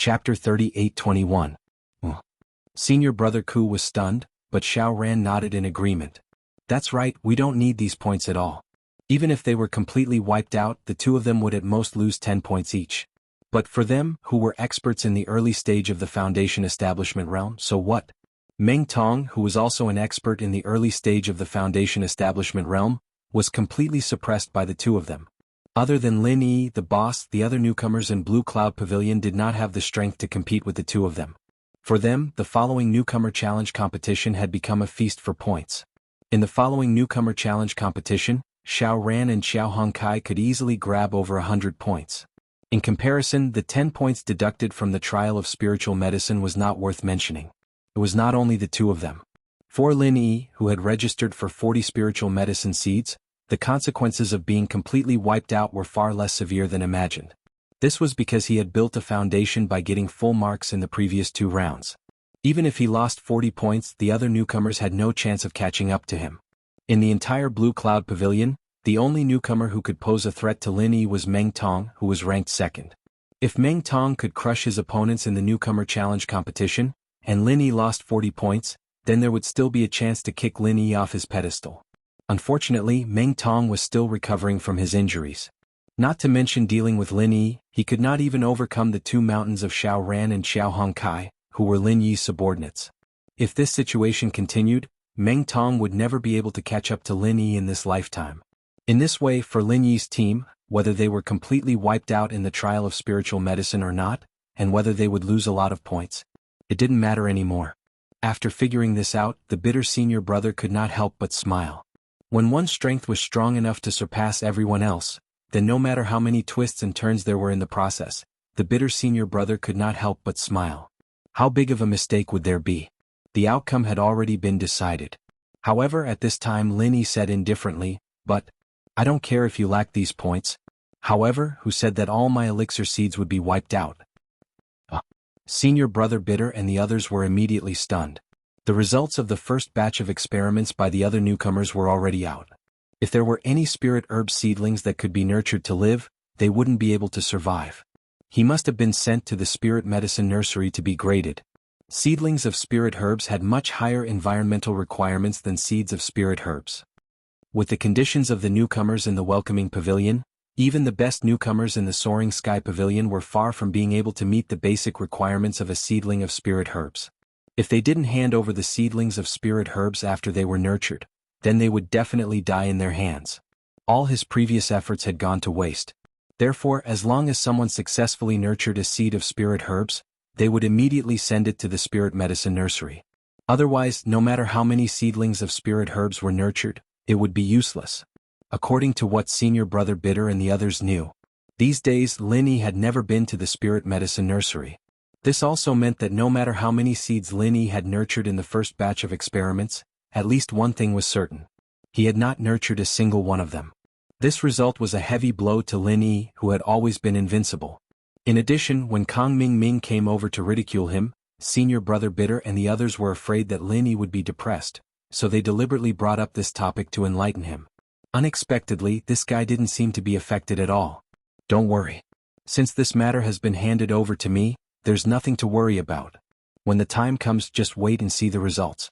Chapter 38-21. Senior Brother Ku was stunned, but Xiao Ran nodded in agreement. That's right, we don't need these points at all. Even if they were completely wiped out, the two of them would at most lose 10 points each. But for them, who were experts in the early stage of the Foundation Establishment realm, so what? Meng Tong, who was also an expert in the early stage of the Foundation Establishment realm, was completely suppressed by the two of them. Other than Lin Yi, the boss, the other newcomers in Blue Cloud Pavilion did not have the strength to compete with the two of them. For them, the following newcomer challenge competition had become a feast for points. In the following newcomer challenge competition, Xiao Ran and Xiao Hongkai could easily grab over 100 points. In comparison, the 10 points deducted from the trial of spiritual medicine was not worth mentioning. It was not only the two of them. For Lin Yi, who had registered for 40 spiritual medicine seeds, the consequences of being completely wiped out were far less severe than imagined. This was because he had built a foundation by getting full marks in the previous 2 rounds. Even if he lost 40 points, the other newcomers had no chance of catching up to him. In the entire Blue Cloud Pavilion, the only newcomer who could pose a threat to Lin Yi was Meng Tong, who was ranked 2nd. If Meng Tong could crush his opponents in the newcomer challenge competition, and Lin Yi lost 40 points, then there would still be a chance to kick Lin Yi off his pedestal. Unfortunately, Meng Tong was still recovering from his injuries. Not to mention dealing with Lin Yi, he could not even overcome the 2 mountains of Xiao Ran and Xiao Hongkai, who were Lin Yi's subordinates. If this situation continued, Meng Tong would never be able to catch up to Lin Yi in this lifetime. In this way, for Lin Yi's team, whether they were completely wiped out in the trial of spiritual medicine or not, and whether they would lose a lot of points, it didn't matter anymore. After figuring this out, the bitter senior brother could not help but smile. When one's strength was strong enough to surpass everyone else, then no matter how many twists and turns there were in the process, the bitter senior brother could not help but smile. How big of a mistake would there be? The outcome had already been decided. However, at this time Lin Yi said indifferently, "But I don't care if you lack these points." However, who said that all my elixir seeds would be wiped out? Senior brother Bitter and the others were immediately stunned. The results of the first batch of experiments by the other newcomers were already out. If there were any spirit herb seedlings that could be nurtured to live, they wouldn't be able to survive. He must have been sent to the spirit medicine nursery to be graded. Seedlings of spirit herbs had much higher environmental requirements than seeds of spirit herbs. With the conditions of the newcomers in the welcoming pavilion, even the best newcomers in the soaring sky pavilion were far from being able to meet the basic requirements of a seedling of spirit herbs. If they didn't hand over the seedlings of spirit herbs after they were nurtured, then they would definitely die in their hands. All his previous efforts had gone to waste. Therefore, as long as someone successfully nurtured a seed of spirit herbs, they would immediately send it to the spirit medicine nursery. Otherwise, no matter how many seedlings of spirit herbs were nurtured, it would be useless. According to what senior brother Bitter and the others knew, these days Lin Yi had never been to the spirit medicine nursery. This also meant that no matter how many seeds Lin Yi had nurtured in the first batch of experiments, at least one thing was certain. He had not nurtured a single one of them. This result was a heavy blow to Lin Yi, who had always been invincible. In addition, when Kang Ming Ming came over to ridicule him, senior brother Bitter and the others were afraid that Lin Yi would be depressed, so they deliberately brought up this topic to enlighten him. Unexpectedly, this guy didn't seem to be affected at all. "Don't worry. Since this matter has been handed over to me, there's nothing to worry about. When the time comes, just wait and see the results."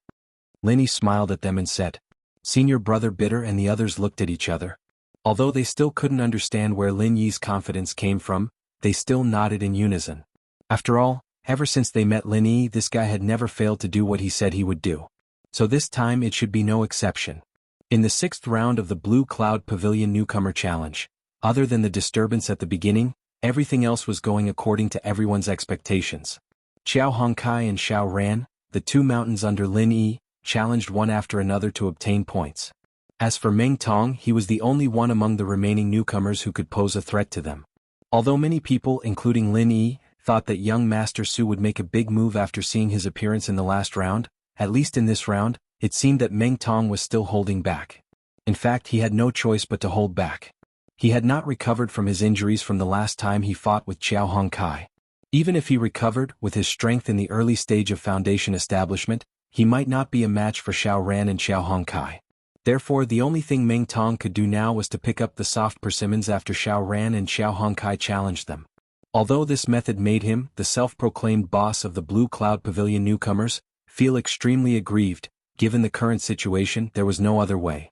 Lin Yi smiled at them and said. Senior brother Bitter and the others looked at each other. Although they still couldn't understand where Lin Yi's confidence came from, they still nodded in unison. After all, ever since they met Lin Yi, this guy had never failed to do what he said he would do. So this time it should be no exception. In the 6th round of the Blue Cloud Pavilion Newcomer Challenge, other than the disturbance at the beginning, everything else was going according to everyone's expectations. Xiao Hongkai and Xiao Ran, the 2 mountains under Lin Yi, challenged one after another to obtain points. As for Meng Tong, he was the only one among the remaining newcomers who could pose a threat to them. Although many people, including Lin Yi, thought that young Master Su would make a big move after seeing his appearance in the last round, at least in this round, it seemed that Meng Tong was still holding back. In fact, he had no choice but to hold back. He had not recovered from his injuries from the last time he fought with Xiao Hongkai. Even if he recovered, with his strength in the early stage of Foundation establishment, he might not be a match for Xiao Ran and Xiao Hongkai. Therefore, the only thing Meng Tong could do now was to pick up the soft persimmons after Xiao Ran and Xiao Hongkai challenged them. Although this method made him, the self-proclaimed boss of the Blue Cloud Pavilion newcomers, feel extremely aggrieved, given the current situation there was no other way.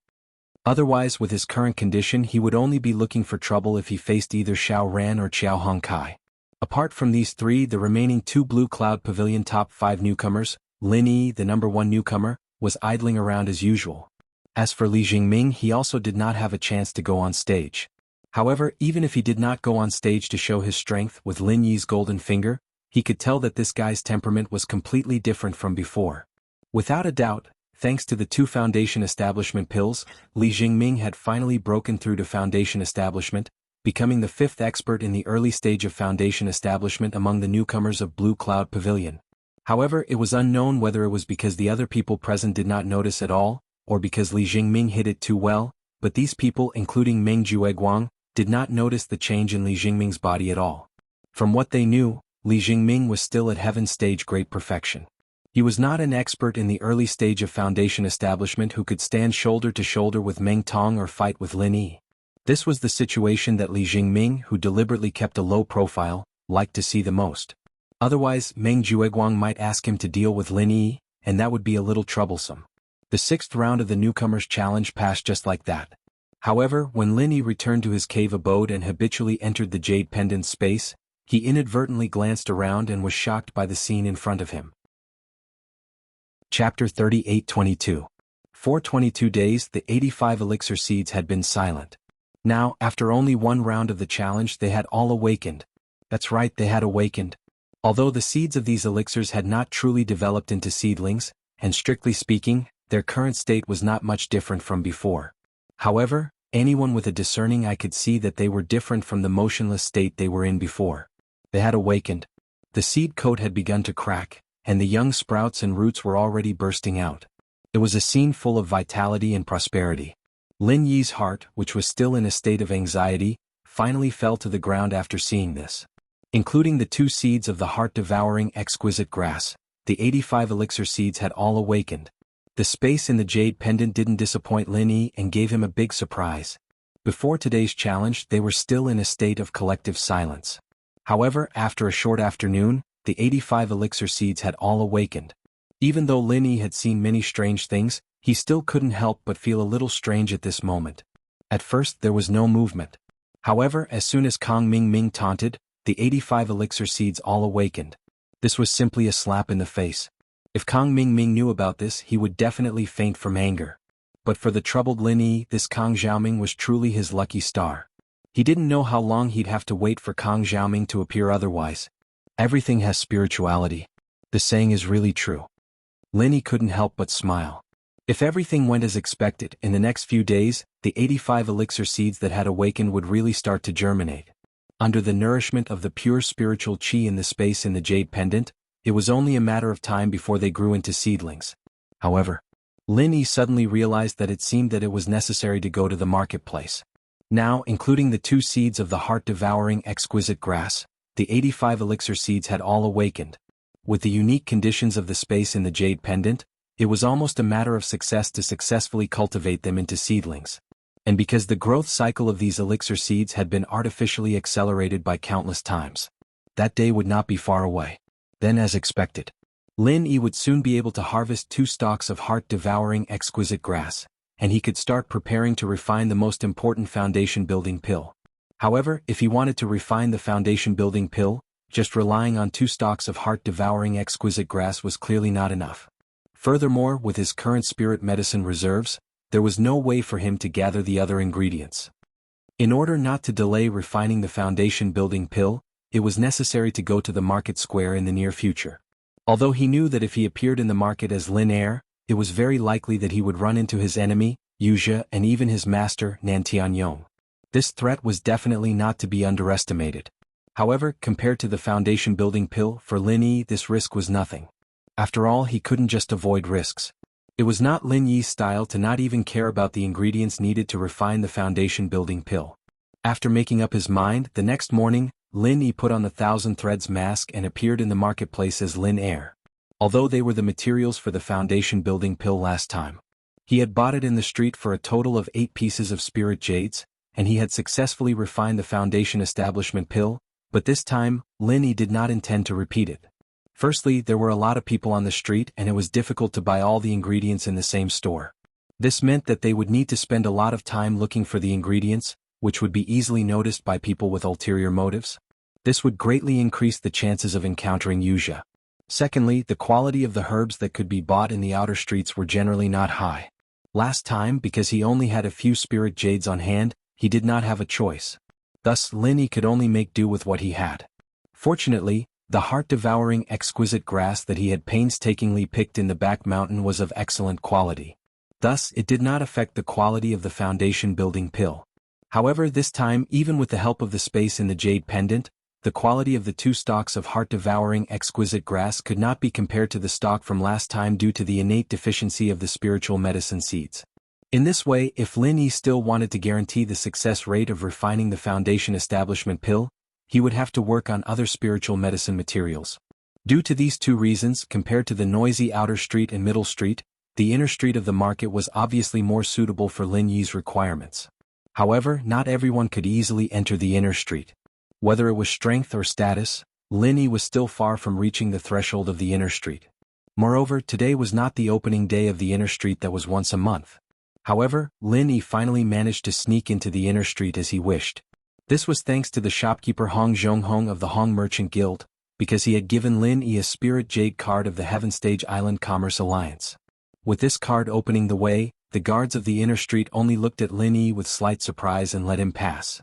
Otherwise, with his current condition, he would only be looking for trouble if he faced either Xiao Ran or Qiao Hongkai. Apart from these three, the remaining two Blue Cloud Pavilion top 5 newcomers, Lin Yi, the number 1 newcomer, was idling around as usual. As for Li Jingming, he also did not have a chance to go on stage. However, even if he did not go on stage to show his strength with Lin Yi's golden finger, he could tell that this guy's temperament was completely different from before. Without a doubt, thanks to the 2 foundation establishment pills, Li Jingming had finally broken through to foundation establishment, becoming the 5th expert in the early stage of foundation establishment among the newcomers of Blue Cloud Pavilion. However, it was unknown whether it was because the other people present did not notice at all, or because Li Jingming hid it too well, but these people, including Meng Jueguang, did not notice the change in Li Jingming's body at all. From what they knew, Li Jingming was still at heaven stage great perfection. He was not an expert in the early stage of foundation establishment who could stand shoulder to shoulder with Meng Tong or fight with Lin Yi. This was the situation that Li Jingming, who deliberately kept a low profile, liked to see the most. Otherwise, Meng Jueguang might ask him to deal with Lin Yi, and that would be a little troublesome. The 6th round of the newcomers' challenge passed just like that. However, when Lin Yi returned to his cave abode and habitually entered the jade pendant space, he inadvertently glanced around and was shocked by the scene in front of him. Chapter 38-22. For 22 days, the 85 elixir seeds had been silent. Now, after only 1 round of the challenge, they had all awakened. That's right, they had awakened. Although the seeds of these elixirs had not truly developed into seedlings, and strictly speaking, their current state was not much different from before. However, anyone with a discerning eye could see that they were different from the motionless state they were in before. They had awakened. The seed coat had begun to crack, and the young sprouts and roots were already bursting out. It was a scene full of vitality and prosperity. Lin Yi's heart, which was still in a state of anxiety, finally fell to the ground after seeing this. Including the 2 seeds of the heart-devouring exquisite grass, the 85 elixir seeds had all awakened. The space in the jade pendant didn't disappoint Lin Yi and gave him a big surprise. Before today's challenge, they were still in a state of collective silence. However, after a short afternoon, the 85 elixir seeds had all awakened. Even though Lin Yi had seen many strange things, he still couldn't help but feel a little strange at this moment. At first, there was no movement. However, as soon as Kang Ming taunted, the 85 elixir seeds all awakened. This was simply a slap in the face. If Kang Ming knew about this, he would definitely faint from anger. But for the troubled Lin Yi, this Kang Xiaoming was truly his lucky star. He didn't know how long he'd have to wait for Kang Xiaoming to appear otherwise. Everything has spirituality. The saying is really true. Lin Yi couldn't help but smile. If everything went as expected, in the next few days, the 85 elixir seeds that had awakened would really start to germinate. Under the nourishment of the pure spiritual qi in the space in the jade pendant, it was only a matter of time before they grew into seedlings. However, Lin Yi suddenly realized that it seemed that it was necessary to go to the marketplace. Now, including the 2 seeds of the heart-devouring exquisite grass, the 85 elixir seeds had all awakened. With the unique conditions of the space in the jade pendant, it was almost a matter of success to successfully cultivate them into seedlings. And because the growth cycle of these elixir seeds had been artificially accelerated by countless times, that day would not be far away. Then, as expected, Lin Yi would soon be able to harvest 2 stalks of heart-devouring exquisite grass, and he could start preparing to refine the most important foundation-building pill. However, if he wanted to refine the foundation-building pill, just relying on 2 stalks of heart-devouring exquisite grass was clearly not enough. Furthermore, with his current spirit medicine reserves, there was no way for him to gather the other ingredients. In order not to delay refining the foundation-building pill, it was necessary to go to the market square in the near future. Although he knew that if he appeared in the market as Lin Air, it was very likely that he would run into his enemy, Wuxia, and even his master, Nan Tianyong. This threat was definitely not to be underestimated. However, compared to the foundation-building pill, for Lin Yi this risk was nothing. After all, he couldn't just avoid risks. It was not Lin Yi's style to not even care about the ingredients needed to refine the foundation-building pill. After making up his mind, the next morning, Lin Yi put on the Thousand Threads mask and appeared in the marketplace as Lin Air. Although they were the materials for the foundation-building pill last time, he had bought it in the street for a total of 8 pieces of spirit jades, and he had successfully refined the foundation establishment pill, But this time, Lin Yi did not intend to repeat it. Firstly, there were a lot of people on the street and it was difficult to buy all the ingredients in the same store. This meant that they would need to spend a lot of time looking for the ingredients, which would be easily noticed by people with ulterior motives. This would greatly increase the chances of encountering Wuxia. Secondly, the quality of the herbs that could be bought in the outer streets were generally not high. Last time, because he only had a few spirit jades on hand, he did not have a choice. Thus, Lin Yi could only make do with what he had. Fortunately, the heart-devouring exquisite grass that he had painstakingly picked in the back mountain was of excellent quality. Thus, it did not affect the quality of the foundation-building pill. However, this time, even with the help of the space in the jade pendant, the quality of the 2 stalks of heart-devouring exquisite grass could not be compared to the stock from last time due to the innate deficiency of the spiritual medicine seeds. In this way, if Lin Yi still wanted to guarantee the success rate of refining the foundation establishment pill, he would have to work on other spiritual medicine materials. Due to these 2 reasons, compared to the noisy outer street and middle street, the inner street of the market was obviously more suitable for Lin Yi's requirements. However, not everyone could easily enter the inner street. Whether it was strength or status, Lin Yi was still far from reaching the threshold of the inner street. Moreover, today was not the opening day of the inner street that was once a month. However, Lin Yi finally managed to sneak into the inner street as he wished. This was thanks to the shopkeeper Hong Zhonghong of the Hong Merchant Guild, because he had given Lin Yi a Spirit Jade card of the Heaven Stage Island Commerce Alliance. With this card opening the way, the guards of the inner street only looked at Lin Yi with slight surprise and let him pass.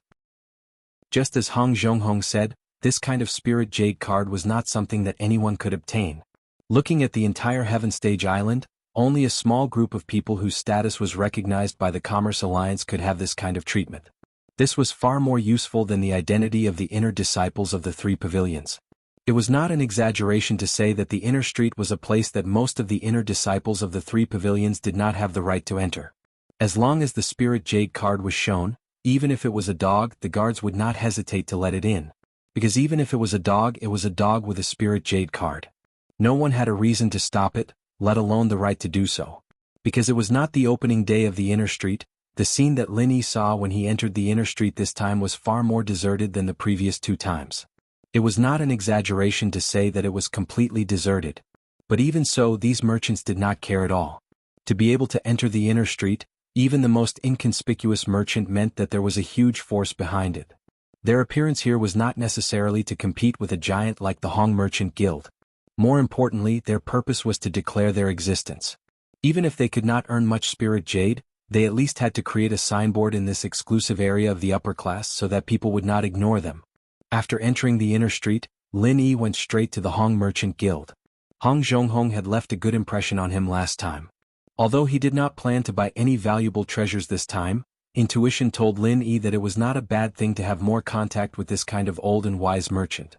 Just as Hong Zhonghong said, this kind of Spirit Jade card was not something that anyone could obtain. Looking at the entire Heaven Stage Island, only a small group of people whose status was recognized by the Commerce Alliance could have this kind of treatment. This was far more useful than the identity of the inner disciples of the 3 pavilions. It was not an exaggeration to say that the inner street was a place that most of the inner disciples of the 3 pavilions did not have the right to enter. As long as the Spirit Jade card was shown, even if it was a dog, the guards would not hesitate to let it in. Because even if it was a dog with a Spirit Jade card. No one had a reason to stop it, let alone the right to do so. Because it was not the opening day of the inner street, the scene that Lin Yi saw when he entered the inner street this time was far more deserted than the previous 2 times. It was not an exaggeration to say that it was completely deserted. But even so, these merchants did not care at all. To be able to enter the inner street, even the most inconspicuous merchant meant that there was a huge force behind it. Their appearance here was not necessarily to compete with a giant like the Hong Merchant Guild. More importantly, their purpose was to declare their existence. Even if they could not earn much Spirit Jade, they at least had to create a signboard in this exclusive area of the upper class so that people would not ignore them. After entering the inner street, Lin Yi went straight to the Hong Merchant Guild. Hong Zhonghong had left a good impression on him last time. Although he did not plan to buy any valuable treasures this time, intuition told Lin Yi that it was not a bad thing to have more contact with this kind of old and wise merchant.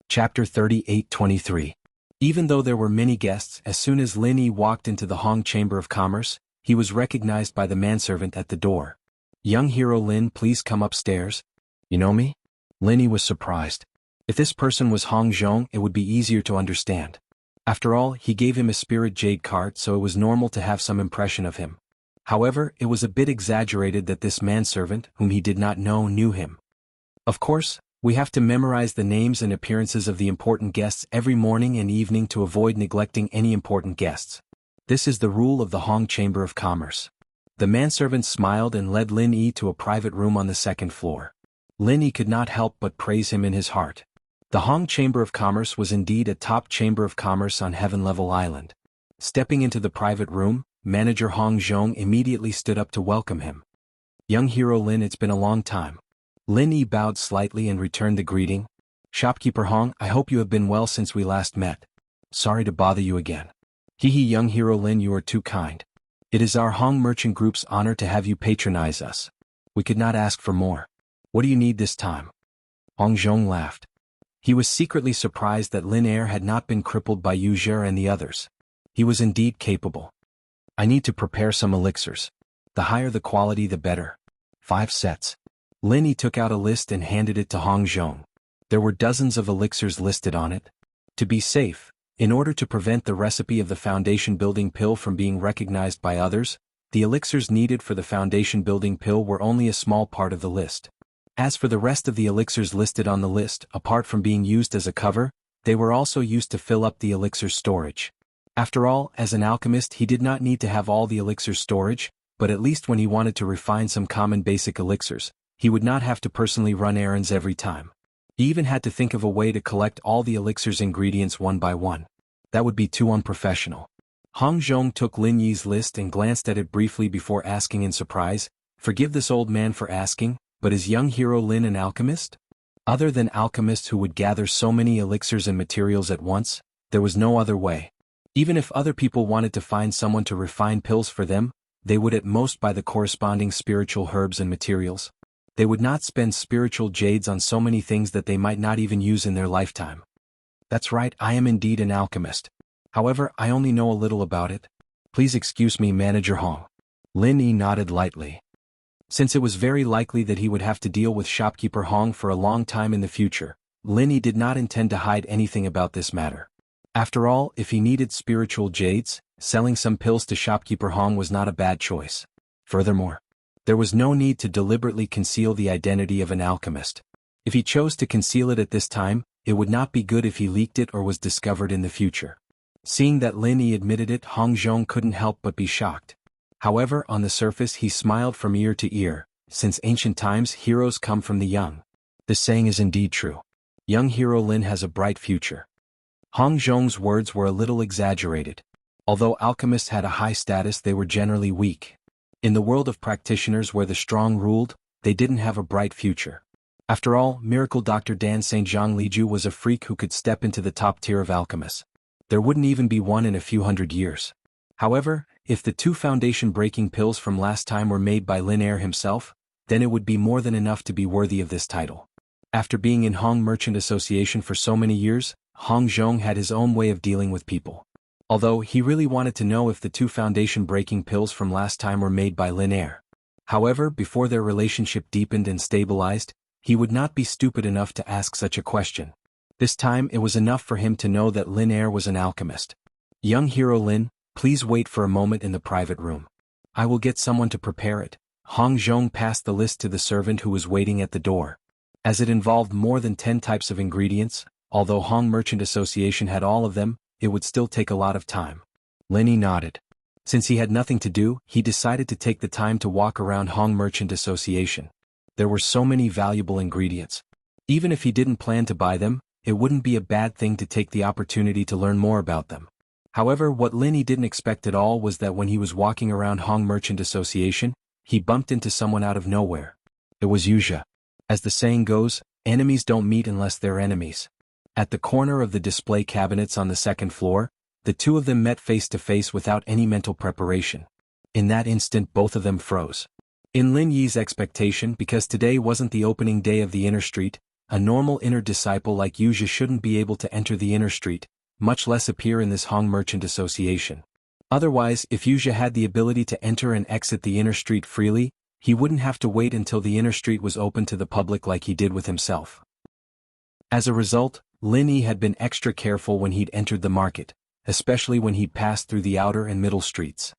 Chapter 38-23. Even though there were many guests, as soon as Lin Yi walked into the Hong Chamber of Commerce, he was recognized by the manservant at the door. "Young hero Lin, please come upstairs." "You know me?" Lin Yi was surprised. If this person was Hong Zhong, it would be easier to understand. After all, he gave him a Spirit Jade card, so it was normal to have some impression of him. However, it was a bit exaggerated that this manservant, whom he did not know, knew him. Of course, we have to memorize the names and appearances of the important guests every morning and evening to avoid neglecting any important guests. This is the rule of the Hong Chamber of Commerce. The manservant smiled and led Lin Yi to a private room on the 2nd floor. Lin Yi could not help but praise him in his heart. The Hong Chamber of Commerce was indeed a top chamber of commerce on Heaven Level Island. Stepping into the private room, manager Hong Zhong immediately stood up to welcome him. "Young hero Lin, it's been a long time." Lin Yi bowed slightly and returned the greeting. "Shopkeeper Hong, I hope you have been well since we last met. Sorry to bother you again." "Hee, young hero Lin, you are too kind. It is our Hong Merchant Group's honor to have you patronize us. We could not ask for more. What do you need this time?" Hong Zhong laughed. He was secretly surprised that Lin Er had not been crippled by Yu Zhe and the others. He was indeed capable. "I need to prepare some elixirs. The higher the quality, the better. 5 sets. Lin Yi took out a list and handed it to Hong Zhong. There were dozens of elixirs listed on it. To be safe, in order to prevent the recipe of the foundation building pill from being recognized by others, the elixirs needed for the foundation building pill were only a small part of the list. As for the rest of the elixirs listed on the list, apart from being used as a cover, they were also used to fill up the elixir's storage. After all, as an alchemist he did not need to have all the elixir's storage, but at least when he wanted to refine some common basic elixirs, he would not have to personally run errands every time. He even had to think of a way to collect all the elixir's ingredients one by one. That would be too unprofessional. Hong Zhong took Lin Yi's list and glanced at it briefly before asking in surprise, "Forgive this old man for asking, but is young hero Lin an alchemist?" Other than alchemists who would gather so many elixirs and materials at once, there was no other way. Even if other people wanted to find someone to refine pills for them, they would at most buy the corresponding spiritual herbs and materials. They would not spend spiritual jades on so many things that they might not even use in their lifetime. "That's right, I am indeed an alchemist. However, I only know a little about it. Please excuse me, Manager Hong." Lin Yi nodded lightly. Since it was very likely that he would have to deal with shopkeeper Hong for a long time in the future, Lin Yi did not intend to hide anything about this matter. After all, if he needed spiritual jades, selling some pills to shopkeeper Hong was not a bad choice. Furthermore, there was no need to deliberately conceal the identity of an alchemist. If he chose to conceal it at this time, it would not be good if he leaked it or was discovered in the future. Seeing that Lin Yi admitted it, Hong Zhong couldn't help but be shocked. However, on the surface he smiled from ear to ear. Since ancient times, heroes come from the young. This saying is indeed true. Young hero Lin has a bright future. Hong Zhong's words were a little exaggerated. Although alchemists had a high status, they were generally weak. In the world of practitioners where the strong ruled, they didn't have a bright future. After all, miracle Dr. Dan St. Zhang Liju was a freak who could step into the top tier of alchemists. There wouldn't even be one in a few hundred years. However, if the 2 foundation-breaking pills from last time were made by Lin Air himself, then it would be more than enough to be worthy of this title. After being in Hong Merchant Association for so many years, Hong Zhong had his own way of dealing with people. Although he really wanted to know if the 2 foundation-breaking pills from last time were made by Lin Air. However, before their relationship deepened and stabilized, he would not be stupid enough to ask such a question. This time it was enough for him to know that Lin Air was an alchemist. "Young hero Lin, please wait for a moment in the private room. I will get someone to prepare it." Hong Zhong passed the list to the servant who was waiting at the door. As it involved more than 10 types of ingredients, although Hong Merchant Association had all of them, it would still take a lot of time. Lin Yi nodded. Since he had nothing to do, he decided to take the time to walk around Hong Merchant Association. There were so many valuable ingredients. Even if he didn't plan to buy them, it wouldn't be a bad thing to take the opportunity to learn more about them. However, what Lin Yi didn't expect at all was that when he was walking around Hong Merchant Association, he bumped into someone out of nowhere. It was Wuxia. As the saying goes, enemies don't meet unless they're enemies. At the corner of the display cabinets on the 2nd floor, the 2 of them met face to face without any mental preparation. In that instant both of them froze. In Lin Yi's expectation, because today wasn't the opening day of the inner street, a normal inner disciple like Wuxia shouldn't be able to enter the inner street, much less appear in this Hong Merchant Association. Otherwise, if Wuxia had the ability to enter and exit the inner street freely, he wouldn't have to wait until the inner street was open to the public like he did with himself. As a result, Lin Yi had been extra careful when he'd entered the market, especially when he'd passed through the outer and middle streets.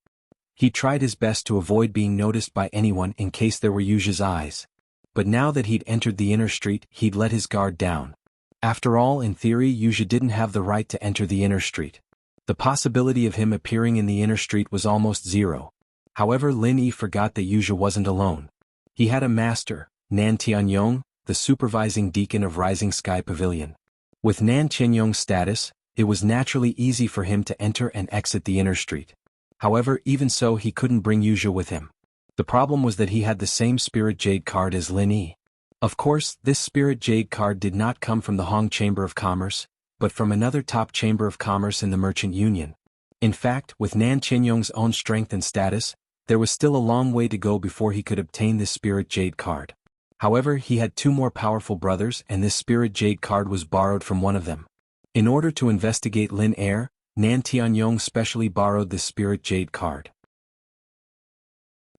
He tried his best to avoid being noticed by anyone in case there were Wuxia's eyes. But now that he'd entered the inner street, he'd let his guard down. After all, in theory, Wuxia didn't have the right to enter the inner street. The possibility of him appearing in the inner street was almost zero. However, Lin Yi forgot that Wuxia wasn't alone. He had a master, Nan Tianyong, the supervising deacon of Rising Sky Pavilion. With Nan Tianyong's status, it was naturally easy for him to enter and exit the inner street. However, even so, he couldn't bring Wuxia with him. The problem was that he had the same Spirit Jade card as Lin Yi. Of course, this Spirit Jade card did not come from the Hong Chamber of Commerce, but from another top chamber of commerce in the Merchant Union. In fact, with Nan Tianyong's own strength and status, there was still a long way to go before he could obtain this Spirit Jade card. However, he had 2 more powerful brothers and this Spirit Jade card was borrowed from one of them. In order to investigate Lin Air, Nan Tianyong specially borrowed this Spirit Jade card.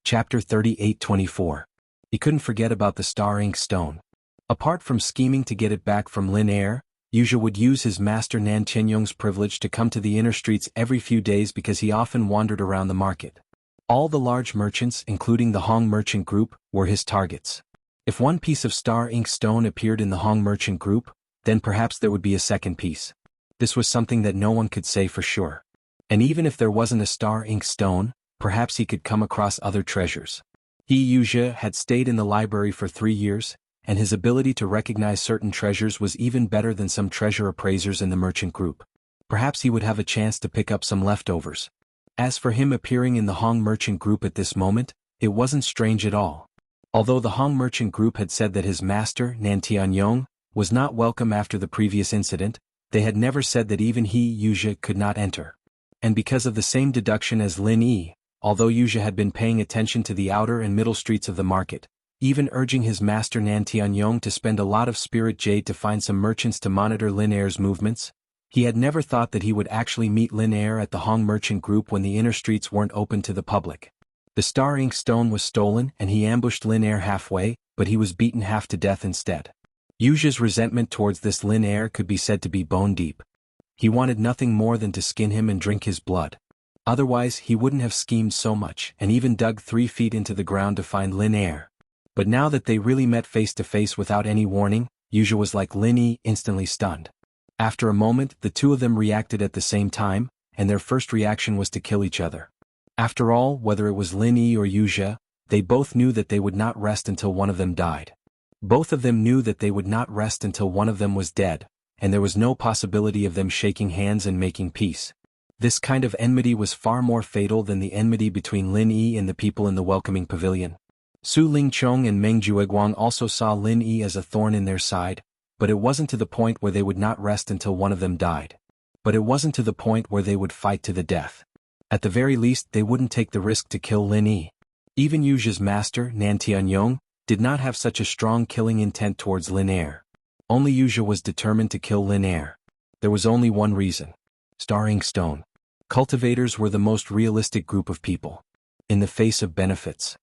Chapter 38-24. He couldn't forget about the Star Ink Stone. Apart from scheming to get it back from Lin Air, Wuxia would use his master Nan Tianyong's privilege to come to the inner streets every few days because he often wandered around the market. All the large merchants, including the Hong Merchant Group, were his targets. If one piece of star ink stone appeared in the Hong merchant group, then perhaps there would be a second piece. This was something that no one could say for sure. And even if there wasn't a star ink stone, perhaps he could come across other treasures. He, Wuxia, had stayed in the library for 3 years, and his ability to recognize certain treasures was even better than some treasure appraisers in the merchant group. Perhaps he would have a chance to pick up some leftovers. As for him appearing in the Hong merchant group at this moment, it wasn't strange at all. Although the Hong merchant group had said that his master, Nan Tianyong, was not welcome after the previous incident, they had never said that even he, Wuxia, could not enter. And because of the same deduction as Lin Yi, although Wuxia had been paying attention to the outer and middle streets of the market, even urging his master Nan Tianyong to spend a lot of spirit jade to find some merchants to monitor Lin Er's movements, he had never thought that he would actually meet Lin Er at the Hong merchant group when the inner streets weren't open to the public. The star ink stone was stolen and he ambushed Lin Er halfway, but he was beaten half to death instead. Wuxia's resentment towards this Lin Er could be said to be bone deep. He wanted nothing more than to skin him and drink his blood. Otherwise he wouldn't have schemed so much and even dug 3 feet into the ground to find Lin Er. But now that they really met face to face without any warning, Wuxia was like Lin Yi, instantly stunned. After a moment, the two of them reacted at the same time, and their first reaction was to kill each other. After all, whether it was Lin Yi or Wuxia, they both knew that they would not rest until one of them died. Both of them knew that they would not rest until one of them was dead, and there was no possibility of them shaking hands and making peace. This kind of enmity was far more fatal than the enmity between Lin Yi and the people in the welcoming pavilion. Su Lingchong and Meng Jueguang also saw Lin Yi as a thorn in their side, but it wasn't to the point where they would not rest until one of them died. But it wasn't to the point where they would fight to the death. At the very least, they wouldn't take the risk to kill Lin Yi. Even Wuxia's master, Nan Tianyong, did not have such a strong killing intent towards Lin Er. Only Wuxia was determined to kill Lin Er. There was only one reason. Star ink stone. Cultivators were the most realistic group of people. In the face of benefits.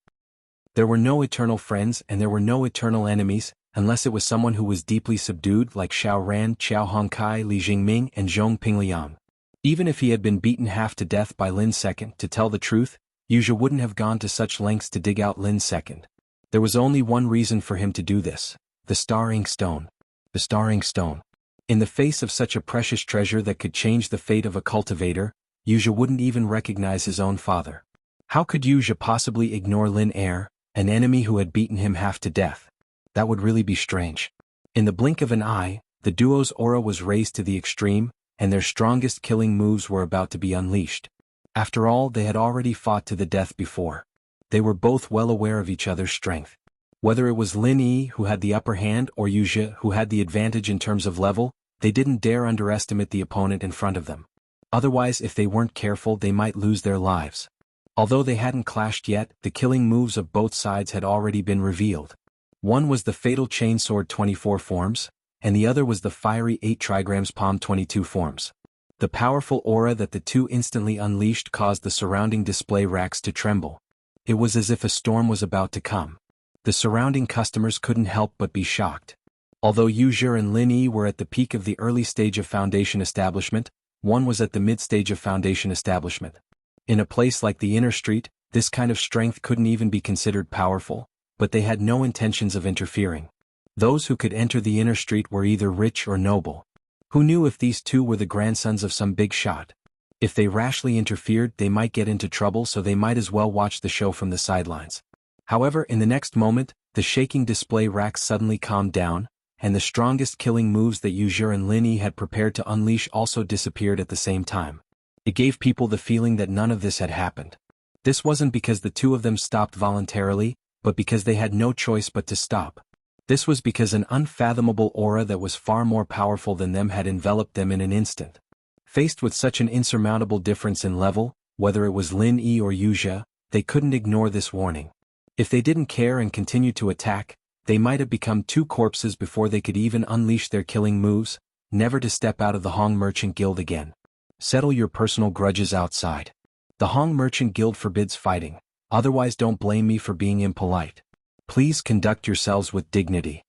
There were no eternal friends and there were no eternal enemies, unless it was someone who was deeply subdued like Xiao Ran, Qiao Hongkai, Li Jingming and Zhong Pingliang. Even if he had been beaten half to death by Lin Second, to tell the truth, Wuxia wouldn't have gone to such lengths to dig out Lin Second. There was only one reason for him to do this. The star ink stone. The star ink stone. In the face of such a precious treasure that could change the fate of a cultivator, Wuxia wouldn't even recognize his own father. How could Wuxia possibly ignore Lin Er, an enemy who had beaten him half to death? That would really be strange. In the blink of an eye, the duo's aura was raised to the extreme, and their strongest killing moves were about to be unleashed. After all, they had already fought to the death before. They were both well aware of each other's strength. Whether it was Lin Yi who had the upper hand or Wuxia who had the advantage in terms of level, they didn't dare underestimate the opponent in front of them. Otherwise, if they weren't careful, they might lose their lives. Although they hadn't clashed yet, the killing moves of both sides had already been revealed. One was the fatal chainsword 24 forms, and the other was the fiery 8 trigrams palm 22 forms. The powerful aura that the two instantly unleashed caused the surrounding display racks to tremble. It was as if a storm was about to come. The surrounding customers couldn't help but be shocked. Although Wuxia and Lin Yi were at the peak of the early stage of foundation establishment, one was at the mid-stage of foundation establishment. In a place like the inner street, this kind of strength couldn't even be considered powerful, but they had no intentions of interfering. Those who could enter the inner street were either rich or noble. Who knew if these two were the grandsons of some big shot? If they rashly interfered, they might get into trouble, so they might as well watch the show from the sidelines. However, in the next moment, the shaking display racks suddenly calmed down, and the strongest killing moves that Wuxia and Lin Yi had prepared to unleash also disappeared at the same time. It gave people the feeling that none of this had happened. This wasn't because the two of them stopped voluntarily, but because they had no choice but to stop. This was because an unfathomable aura that was far more powerful than them had enveloped them in an instant. Faced with such an insurmountable difference in level, whether it was Lin Yi or Wuxia, they couldn't ignore this warning. If they didn't care and continued to attack, they might have become two corpses before they could even unleash their killing moves, never to step out of the Hong Merchant Guild again. Settle your personal grudges outside. The Hong Merchant Guild forbids fighting, otherwise don't blame me for being impolite. Please conduct yourselves with dignity.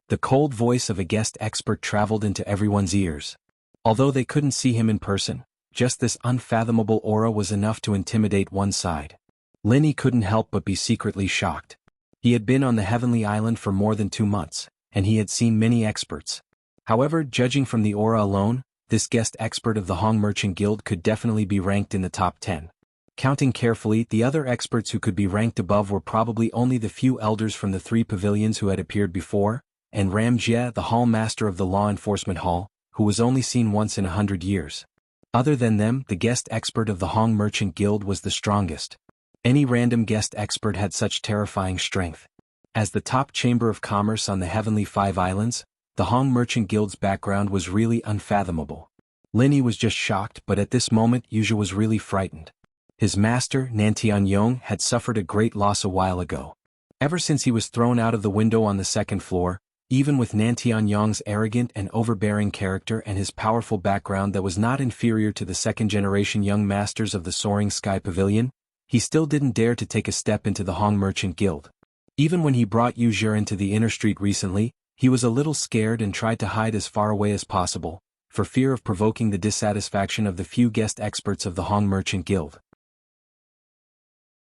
The cold voice of a guest expert traveled into everyone's ears. Although they couldn't see him in person, just this unfathomable aura was enough to intimidate one side. Lin Yi couldn't help but be secretly shocked. He had been on the Heavenly Island for more than 2 months, and he had seen many experts. However, judging from the aura alone, this guest expert of the Hong Merchant Guild could definitely be ranked in the top 10. Counting carefully, the other experts who could be ranked above were probably only the few elders from the 3 pavilions who had appeared before, and Ram Jie, the hall master of the law enforcement hall, who was only seen once in 100 years. Other than them, the guest expert of the Hong Merchant Guild was the strongest. Any random guest expert had such terrifying strength. As the top chamber of commerce on the Heavenly Five Islands, the Hong Merchant Guild's background was really unfathomable. Lin Yi was just shocked, but at this moment Yuja was really frightened. His master, Nantianyong, had suffered a great loss a while ago. Ever since he was thrown out of the window on the 2nd floor, even with Nantianyong's arrogant and overbearing character and his powerful background that was not inferior to the 2nd-generation young masters of the Soaring Sky Pavilion, he still didn't dare to take a step into the Hong Merchant Guild. Even when he brought Yu Zhe into the inner street recently, he was a little scared and tried to hide as far away as possible, for fear of provoking the dissatisfaction of the few guest experts of the Hong Merchant Guild.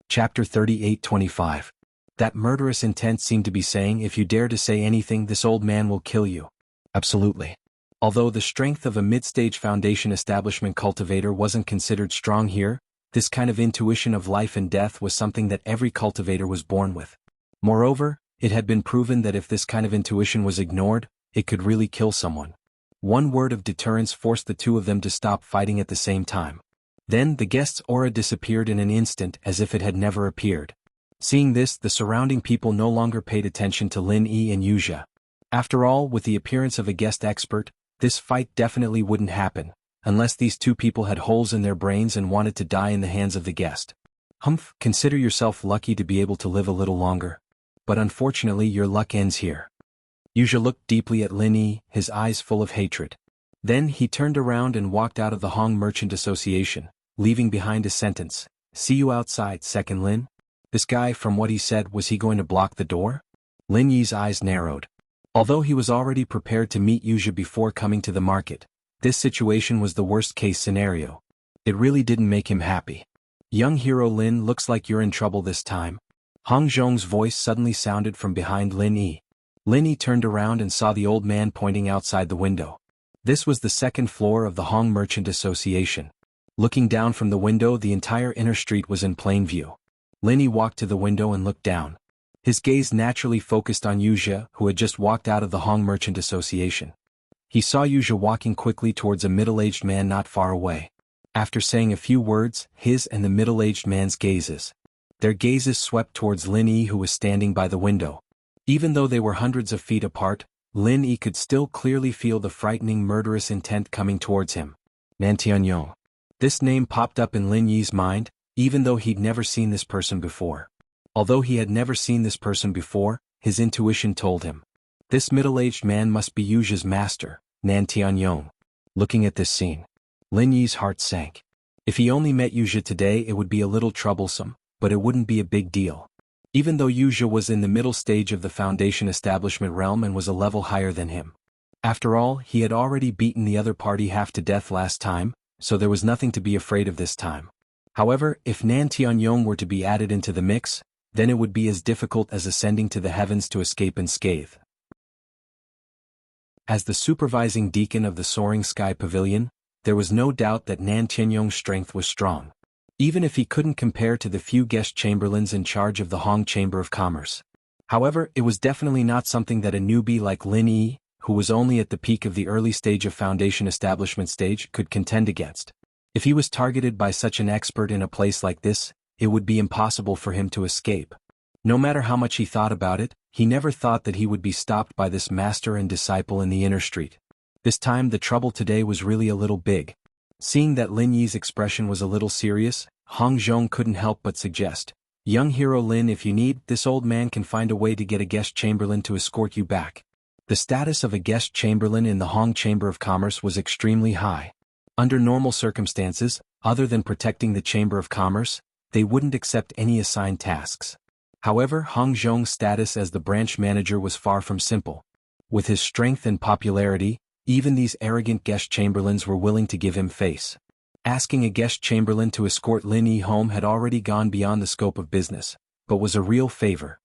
Chapter 38-25. That murderous intent seemed to be saying, if you dare to say anything, this old man will kill you. Absolutely. Although the strength of a mid-stage foundation establishment cultivator wasn't considered strong here, this kind of intuition of life and death was something that every cultivator was born with. Moreover, it had been proven that if this kind of intuition was ignored, it could really kill someone. One word of deterrence forced the two of them to stop fighting at the same time. Then the guest's aura disappeared in an instant as if it had never appeared. Seeing this, the surrounding people no longer paid attention to Lin Yi and Yu Zhe. After all, with the appearance of a guest expert, this fight definitely wouldn't happen, unless these two people had holes in their brains and wanted to die in the hands of the guest. Humph, consider yourself lucky to be able to live a little longer. But unfortunately your luck ends here. Yu Zhe looked deeply at Lin Yi, his eyes full of hatred. Then he turned around and walked out of the Hong Merchant Association, leaving behind a sentence, "See you outside, Second Lin." This guy, from what he said, was he going to block the door? Lin Yi's eyes narrowed. Although he was already prepared to meet Yu Zhe before coming to the market, this situation was the worst-case scenario. It really didn't make him happy. "Young hero Lin, looks like you're in trouble this time." Hong Zhong's voice suddenly sounded from behind Lin Yi. Lin Yi turned around and saw the old man pointing outside the window. This was the 2nd floor of the Hong Merchant Association. Looking down from the window, the entire inner street was in plain view. Lin Yi walked to the window and looked down. His gaze naturally focused on Yu Zhe, who had just walked out of the Hong Merchant Association. He saw Yu Zhe walking quickly towards a middle-aged man not far away. After saying a few words, his and the middle-aged man's their gazes swept towards Lin Yi, who was standing by the window. Even though they were hundreds of feet apart, Lin Yi could still clearly feel the frightening murderous intent coming towards him. Nantianyong. This name popped up in Lin Yi's mind, even though he'd never seen this person before. Although he had never seen this person before, his intuition told him. This middle-aged man must be Yu Zhe's master, Nantianyong. Looking at this scene, Lin Yi's heart sank. If he only met Yu Zhe today, it would be a little troublesome, but it wouldn't be a big deal. Even though Yu Zhe was in the middle stage of the foundation establishment realm and was a level higher than him. After all, he had already beaten the other party half to death last time, so there was nothing to be afraid of this time. However, if Nantianyong were to be added into the mix, then it would be as difficult as ascending to the heavens to escape unscathed. As the supervising deacon of the Soaring Sky Pavilion, there was no doubt that Nantianyong's strength was strong. Even if he couldn't compare to the few guest chamberlains in charge of the Hong Chamber of Commerce. However, it was definitely not something that a newbie like Lin Yi, who was only at the peak of the early stage of foundation establishment stage, could contend against. If he was targeted by such an expert in a place like this, it would be impossible for him to escape. No matter how much he thought about it, he never thought that he would be stopped by this master and disciple in the inner street. This time the trouble today was really a little big. Seeing that Lin Yi's expression was a little serious, Hong Zhong couldn't help but suggest, "Young hero Lin, if you need, this old man can find a way to get a guest chamberlain to escort you back." The status of a guest chamberlain in the Hong Chamber of Commerce was extremely high. Under normal circumstances, other than protecting the Chamber of Commerce, they wouldn't accept any assigned tasks. However, Hong Zhong's status as the branch manager was far from simple. With his strength and popularity, even these arrogant guest chamberlains were willing to give him face. Asking a guest chamberlain to escort Lin Yi home had already gone beyond the scope of business, but was a real favor.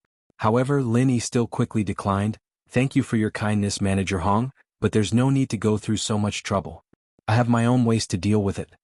However, Lin Yi still quickly declined. "Thank you for your kindness, Manager Hong, but there's no need to go through so much trouble. I have my own ways to deal with it."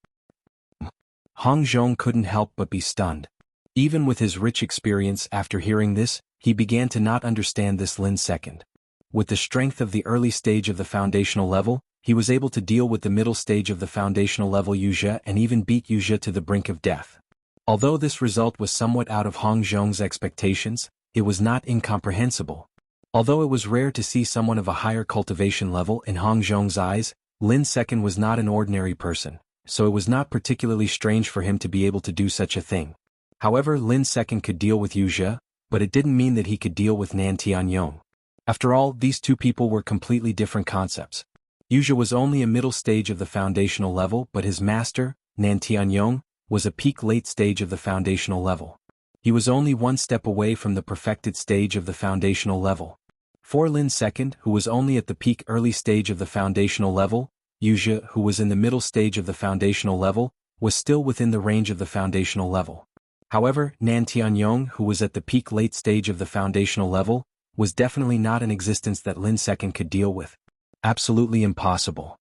Hong Zhong couldn't help but be stunned. Even with his rich experience after hearing this, he began to not understand this Lin second. With the strength of the early stage of the foundational level, he was able to deal with the middle stage of the foundational level Wuxia and even beat Wuxia to the brink of death. Although this result was somewhat out of Hong Zhong's expectations, it was not incomprehensible. Although it was rare to see someone of a higher cultivation level in Hong Zhong's eyes, Lin Second was not an ordinary person, so it was not particularly strange for him to be able to do such a thing. However, Lin Second could deal with Wuxia, but it didn't mean that he could deal with Nan Tianyong. After all, these two people were completely different concepts. Wuxia was only a middle stage of the foundational level, but his master, Nan Tianyong, was a peak late stage of the foundational level. He was only one step away from the perfected stage of the foundational level. For Lin Second, who was only at the peak early stage of the foundational level, Wuxia, who was in the middle stage of the foundational level, was still within the range of the foundational level. However, Nan Tianyong, who was at the peak late stage of the foundational level, was definitely not an existence that Lin Second could deal with. Absolutely impossible.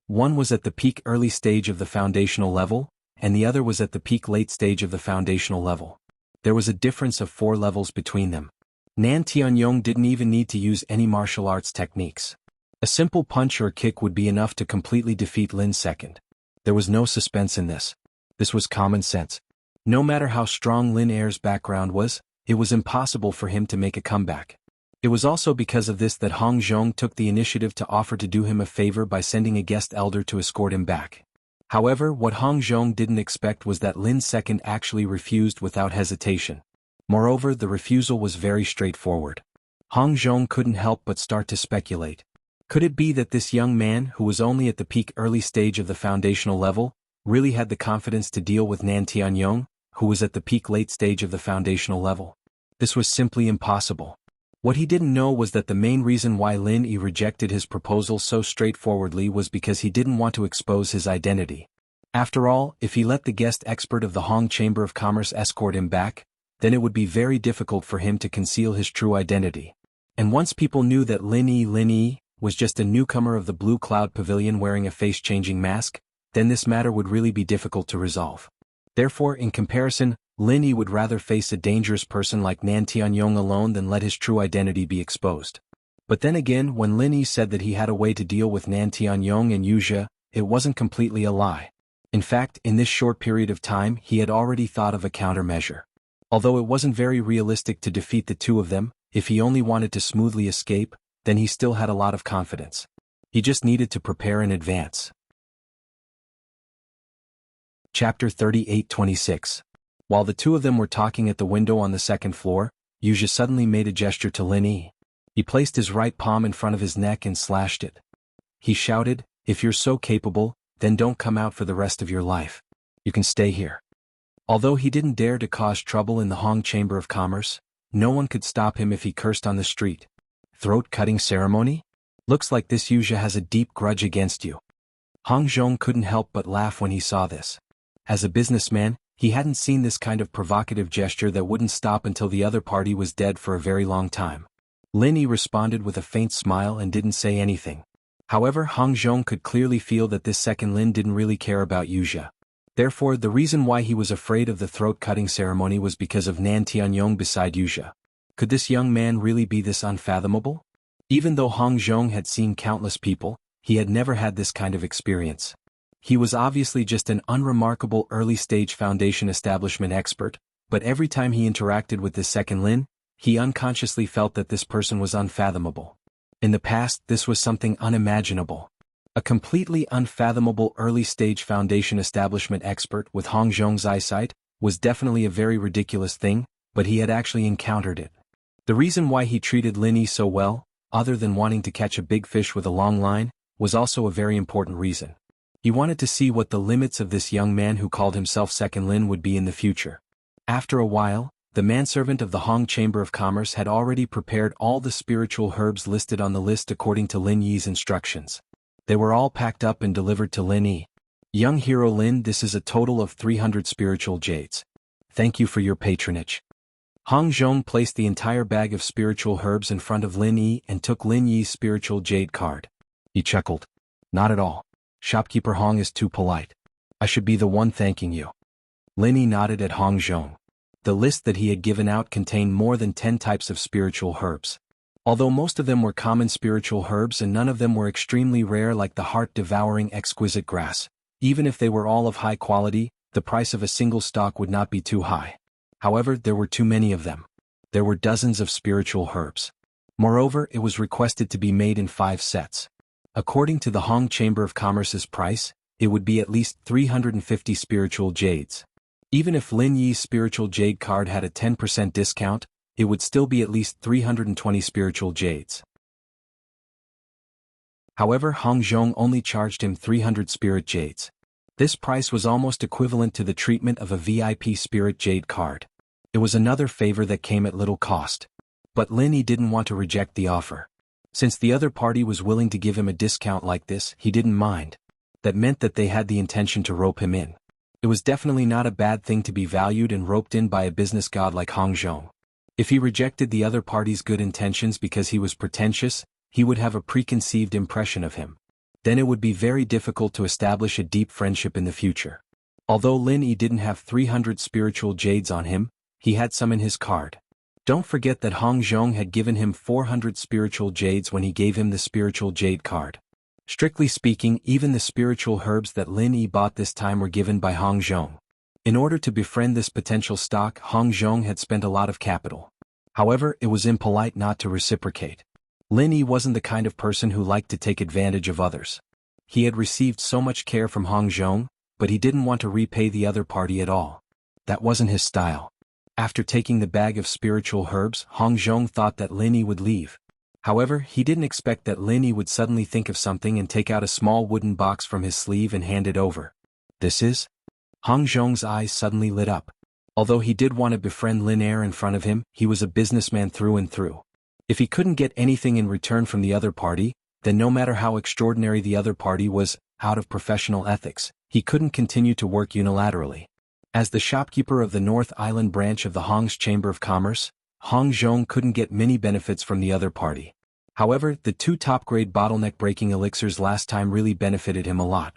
One was at the peak early stage of the foundational level, and the other was at the peak late stage of the foundational level. There was a difference of 4 levels between them. Nan Tianyong didn't even need to use any martial arts techniques. A simple punch or kick would be enough to completely defeat Lin Second. There was no suspense in this. This was common sense. No matter how strong Lin Er's background was, it was impossible for him to make a comeback. It was also because of this that Hong Zhong took the initiative to offer to do him a favor by sending a guest elder to escort him back. However, what Hong Zhong didn't expect was that Lin Second actually refused without hesitation. Moreover, the refusal was very straightforward. Hong Zhong couldn't help but start to speculate. Could it be that this young man, who was only at the peak early stage of the foundational level, really had the confidence to deal with Nan Tianyong, who was at the peak late stage of the foundational level? This was simply impossible. What he didn't know was that the main reason why Lin Yi rejected his proposal so straightforwardly was because he didn't want to expose his identity. After all, if he let the guest expert of the Hong Chamber of Commerce escort him back, then it would be very difficult for him to conceal his true identity. And once people knew that Lin Yi was just a newcomer of the Blue Cloud Pavilion wearing a face-changing mask, then this matter would really be difficult to resolve. Therefore, in comparison, Lin Yi would rather face a dangerous person like Nan Tianyong alone than let his true identity be exposed. But then again, when Lin Yi said that he had a way to deal with Nan Tianyong and Wuxia, it wasn't completely a lie. In fact, in this short period of time, he had already thought of a countermeasure. Although it wasn't very realistic to defeat the two of them, if he only wanted to smoothly escape, then he still had a lot of confidence. He just needed to prepare in advance. Chapter 38-26. While the two of them were talking at the window on the second floor, Wuxia suddenly made a gesture to Lin Yi. He placed his right palm in front of his neck and slashed it. He shouted, "If you're so capable, then don't come out for the rest of your life. You can stay here." Although he didn't dare to cause trouble in the Hong Chamber of Commerce, no one could stop him if he cursed on the street. Throat-cutting ceremony? Looks like this Wuxia has a deep grudge against you. Hong Zhong couldn't help but laugh when he saw this. As a businessman, he hadn't seen this kind of provocative gesture that wouldn't stop until the other party was dead for a very long time. Lin Yi responded with a faint smile and didn't say anything. However, Hong Zhong could clearly feel that this second Lin didn't really care about Wuxia. Therefore, the reason why he was afraid of the throat-cutting ceremony was because of Nan Tianyong beside Wuxia. Could this young man really be this unfathomable? Even though Hong Zhong had seen countless people, he had never had this kind of experience. He was obviously just an unremarkable early-stage foundation establishment expert, but every time he interacted with this second Lin, he unconsciously felt that this person was unfathomable. In the past, this was something unimaginable. A completely unfathomable early-stage foundation establishment expert with Hong Zhong's eyesight was definitely a very ridiculous thing, but he had actually encountered it. The reason why he treated Lin Yi so well, other than wanting to catch a big fish with a long line, was also a very important reason. He wanted to see what the limits of this young man who called himself Second Lin would be in the future. After a while, the manservant of the Hong Chamber of Commerce had already prepared all the spiritual herbs listed on the list according to Lin Yi's instructions. They were all packed up and delivered to Lin Yi. "Young hero Lin, this is a total of 300 spiritual jades. Thank you for your patronage." Hong Zhong placed the entire bag of spiritual herbs in front of Lin Yi and took Lin Yi's spiritual jade card. He chuckled. Not at all. Shopkeeper Hong is too polite. I should be the one thanking you. Lin Yi nodded at Hong Zhong. The list that he had given out contained more than 10 types of spiritual herbs. Although most of them were common spiritual herbs and none of them were extremely rare like the heart-devouring exquisite grass, even if they were all of high quality, the price of a single stock would not be too high. However, there were too many of them. There were dozens of spiritual herbs. Moreover, it was requested to be made in 5 sets. According to the Hong Chamber of Commerce's price, it would be at least 350 spiritual jades. Even if Lin Yi's spiritual jade card had a 10% discount, it would still be at least 320 spiritual jades. However, Hong Zhong only charged him 300 spirit jades. This price was almost equivalent to the treatment of a VIP spirit jade card. It was another favor that came at little cost. But Lin Yi didn't want to reject the offer. Since the other party was willing to give him a discount like this, he didn't mind. That meant that they had the intention to rope him in. It was definitely not a bad thing to be valued and roped in by a business god like Hong Zhong. If he rejected the other party's good intentions because he was pretentious, he would have a preconceived impression of him. Then it would be very difficult to establish a deep friendship in the future. Although Lin Yi didn't have 300 spiritual jades on him, he had some in his card. Don't forget that Hong Zhong had given him 400 spiritual jades when he gave him the spiritual jade card. Strictly speaking, even the spiritual herbs that Lin Yi bought this time were given by Hong Zhong. In order to befriend this potential stock, Hong Zhong had spent a lot of capital. However, it was impolite not to reciprocate. Lin Yi wasn't the kind of person who liked to take advantage of others. He had received so much care from Hong Zhong, but he didn't want to repay the other party at all. That wasn't his style. After taking the bag of spiritual herbs, Hong Zhong thought that Lin Yi would leave. However, he didn't expect that Lin Yi would suddenly think of something and take out a small wooden box from his sleeve and hand it over. This is? Hong Zhong's eyes suddenly lit up. Although he did want to befriend Lin Yi in front of him, he was a businessman through and through. If he couldn't get anything in return from the other party, then no matter how extraordinary the other party was, out of professional ethics, he couldn't continue to work unilaterally. As the shopkeeper of the North Island branch of the Hong's Chamber of Commerce, Hong Zhong couldn't get many benefits from the other party. However, the 2 top-grade bottleneck-breaking elixirs last time really benefited him a lot.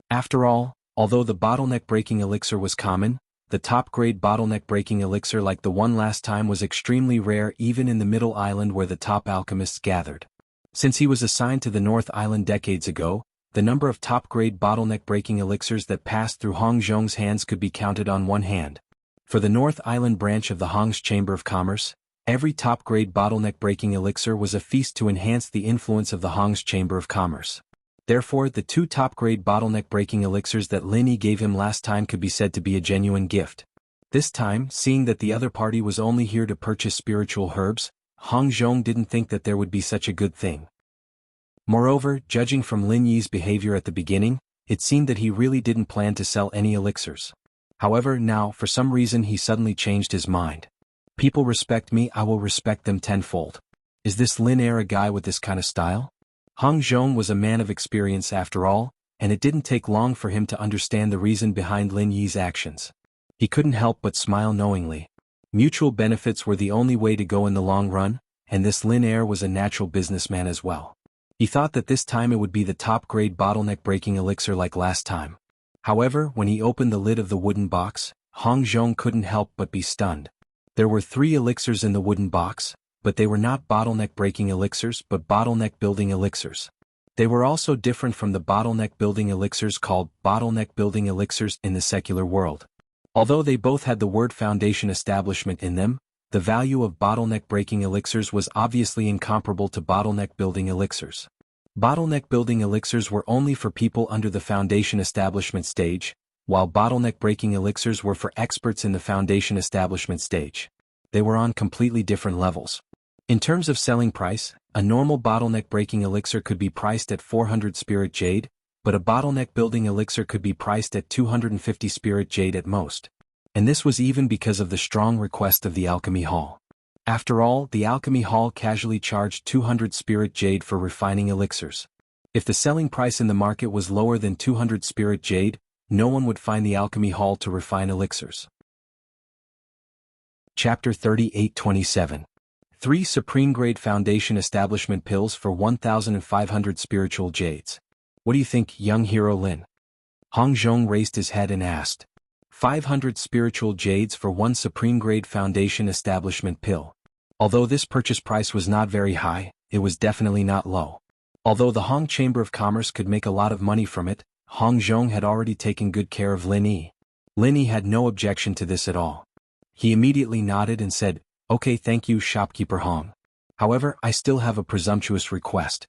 After all, although the bottleneck-breaking elixir was common, the top-grade bottleneck-breaking elixir like the one last time was extremely rare even in the Middle Island where the top alchemists gathered. Since he was assigned to the North Island decades ago, the number of top-grade bottleneck-breaking elixirs that passed through Hong Zhong's hands could be counted on one hand. For the North Island branch of the Hong's Chamber of Commerce, every top-grade bottleneck-breaking elixir was a feast to enhance the influence of the Hong's Chamber of Commerce. Therefore, the 2 top-grade bottleneck-breaking elixirs that Lin Yi gave him last time could be said to be a genuine gift. This time, seeing that the other party was only here to purchase spiritual herbs, Hong Zhong didn't think that there would be such a good thing. Moreover, judging from Lin Yi's behavior at the beginning, it seemed that he really didn't plan to sell any elixirs. However, now, for some reason he suddenly changed his mind. People respect me, I will respect them tenfold. Is this Lin Yi a guy with this kind of style? Hong Zhong was a man of experience after all, and it didn't take long for him to understand the reason behind Lin Yi's actions. He couldn't help but smile knowingly. Mutual benefits were the only way to go in the long run, and this Lin Yi was a natural businessman as well. He thought that this time it would be the top-grade bottleneck-breaking elixir like last time. However, when he opened the lid of the wooden box, Hong Zhong couldn't help but be stunned. There were 3 elixirs in the wooden box, but they were not bottleneck-breaking elixirs but bottleneck-building elixirs. They were also different from the bottleneck-building elixirs called bottleneck-building elixirs in the secular world. Although they both had the word foundation establishment in them, the value of bottleneck-breaking elixirs was obviously incomparable to bottleneck-building elixirs. Bottleneck-building elixirs were only for people under the foundation establishment stage, while bottleneck-breaking elixirs were for experts in the foundation establishment stage. They were on completely different levels. In terms of selling price, a normal bottleneck-breaking elixir could be priced at 400 spirit jade, but a bottleneck-building elixir could be priced at 250 spirit jade at most. And this was even because of the strong request of the Alchemy Hall. After all, the Alchemy Hall casually charged 200 spirit jade for refining elixirs. If the selling price in the market was lower than 200 spirit jade, no one would find the Alchemy Hall to refine elixirs. Chapter 38-27. 3 Supreme-Grade Foundation Establishment Pills for 1,500 Spiritual Jades. What do you think, young hero Lin? Hong Zhong raised his head and asked. 500 spiritual jades for 1 Supreme-Grade Foundation Establishment Pill. Although this purchase price was not very high, it was definitely not low. Although the Hong Chamber of Commerce could make a lot of money from it, Hong Zhong had already taken good care of Lin Yi. Lin Yi had no objection to this at all. He immediately nodded and said, "Okay, thank you, shopkeeper Hong. However, I still have a presumptuous request.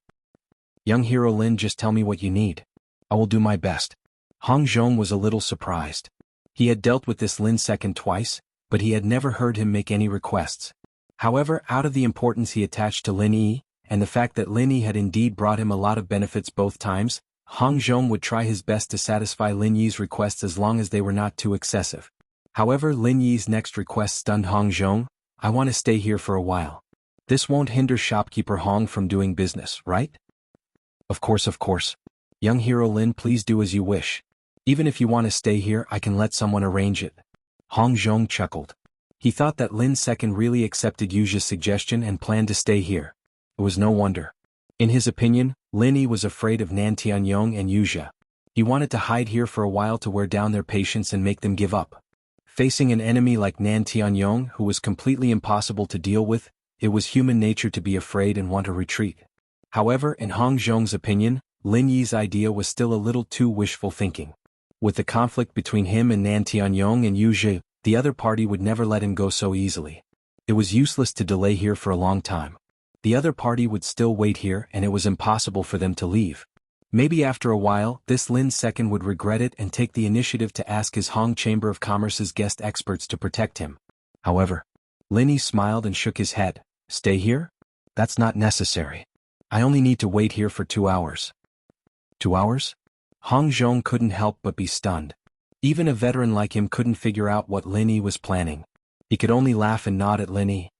Young hero Lin, just tell me what you need. I will do my best." Hong Zhong was a little surprised. He had dealt with this Lin second twice, but he had never heard him make any requests. However, out of the importance he attached to Lin Yi, and the fact that Lin Yi had indeed brought him a lot of benefits both times, Hong Zhong would try his best to satisfy Lin Yi's requests as long as they were not too excessive. However, Lin Yi's next request stunned Hong Zhong. "I want to stay here for a while. This won't hinder shopkeeper Hong from doing business, right?" Of course. Young hero Lin, please do as you wish. Even if you want to stay here, I can let someone arrange it." Hong Zhong chuckled. He thought that Lin second really accepted Yujia's suggestion and planned to stay here. It was no wonder. In his opinion, Lin Yi was afraid of Nan Tianyong and Yujia. He wanted to hide here for a while to wear down their patience and make them give up. Facing an enemy like Nan Tianyong, who was completely impossible to deal with, it was human nature to be afraid and want to retreat. However, in Hong Zhong's opinion, Lin Yi's idea was still a little too wishful thinking. With the conflict between him and Nan Tianyong and Yujia, the other party would never let him go so easily. It was useless to delay here for a long time. The other party would still wait here and it was impossible for them to leave. Maybe after a while, this Lin second would regret it and take the initiative to ask his Hong Chamber of Commerce's guest experts to protect him. However, Lin Yi smiled and shook his head. "Stay here? That's not necessary. I only need to wait here for 2 hours." 2 hours? Hong Zhong couldn't help but be stunned. Even a veteran like him couldn't figure out what Lin Yi was planning. He could only laugh and nod at Lin Yi.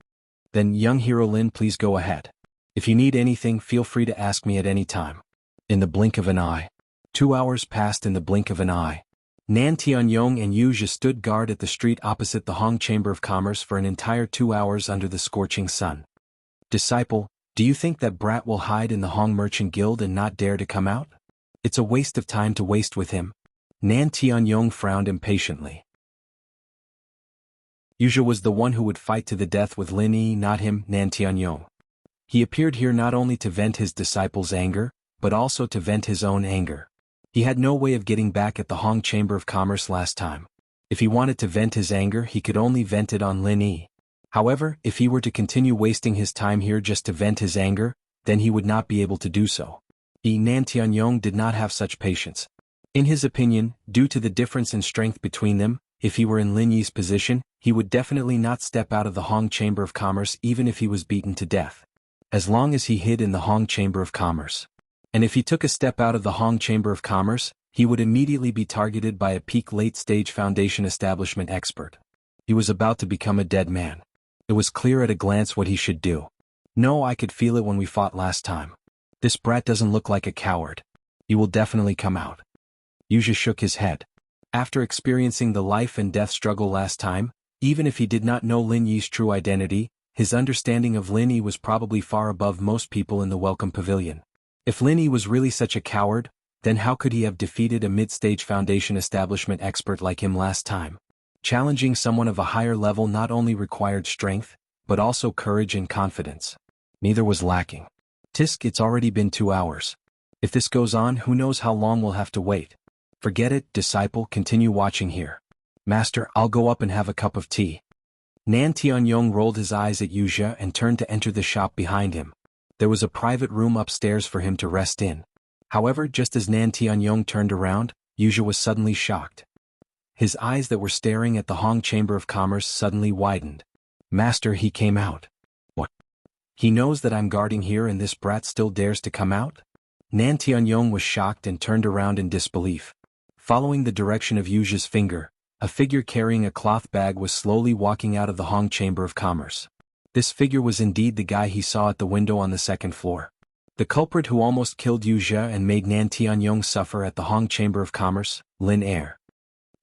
"Then, young hero Lin, please go ahead. If you need anything, feel free to ask me at any time." In the blink of an eye. 2 hours passed in the blink of an eye. Nan Tianyong and Yujia stood guard at the street opposite the Hong Chamber of Commerce for an entire 2 hours under the scorching sun. "Disciple, do you think that brat will hide in the Hong Merchant Guild and not dare to come out? It's a waste of time to waste with him." Nan Tianyong frowned impatiently. Yujia was the one who would fight to the death with Lin Yi, not him, Nan Tianyong. He appeared here not only to vent his disciple's anger, but also to vent his own anger. He had no way of getting back at the Hong Chamber of Commerce last time. If he wanted to vent his anger, he could only vent it on Lin Yi. However, if he were to continue wasting his time here just to vent his anger, then he would not be able to do so. Nan Tianyong did not have such patience. In his opinion, due to the difference in strength between them, if he were in Lin Yi's position, he would definitely not step out of the Hong Chamber of Commerce even if he was beaten to death. As long as he hid in the Hong Chamber of Commerce. And if he took a step out of the Hong Chamber of Commerce, he would immediately be targeted by a peak late-stage Foundation establishment expert. He was about to become a dead man. It was clear at a glance what he should do. "No, I could feel it when we fought last time. This brat doesn't look like a coward. He will definitely come out." Yujia shook his head. After experiencing the life and death struggle last time, even if he did not know Lin Yi's true identity, his understanding of Lin Yi was probably far above most people in the Welcome Pavilion. If Lin Yi was really such a coward, then how could he have defeated a mid-stage Foundation establishment expert like him last time? Challenging someone of a higher level not only required strength, but also courage and confidence. Neither was lacking. "Tisk, it's already been 2 hours. If this goes on, who knows how long we'll have to wait. Forget it, disciple, continue watching here. Master, I'll go up and have a cup of tea." Nan Tianyong rolled his eyes at Yujia and turned to enter the shop behind him. There was a private room upstairs for him to rest in. However, just as Nan Tianyong turned around, Yujia was suddenly shocked. His eyes that were staring at the Hong Chamber of Commerce suddenly widened. "Master, he came out. What? He knows that I'm guarding here and this brat still dares to come out?" Nan Tianyong was shocked and turned around in disbelief. Following the direction of Yujia's finger, a figure carrying a cloth bag was slowly walking out of the Hong Chamber of Commerce. This figure was indeed the guy he saw at the window on the second floor. The culprit who almost killed Yujia and made Nan Tianyong suffer at the Hong Chamber of Commerce, Lin Air.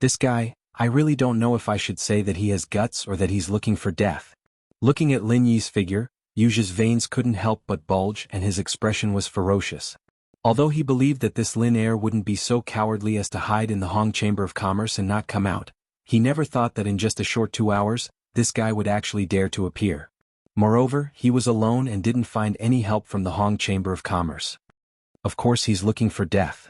This guy, I really don't know if I should say that he has guts or that he's looking for death. Looking at Lin Yi's figure, Yujia's veins couldn't help but bulge and his expression was ferocious. Although he believed that this Lin heir wouldn't be so cowardly as to hide in the Hong Chamber of Commerce and not come out, he never thought that in just a short 2 hours, this guy would actually dare to appear. Moreover, he was alone and didn't find any help from the Hong Chamber of Commerce. Of course he's looking for death.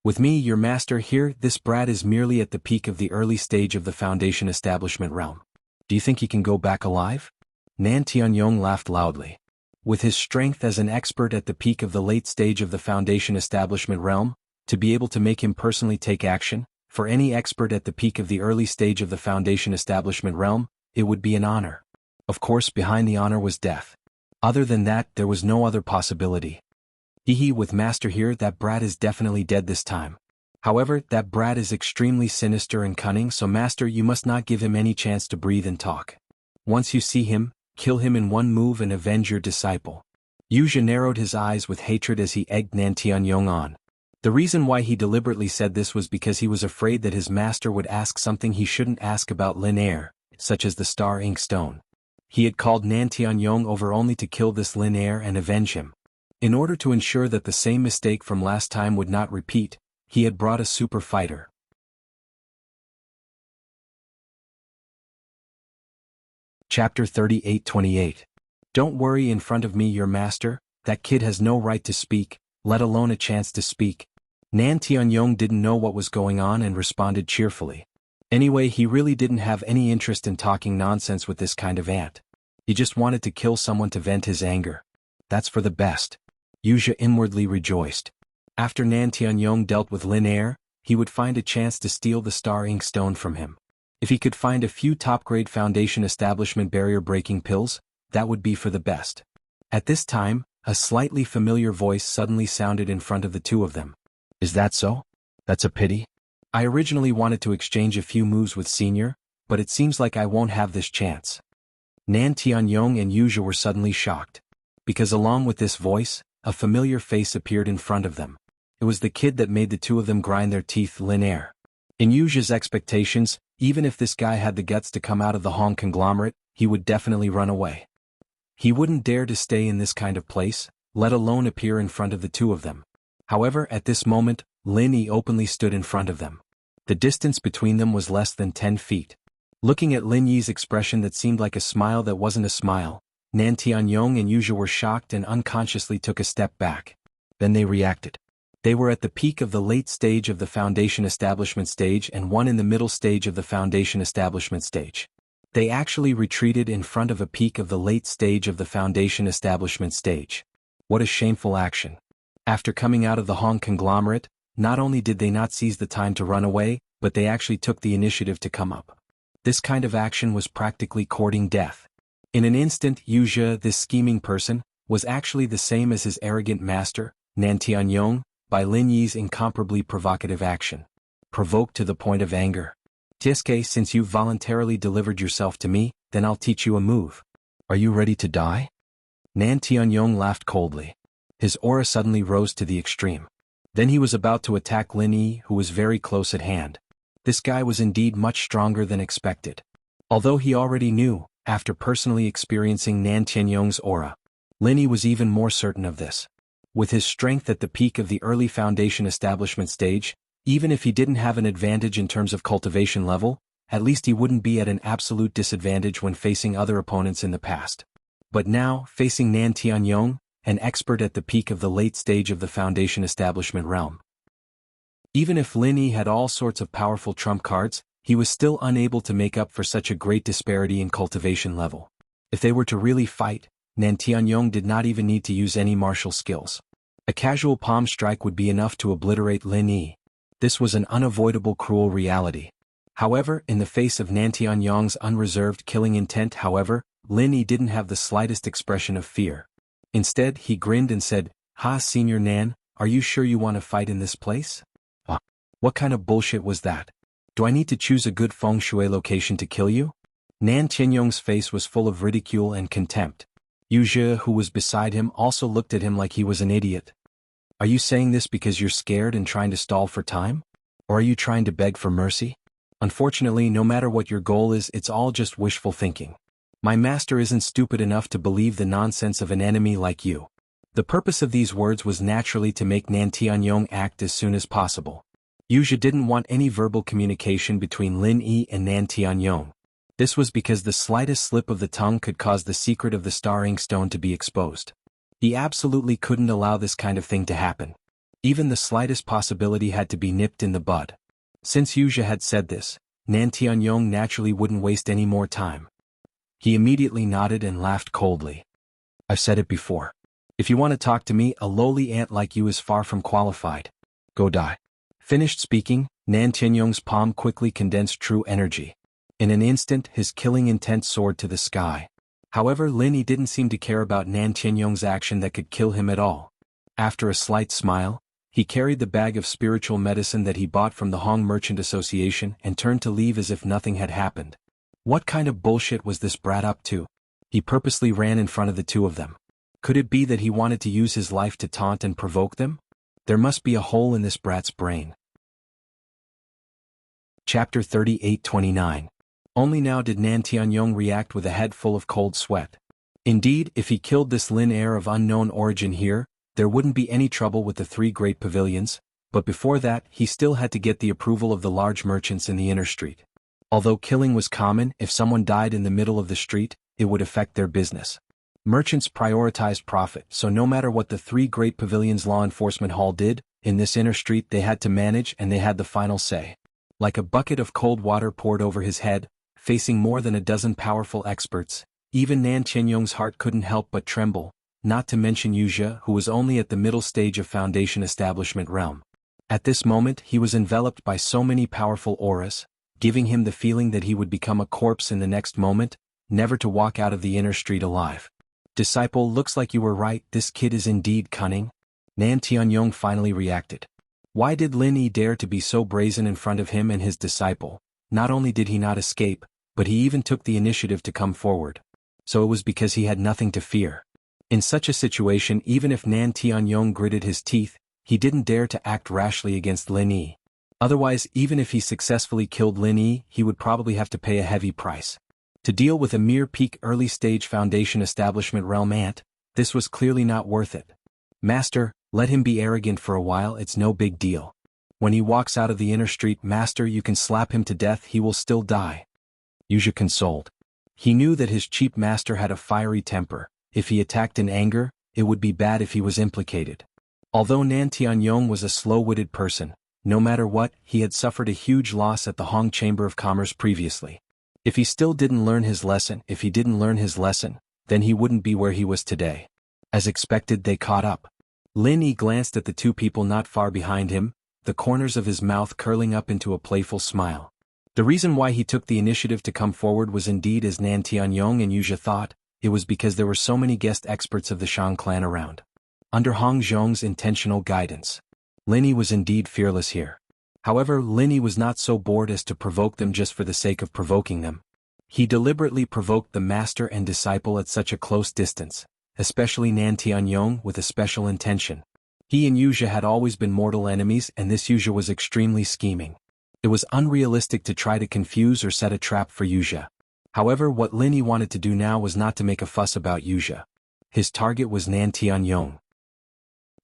With me, your master here, this brat is merely at the peak of the early stage of the Foundation establishment realm. Do you think he can go back alive? Nan Tianyong laughed loudly. With his strength as an expert at the peak of the late stage of the Foundation establishment realm, to be able to make him personally take action, for any expert at the peak of the early stage of the Foundation establishment realm, it would be an honor. Of course, behind the honor was death. Other than that, there was no other possibility. With master here, that brat is definitely dead this time. However, that brat is extremely sinister and cunning, so master, you must not give him any chance to breathe and talk. Once you see him, kill him in one move and avenge your disciple. Yuxia narrowed his eyes with hatred as he egged Nan Tianyong on. The reason why he deliberately said this was because he was afraid that his master would ask something he shouldn't ask about Lin heir, such as the star ink stone. He had called Nan Tianyong over only to kill this Lin heir and avenge him. In order to ensure that the same mistake from last time would not repeat, he had brought a super fighter. Chapter 38-28. Don't worry in front of me, your master, that kid has no right to speak, let alone a chance to speak. Nan Tianyong didn't know what was going on and responded cheerfully. Anyway, he really didn't have any interest in talking nonsense with this kind of ant. He just wanted to kill someone to vent his anger. That's for the best. Yuxia inwardly rejoiced. After Nan Tianyong dealt with Lin heir, he would find a chance to steal the star ink stone from him. If he could find a few top-grade Foundation establishment barrier-breaking pills, that would be for the best. At this time, a slightly familiar voice suddenly sounded in front of the two of them. Is that so? That's a pity. I originally wanted to exchange a few moves with Senior, but it seems like I won't have this chance. Nan Tianyong and Yuxia were suddenly shocked. Because along with this voice, a familiar face appeared in front of them. It was the kid that made the two of them grind their teeth, Lin heir. In Yuxia's expectations, even if this guy had the guts to come out of the Hong conglomerate, he would definitely run away. He wouldn't dare to stay in this kind of place, let alone appear in front of the two of them. However, at this moment, Lin Yi openly stood in front of them. The distance between them was less than 10 feet. Looking at Lin Yi's expression that seemed like a smile that wasn't a smile, Nan Tianyong and Yuxia were shocked and unconsciously took a step back. Then they reacted. They were at the peak of the late stage of the Foundation establishment stage and one in the middle stage of the Foundation establishment stage. They actually retreated in front of a peak of the late stage of the Foundation establishment stage. What a shameful action. After coming out of the Hong conglomerate, not only did they not seize the time to run away, but they actually took the initiative to come up. This kind of action was practically courting death. In an instant, Yuxia, this scheming person, was actually the same as his arrogant master, Nan Tianyong, by Lin Yi's incomparably provocative action. Provoked to the point of anger. Tisuke, since you've voluntarily delivered yourself to me, then I'll teach you a move. Are you ready to die? Nan Tianyong laughed coldly. His aura suddenly rose to the extreme. Then he was about to attack Lin Yi, who was very close at hand. This guy was indeed much stronger than expected. Although he already knew, after personally experiencing Nan Tianyong's aura, Lin Yi was even more certain of this. With his strength at the peak of the early Foundation establishment stage, even if he didn't have an advantage in terms of cultivation level, at least he wouldn't be at an absolute disadvantage when facing other opponents in the past. But now, facing Nan Tianyong, an expert at the peak of the late stage of the Foundation establishment realm. Even if Lin Yi had all sorts of powerful trump cards, he was still unable to make up for such a great disparity in cultivation level. If they were to really fight, Nan Tianyong did not even need to use any martial skills. A casual palm strike would be enough to obliterate Lin Yi. This was an unavoidable cruel reality. However, in the face of Nan Tianyong's unreserved killing intent, Lin Yi didn't have the slightest expression of fear. Instead, he grinned and said, "Ha, Senior Nan, are you sure you want to fight in this place? What kind of bullshit was that? Do I need to choose a good feng shui location to kill you?" Nan Tianyong's face was full of ridicule and contempt. Yuxia, who was beside him, also looked at him like he was an idiot. "Are you saying this because you're scared and trying to stall for time? Or are you trying to beg for mercy? Unfortunately, no matter what your goal is, it's all just wishful thinking. My master isn't stupid enough to believe the nonsense of an enemy like you. The purpose of these words was naturally to make Nan Tianyong act as soon as possible. Yuzha didn't want any verbal communication between Lin Yi and Nan Tianyong. This was because the slightest slip of the tongue could cause the secret of the Star Ink Stone to be exposed. He absolutely couldn't allow this kind of thing to happen. Even the slightest possibility had to be nipped in the bud. Since Yuzha had said this, Nan Tianyong naturally wouldn't waste any more time. He immediately nodded and laughed coldly. I've said it before. If you want to talk to me, a lowly ant like you is far from qualified. Go die. Finished speaking, Nan Tianyong's palm quickly condensed true energy. In an instant, his killing intent soared to the sky. However, Lin Yi didn't seem to care about Nan Tianyong's action that could kill him at all. After a slight smile, he carried the bag of spiritual medicine that he bought from the Hong Merchant Association and turned to leave as if nothing had happened. What kind of bullshit was this brat up to? He purposely ran in front of the two of them. Could it be that he wanted to use his life to taunt and provoke them? There must be a hole in this brat's brain. Chapter 38-29. Only now did Nan Tianyong react with a head full of cold sweat. Indeed, if he killed this Lin heir of unknown origin here, there wouldn't be any trouble with the three great pavilions, but before that he still had to get the approval of the large merchants in the inner street. Although killing was common, if someone died in the middle of the street, it would affect their business. Merchants prioritized profit, so no matter what the three great pavilions' law enforcement hall did, in this inner street they had to manage and they had the final say. Like a bucket of cold water poured over his head, facing more than a dozen powerful experts, even Nan Tianyong's heart couldn't help but tremble, not to mention Yuzha, who was only at the middle stage of Foundation Establishment realm. At this moment he was enveloped by so many powerful auras, giving him the feeling that he would become a corpse in the next moment, never to walk out of the inner street alive. Disciple, looks like you were right, this kid is indeed cunning. Nan Tianyong finally reacted. Why did Lin Yi dare to be so brazen in front of him and his disciple? Not only did he not escape, but he even took the initiative to come forward. So it was because he had nothing to fear. In such a situation, even if Nan Tianyong gritted his teeth, he didn't dare to act rashly against Lin Yi. Otherwise, even if he successfully killed Lin Yi, he would probably have to pay a heavy price. To deal with a mere peak early-stage Foundation Establishment realm ant, this was clearly not worth it. Master, let him be arrogant for a while, it's no big deal. When he walks out of the inner street, Master, you can slap him to death, he will still die. Yuzha consoled. He knew that his cheap master had a fiery temper. If he attacked in anger, it would be bad if he was implicated. Although Nan Tianyong was a slow-witted person, no matter what, he had suffered a huge loss at the Hong Chamber of Commerce previously. If he didn't learn his lesson, then he wouldn't be where he was today. As expected, they caught up. Lin Yi glanced at the two people not far behind him, the corners of his mouth curling up into a playful smile. The reason why he took the initiative to come forward was indeed as Nan Tianyong and Yuzha thought, it was because there were so many guest experts of the Shang clan around. Under Hong Zhong's intentional guidance, Lin Yi was indeed fearless here. However, Lin Yi was not so bored as to provoke them just for the sake of provoking them. He deliberately provoked the master and disciple at such a close distance, especially Nan Tianyong, with a special intention. He and Yuzha had always been mortal enemies, and this Yuzha was extremely scheming. It was unrealistic to try to confuse or set a trap for Yuzha. However, what Lin Yi wanted to do now was not to make a fuss about Yuzha. His target was Nan Tianyong.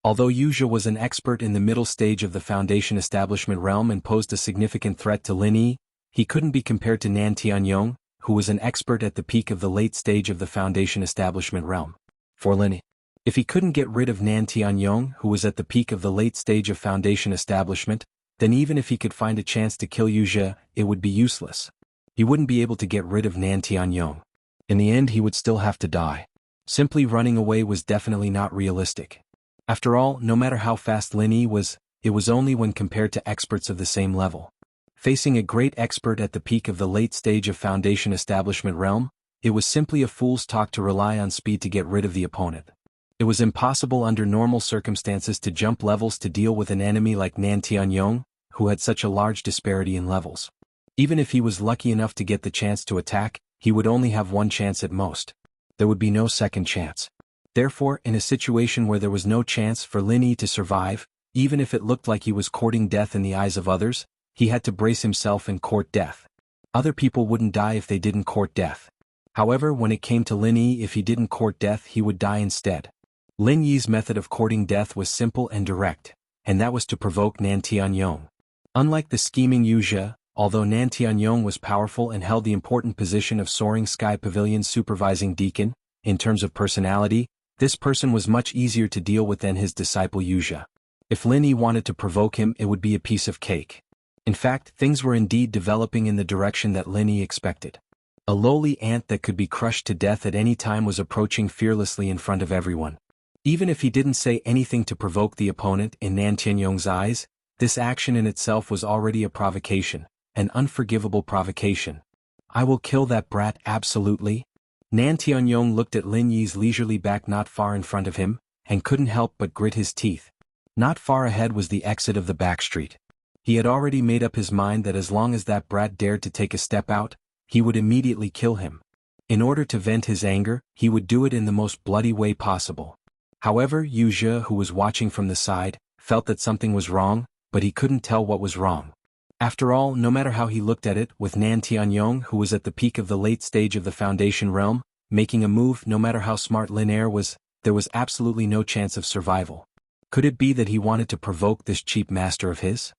Although Yuzha was an expert in the middle stage of the Foundation Establishment realm and posed a significant threat to Lin Yi, he couldn't be compared to Nan Tianyong, who was an expert at the peak of the late stage of the Foundation Establishment realm. For Lin Yi, if he couldn't get rid of Nan Tianyong, who was at the peak of the late stage of Foundation Establishment, then even if he could find a chance to kill Yuzha, it would be useless. He wouldn't be able to get rid of Nan Tianyong. In the end, he would still have to die. Simply running away was definitely not realistic. After all, no matter how fast Lin Yi was, it was only when compared to experts of the same level. Facing a great expert at the peak of the late stage of Foundation Establishment realm, it was simply a fool's talk to rely on speed to get rid of the opponent. It was impossible under normal circumstances to jump levels to deal with an enemy like Nan Tianyong, who had such a large disparity in levels. Even if he was lucky enough to get the chance to attack, he would only have one chance at most. There would be no second chance. Therefore, in a situation where there was no chance for Lin Yi to survive, Even if it looked like he was courting death in the eyes of others, he had to brace himself and court death. Other people wouldn't die if they didn't court death. However, when it came to Lin Yi, if he didn't court death, he would die instead. Lin Yi's method of courting death was simple and direct, and that was to provoke Nan Tianyong. Unlike the scheming Wuxia, although Nan Tianyong was powerful and held the important position of Soaring Sky Pavilion's supervising deacon, in terms of personality, this person was much easier to deal with than his disciple Wuxia. If Lin Yi wanted to provoke him, it would be a piece of cake. In fact, things were indeed developing in the direction that Lin Yi expected. A lowly ant that could be crushed to death at any time was approaching fearlessly in front of everyone. Even if he didn't say anything to provoke the opponent in Nan Tianyong's eyes, this action in itself was already a provocation, an unforgivable provocation. I will kill that brat absolutely. Nan Tianyong looked at Lin Yi's leisurely back not far in front of him, and couldn't help but grit his teeth. Not far ahead was the exit of the back street. He had already made up his mind that as long as that brat dared to take a step out, he would immediately kill him. In order to vent his anger, he would do it in the most bloody way possible. However, Wuxia, who was watching from the side, felt that something was wrong, but he couldn't tell what was wrong. After all, no matter how he looked at it, with Nan Tianyong, who was at the peak of the late stage of the Foundation realm, making a move, no matter how smart Lin Air was, there was absolutely no chance of survival. Could it be that he wanted to provoke this cheap master of his?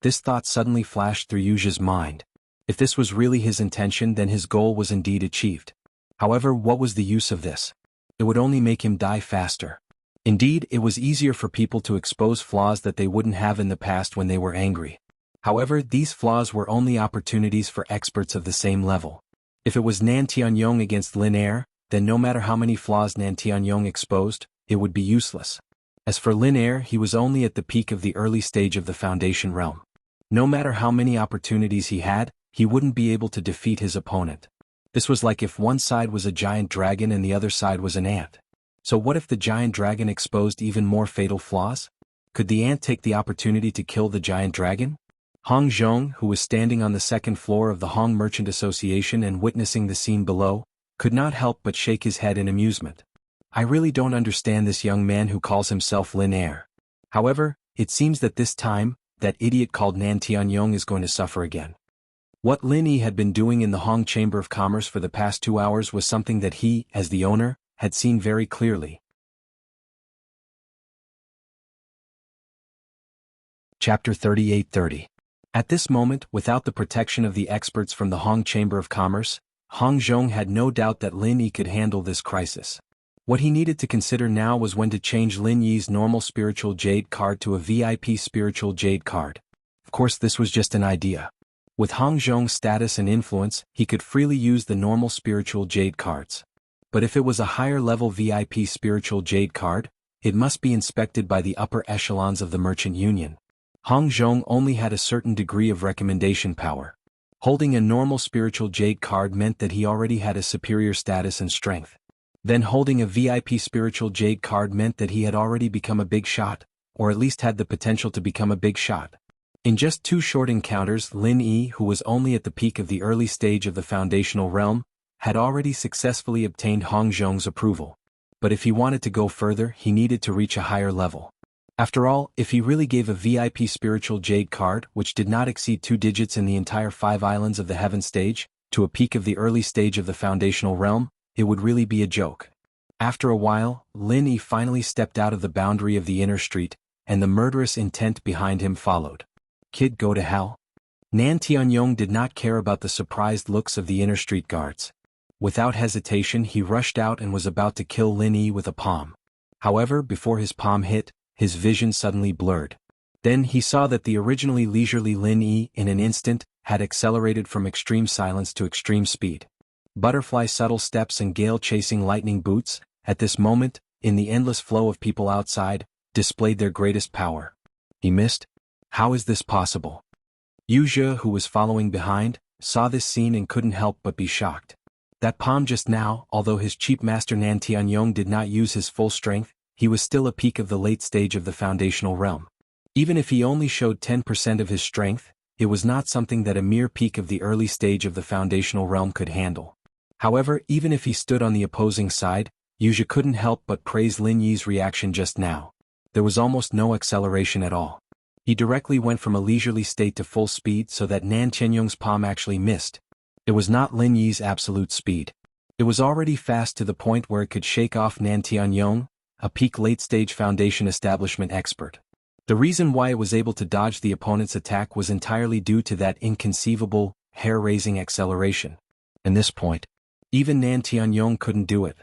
This thought suddenly flashed through Wuxia's mind. If this was really his intention, then his goal was indeed achieved. However, what was the use of this? It would only make him die faster. Indeed, it was easier for people to expose flaws that they wouldn't have in the past when they were angry. However, these flaws were only opportunities for experts of the same level. If it was Nan Tianyong against Lin Air, then no matter how many flaws Nan Tianyong exposed, it would be useless. As for Lin Air, he was only at the peak of the early stage of the Foundation realm. No matter how many opportunities he had, he wouldn't be able to defeat his opponent. This was like if one side was a giant dragon and the other side was an ant. So what if the giant dragon exposed even more fatal flaws? Could the ant take the opportunity to kill the giant dragon? Hong Zhong, who was standing on the second floor of the Hong Merchant Association and witnessing the scene below, could not help but shake his head in amusement. I really don't understand this young man who calls himself Lin Air. However, it seems that this time, that idiot called Nan Tianyong is going to suffer again. What Lin Yi had been doing in the Hong Chamber of Commerce for the past 2 hours was something that he, as the owner, had seen very clearly. Chapter 38:30. At this moment, without the protection of the experts from the Hong Chamber of Commerce, Hong Zhong had no doubt that Lin Yi could handle this crisis. What he needed to consider now was when to change Lin Yi's normal spiritual jade card to a VIP spiritual jade card. Of course, this was just an idea. With Hong Zhong's status and influence, he could freely use the normal spiritual jade cards. But if it was a higher-level VIP spiritual jade card, it must be inspected by the upper echelons of the Merchant Union. Hong Zhong only had a certain degree of recommendation power. Holding a normal spiritual jade card meant that he already had a superior status and strength. Then holding a VIP spiritual jade card meant that he had already become a big shot, or at least had the potential to become a big shot. In just 2 short encounters, Lin Yi, who was only at the peak of the early stage of the foundational realm, had already successfully obtained Hong Zhong's approval. But if he wanted to go further, he needed to reach a higher level. After all, if he really gave a VIP spiritual jade card, which did not exceed 2 digits in the entire 5 islands of the heaven stage, to a peak of the early stage of the foundational realm, it would really be a joke. After a while, Lin Yi finally stepped out of the boundary of the inner street, and the murderous intent behind him followed. Kid, go to hell. Nan Tianyong did not care about the surprised looks of the inner street guards. Without hesitation, he rushed out and was about to kill Lin Yi with a palm. However, before his palm hit, his vision suddenly blurred. Then he saw that the originally leisurely Lin Yi, in an instant, had accelerated from extreme silence to extreme speed. Butterfly subtle steps and gale-chasing lightning boots, at this moment, in the endless flow of people outside, displayed their greatest power. He missed? How is this possible? Wuxia, who was following behind, saw this scene and couldn't help but be shocked. That palm just now, although his cheap master Nan Tianyong did not use his full strength, he was still a peak of the late stage of the foundational realm. Even if he only showed 10% of his strength, it was not something that a mere peak of the early stage of the foundational realm could handle. However, even if he stood on the opposing side, Wuxia couldn't help but praise Lin Yi's reaction just now. There was almost no acceleration at all. He directly went from a leisurely state to full speed so that Nan Tianyong's palm actually missed. It was not Lin Yi's absolute speed. It was already fast to the point where it could shake off Nan Tianyong, a peak late-stage foundation establishment expert. The reason why it was able to dodge the opponent's attack was entirely due to that inconceivable, hair-raising acceleration. At this point, even Nan Tianyong couldn't do it.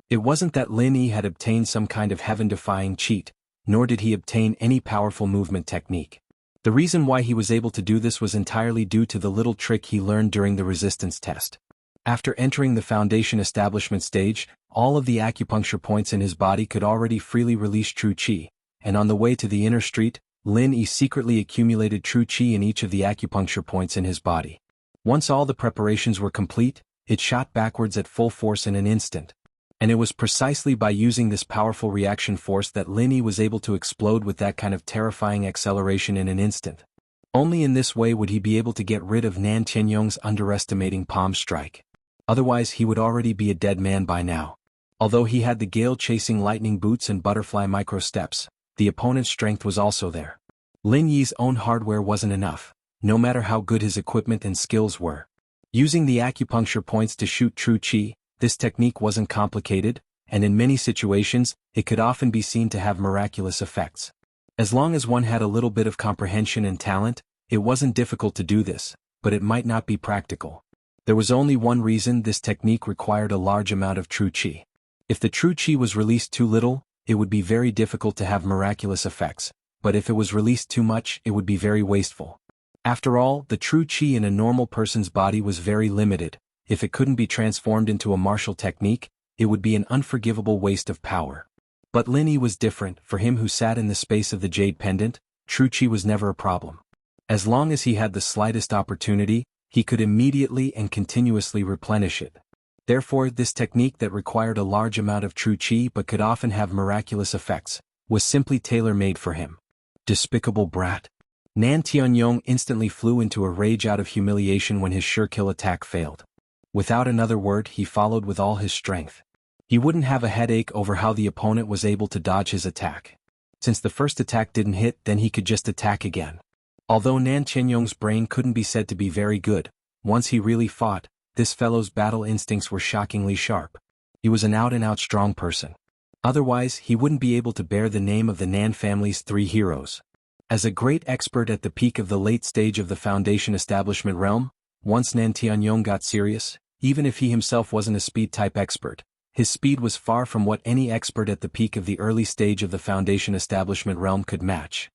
It wasn't that Lin Yi had obtained some kind of heaven-defying cheat, nor did he obtain any powerful movement technique. The reason why he was able to do this was entirely due to the little trick he learned during the resistance test. After entering the foundation establishment stage, all of the acupuncture points in his body could already freely release true qi, and on the way to the inner street, Lin Yi secretly accumulated true qi in each of the acupuncture points in his body. Once all the preparations were complete, it shot backwards at full force in an instant. And it was precisely by using this powerful reaction force that Lin Yi was able to explode with that kind of terrifying acceleration in an instant. Only in this way would he be able to get rid of Nan Tianyong's underestimating palm strike. Otherwise he would already be a dead man by now. Although he had the gale-chasing lightning boots and butterfly micro-steps, the opponent's strength was also there. Lin Yi's own hardware wasn't enough, no matter how good his equipment and skills were. Using the acupuncture points to shoot true qi, this technique wasn't complicated, and in many situations, it could often be seen to have miraculous effects. As long as one had a little bit of comprehension and talent, it wasn't difficult to do this, but it might not be practical. There was only one reason this technique required a large amount of true qi. If the true qi was released too little, it would be very difficult to have miraculous effects, but if it was released too much, it would be very wasteful. After all, the true qi in a normal person's body was very limited. If it couldn't be transformed into a martial technique, it would be an unforgivable waste of power. But Lin Yi was different. For him who sat in the space of the jade pendant, true qi was never a problem. As long as he had the slightest opportunity, he could immediately and continuously replenish it. Therefore, this technique that required a large amount of true qi but could often have miraculous effects, was simply tailor-made for him. Despicable brat. Nan Tianyong instantly flew into a rage out of humiliation when his sure-kill attack failed. Without another word, he followed with all his strength. He wouldn't have a headache over how the opponent was able to dodge his attack. Since the first attack didn't hit, then he could just attack again. Although Nan Tianyong's brain couldn't be said to be very good, once he really fought, this fellow's battle instincts were shockingly sharp. He was an out-and-out strong person. Otherwise, he wouldn't be able to bear the name of the Nan family's three heroes. As a great expert at the peak of the late stage of the foundation establishment realm, once Nan Tianyong got serious, even if he himself wasn't a speed-type expert, his speed was far from what any expert at the peak of the early stage of the foundation establishment realm could match.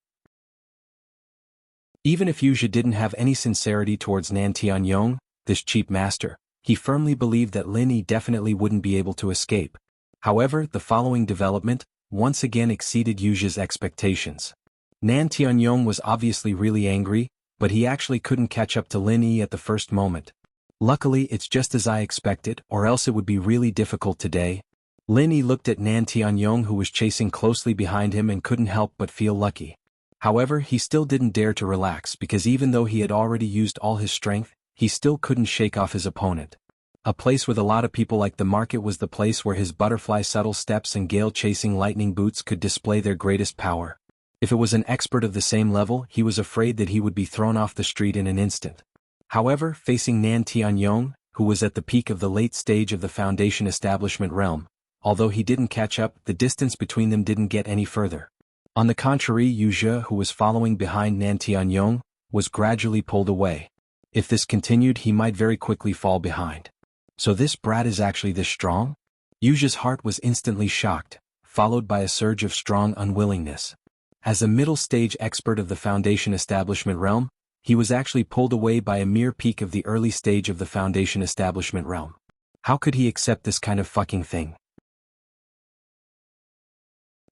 Even if Wuxia didn't have any sincerity towards Nan Tianyong, this cheap master, he firmly believed that Lin Yi definitely wouldn't be able to escape. However, the following development once again exceeded Wuxia's expectations. Nan Tianyong was obviously really angry, but he actually couldn't catch up to Lin Yi at the first moment. Luckily, it's just as I expected, or else it would be really difficult today. Lin Yi looked at Nan Tianyong, who was chasing closely behind him, and couldn't help but feel lucky. However, he still didn't dare to relax because even though he had already used all his strength, he still couldn't shake off his opponent. A place with a lot of people like the market was the place where his butterfly subtle steps and gale-chasing lightning boots could display their greatest power. If it was an expert of the same level, he was afraid that he would be thrown off the street in an instant. However, facing Nan Tianyong, who was at the peak of the late stage of the foundation establishment realm, although he didn't catch up, the distance between them didn't get any further. On the contrary, Wuxia, who was following behind Nan Tianyong, was gradually pulled away. If this continued, he might very quickly fall behind. So this brat is actually this strong? Wuxia's heart was instantly shocked, followed by a surge of strong unwillingness. As a middle-stage expert of the foundation establishment realm, he was actually pulled away by a mere peak of the early stage of the foundation establishment realm. How could he accept this kind of fucking thing?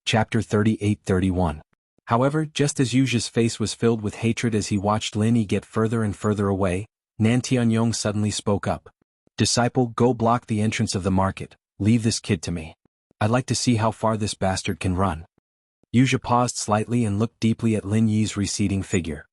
Chapter 38-31. However, just as Wuxia's face was filled with hatred as he watched Lin Yi get further and further away, Nan Tianyong suddenly spoke up. "Disciple, go block the entrance of the market. Leave this kid to me. I'd like to see how far this bastard can run." Wuxia paused slightly and looked deeply at Lin Yi's receding figure.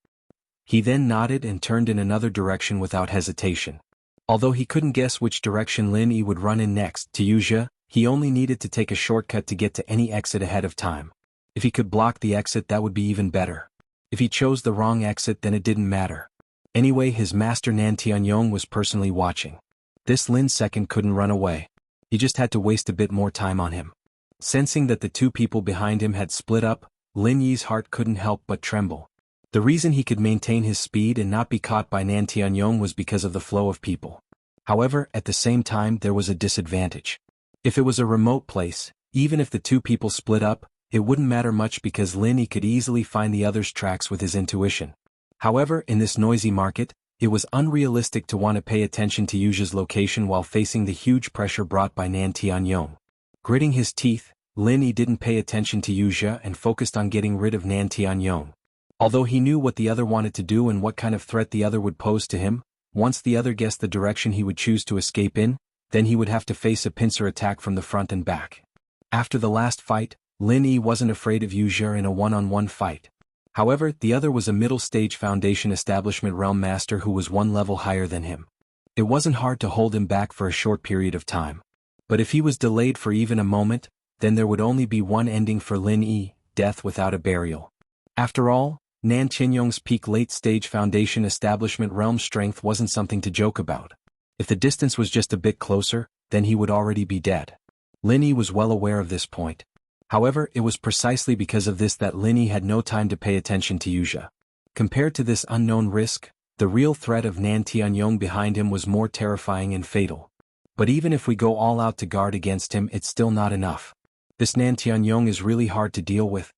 He then nodded and turned in another direction without hesitation. Although he couldn't guess which direction Lin Yi would run in next, to Wuxia, he only needed to take a shortcut to get to any exit ahead of time. If he could block the exit, that would be even better. If he chose the wrong exit, then it didn't matter. Anyway, his master Nan Tianyong was personally watching. This Lin second couldn't run away. He just had to waste a bit more time on him. Sensing that the two people behind him had split up, Lin Yi's heart couldn't help but tremble. The reason he could maintain his speed and not be caught by Nan Tianyong was because of the flow of people. However, at the same time there was a disadvantage. If it was a remote place, even if the two people split up, it wouldn't matter much because Lin Yi could easily find the other's tracks with his intuition. However, in this noisy market, it was unrealistic to want to pay attention to Yuja's location while facing the huge pressure brought by Nan Tianyong. Gritting his teeth, Lin Yi didn't pay attention to Yuja and focused on getting rid of Nan Tianyong. Although he knew what the other wanted to do and what kind of threat the other would pose to him, once the other guessed the direction he would choose to escape in, then he would have to face a pincer attack from the front and back. After the last fight, Lin Yi wasn't afraid of Yuja in a one-on-one fight. However, the other was a middle-stage Foundation Establishment Realm Master who was one level higher than him. It wasn't hard to hold him back for a short period of time. But if he was delayed for even a moment, then there would only be one ending for Lin Yi, death without a burial. After all, Nan Tianyong's peak late-stage Foundation Establishment Realm strength wasn't something to joke about. If the distance was just a bit closer, then he would already be dead. Lin Yi was well aware of this point. However, it was precisely because of this that Lin Yi had no time to pay attention to Yuja. Compared to this unknown risk, the real threat of Nan Tianyong behind him was more terrifying and fatal. But even if we go all out to guard against him, it's still not enough. This Nan Tianyong is really hard to deal with.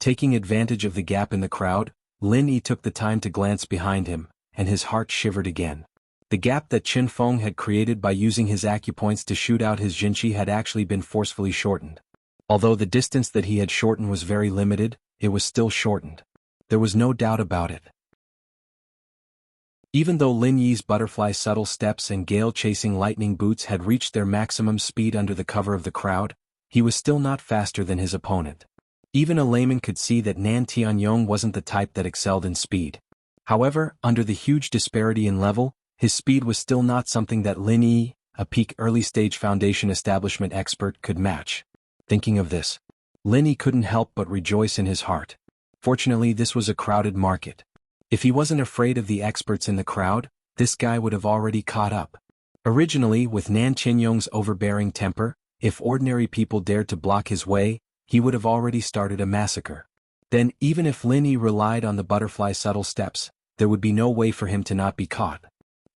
Taking advantage of the gap in the crowd, Lin Yi took the time to glance behind him, and his heart shivered again. The gap that Qin Feng had created by using his acupoints to shoot out his jinqi had actually been forcefully shortened. Although the distance that he had shortened was very limited, it was still shortened. There was no doubt about it. Even though Lin Yi's butterfly subtle steps and gale-chasing lightning boots had reached their maximum speed under the cover of the crowd, he was still not faster than his opponent. Even a layman could see that Nan Tianyong wasn't the type that excelled in speed. However, under the huge disparity in level, his speed was still not something that Lin Yi, a peak early-stage Foundation Establishment expert, could match. Thinking of this, Lin Yi couldn't help but rejoice in his heart. Fortunately, this was a crowded market. If he wasn't afraid of the experts in the crowd, this guy would have already caught up. Originally, with Nan Tianyong's overbearing temper, if ordinary people dared to block his way, he would have already started a massacre. Then, even if Lin Yi relied on the butterfly subtle steps, there would be no way for him to not be caught.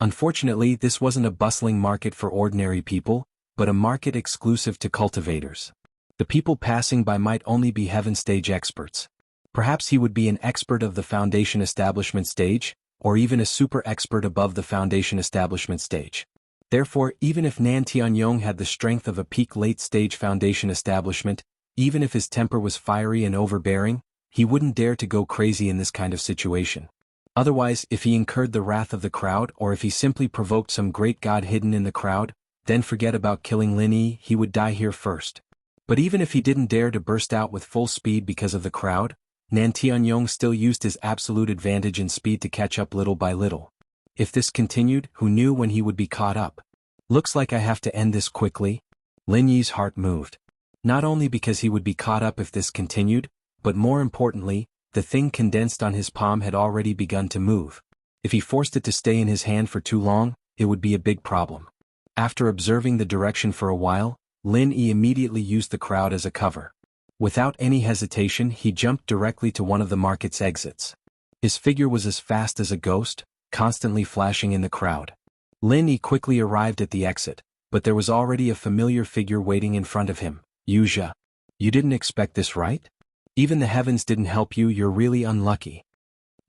Unfortunately, this wasn't a bustling market for ordinary people, but a market exclusive to cultivators. The people passing by might only be heaven stage experts. Perhaps he would be an expert of the Foundation Establishment stage, or even a super expert above the Foundation Establishment stage. Therefore, even if Nan Tianyong had the strength of a peak late-stage Foundation Establishment, even if his temper was fiery and overbearing, he wouldn't dare to go crazy in this kind of situation. Otherwise, if he incurred the wrath of the crowd or if he simply provoked some great god hidden in the crowd, then forget about killing Lin Yi, he would die here first. But even if he didn't dare to burst out with full speed because of the crowd, Nan Tianyong still used his absolute advantage in speed to catch up little by little. If this continued, who knew when he would be caught up? Looks like I have to end this quickly. Lin Yi's heart moved. Not only because he would be caught up if this continued, but more importantly, the thing condensed on his palm had already begun to move. If he forced it to stay in his hand for too long, it would be a big problem. After observing the direction for a while, Lin Yi immediately used the crowd as a cover. Without any hesitation, he jumped directly to one of the market's exits. His figure was as fast as a ghost, constantly flashing in the crowd. Lin Yi quickly arrived at the exit, but there was already a familiar figure waiting in front of him. Yuja. You didn't expect this, right? Even the heavens didn't help you, you're really unlucky.